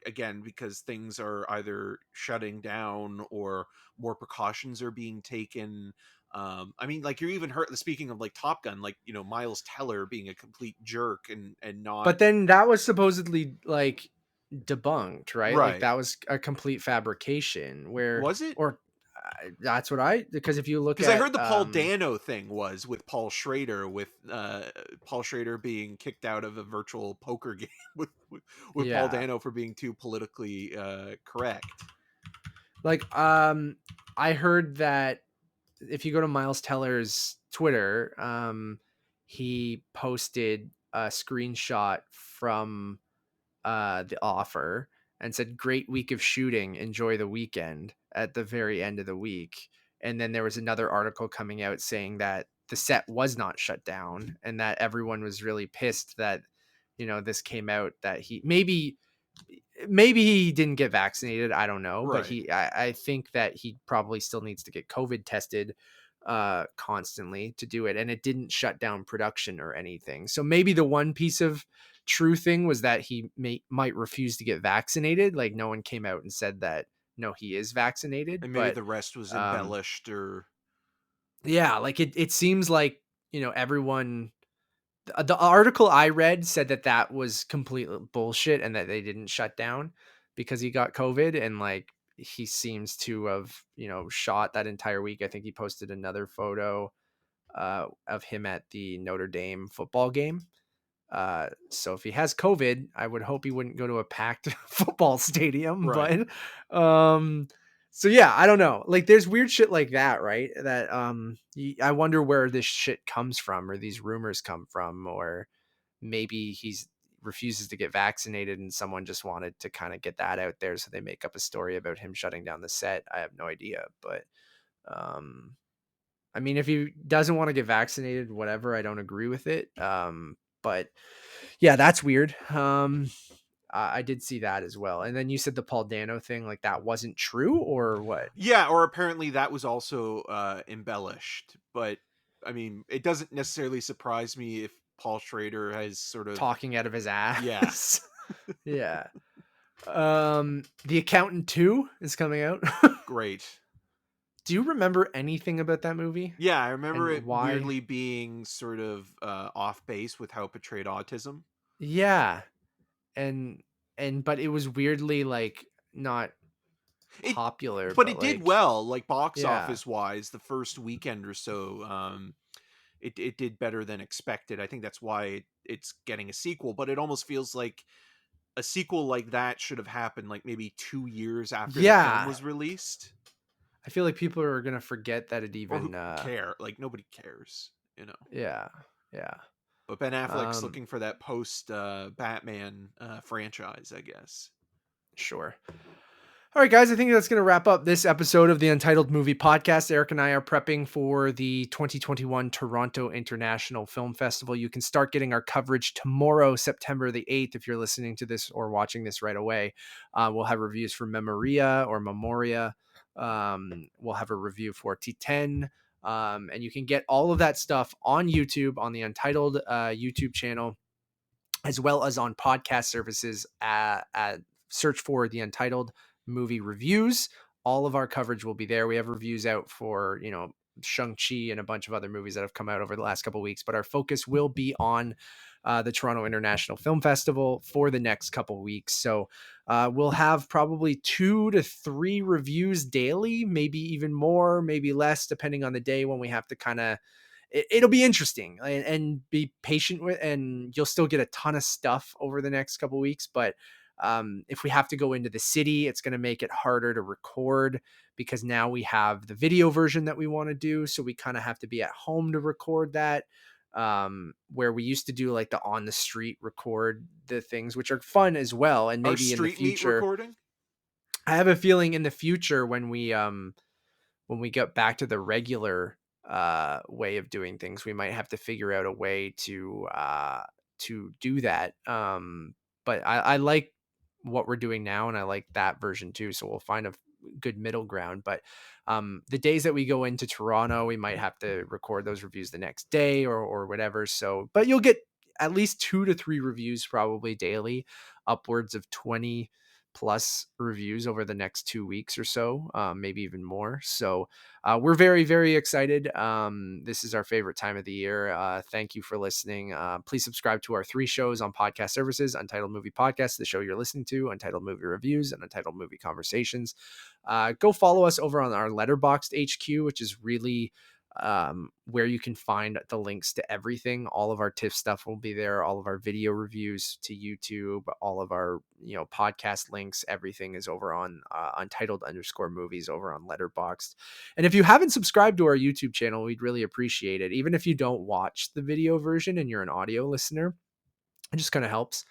again, because things are either shutting down, or more precautions are being taken. I mean, like, you're even heard, speaking of, like, Top Gun, like, Miles Teller being a complete jerk, and not But then that was supposedly, like, debunked, right? Like, right. that was a complete fabrication, where, Was it? or that's what because if you look Because I at heard the Paul Dano thing was with Paul Schrader, with Paul Schrader being kicked out of a virtual poker game with Paul yeah, Dano for being too politically correct. like, I heard that if you go to Miles Teller's Twitter, he posted a screenshot from the offer and said, "Great week of shooting. Enjoy the weekend," at the very end of the week. And then there was another article coming out saying that the set was not shut down, and that everyone was really pissed that, this came out, that he maybe maybe he didn't get vaccinated. I don't know, but Right. I think that he probably still needs to get COVID tested constantly to do it, and it didn't shut down production or anything. So maybe the one piece of true thing was that he might refuse to get vaccinated. Like no one came out and said that no, he is vaccinated, And maybe but the rest was um embellished or yeah, like it seems like, everyone, the article I read said that that was complete bullshit and that they didn't shut down because he got COVID, and like he seems to have, shot that entire week. I think he posted another photo of him at the Notre Dame football game. So if he has COVID, I would hope he wouldn't go to a packed football stadium. Right. But so yeah, I don't know. Like there's weird shit like that, right? That I wonder where this shit comes from, or these rumors come from, or maybe he's refuses to get vaccinated and someone just wanted to kind of get that out there, so they make up a story about him shutting down the set. I have no idea, but um I mean, if he doesn't want to get vaccinated, whatever, I don't agree with it. But yeah, that's weird. I did see that as well. And then you said the Paul Dano thing, like that wasn't true, or what? Yeah, or apparently that was also embellished. But I mean, it doesn't necessarily surprise me if Paul Schrader has sort of Talking out of his yeah, ass. Yeah. The Accountant 2 is coming out. great. Do you remember anything about that movie Yeah, I remember and it why? weirdly being sort of off base with how it portrayed autism. Yeah. And but it was weirdly like not It popular, but but it did like well, like box yeah. office wise, the first weekend or so. It did better than expected. I think that's why it's getting a sequel, but it almost feels like a sequel like that should have happened like maybe 2 years after the film Yeah. was released. I feel like people are gonna forget that it Or who even care? Like nobody cares. yeah. Yeah. But Ben Affleck's Um looking for that post Batman franchise, I guess. sure. All right, guys, I think that's going to wrap up this episode of the Untitled Movie Podcast. Eric and I are prepping for the 2021 Toronto International Film Festival. You can start getting our coverage tomorrow, September the 8th, if you're listening to this or watching this right away. We'll have reviews for Memoria or Memoria. We'll have a review for T10. And you can get all of that stuff on YouTube, on the Untitled YouTube channel, as well as on podcast services. Search for the Untitled Movie Reviews. All of our coverage will be there. We have reviews out for, Shang-Chi and a bunch of other movies that have come out over the last couple of weeks, but our focus will be on the Toronto International Film Festival for the next couple of weeks. So we'll have probably 2 to 3 reviews daily, maybe even more, maybe less, depending on the day when we have to kind of it'll be interesting, and be patient with, and you'll still get a ton of stuff over the next couple weeks. But if we have to go into the city, it's going to make it harder to record because now we have the video version that we want to do. So we kind of have to be at home to record that. Where we used to do like the on the street record the things, which are fun as well. And Our maybe in the street meet future, recording? I have a feeling in the future when we get back to the regular way of doing things, we might have to figure out a way to do that. But I like what we're doing now, and I like that version too. So we'll find a good middle ground. But the days that we go into Toronto, we might have to record those reviews the next day or whatever. So, but you'll get at least 2 to 3 reviews probably daily, upwards of 20 plus reviews over the next 2 weeks or so, maybe even more. So we're very, very excited. This is our favorite time of the year. Thank you for listening. Please subscribe to our 3 shows on podcast services: Untitled Movie Podcast, the show you're listening to, Untitled Movie Reviews, and Untitled Movie Conversations. Go follow us over on our Letterboxd HQ, which is really where you can find the links to everything. All of our TIFF stuff will be there, all of our video reviews to YouTube, all of our podcast links, everything is over on Untitled_movies over on Letterboxd. And if you haven't subscribed to our YouTube channel, we'd really appreciate it. Even if you don't watch the video version and you're an audio listener, it just kind of helps.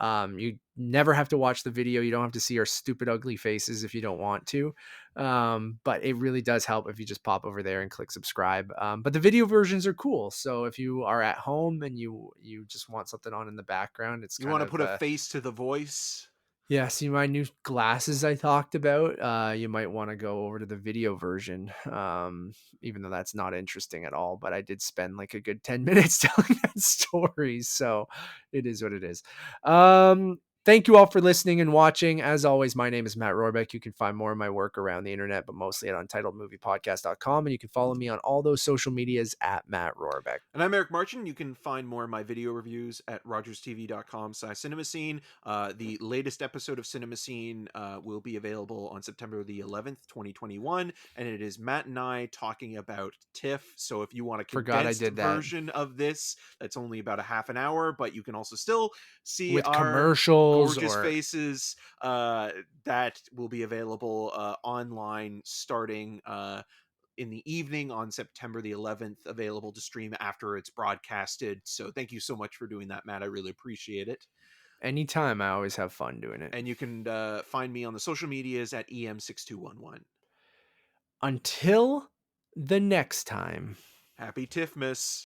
You never have to watch the video. You don't have to see our stupid, ugly faces if you don't want to. But it really does help if you just pop over there and click subscribe. But the video versions are cool. So if you are at home and you just want something on in the background, it's You kind want to of put a face to the voice? Yeah, see my new glasses I talked about, you might wanna go over to the video version, even though that's not interesting at all, but I did spend, like, a good 10 minutes telling that story, so it is what it is. Thank you all for listening and watching. As always, my name is Matt Rorabeck. You can find more of my work around the internet, but mostly at untitledmoviepodcast.com, and you can follow me on all those social medias at Matt Rorabeck. And I'm Eric Marchen. You can find more of my video reviews at rogerstv.com/cinemascene. The latest episode of CinemaScene will be available on September the 11th, 2021. And it is Matt and I talking about TIFF. So if you want a Forgot I condensed did that. version of this, that's only about a half an hour, but you can also still see With our commercials gorgeous or faces. That will be available online starting in the evening on September the 11th, available to stream after it's broadcasted. So thank you so much for doing that, Matt. I really appreciate it. anytime, I always have fun doing it. And you can find me on the social medias at EM6211. Until the next time. Happy TIFFmas.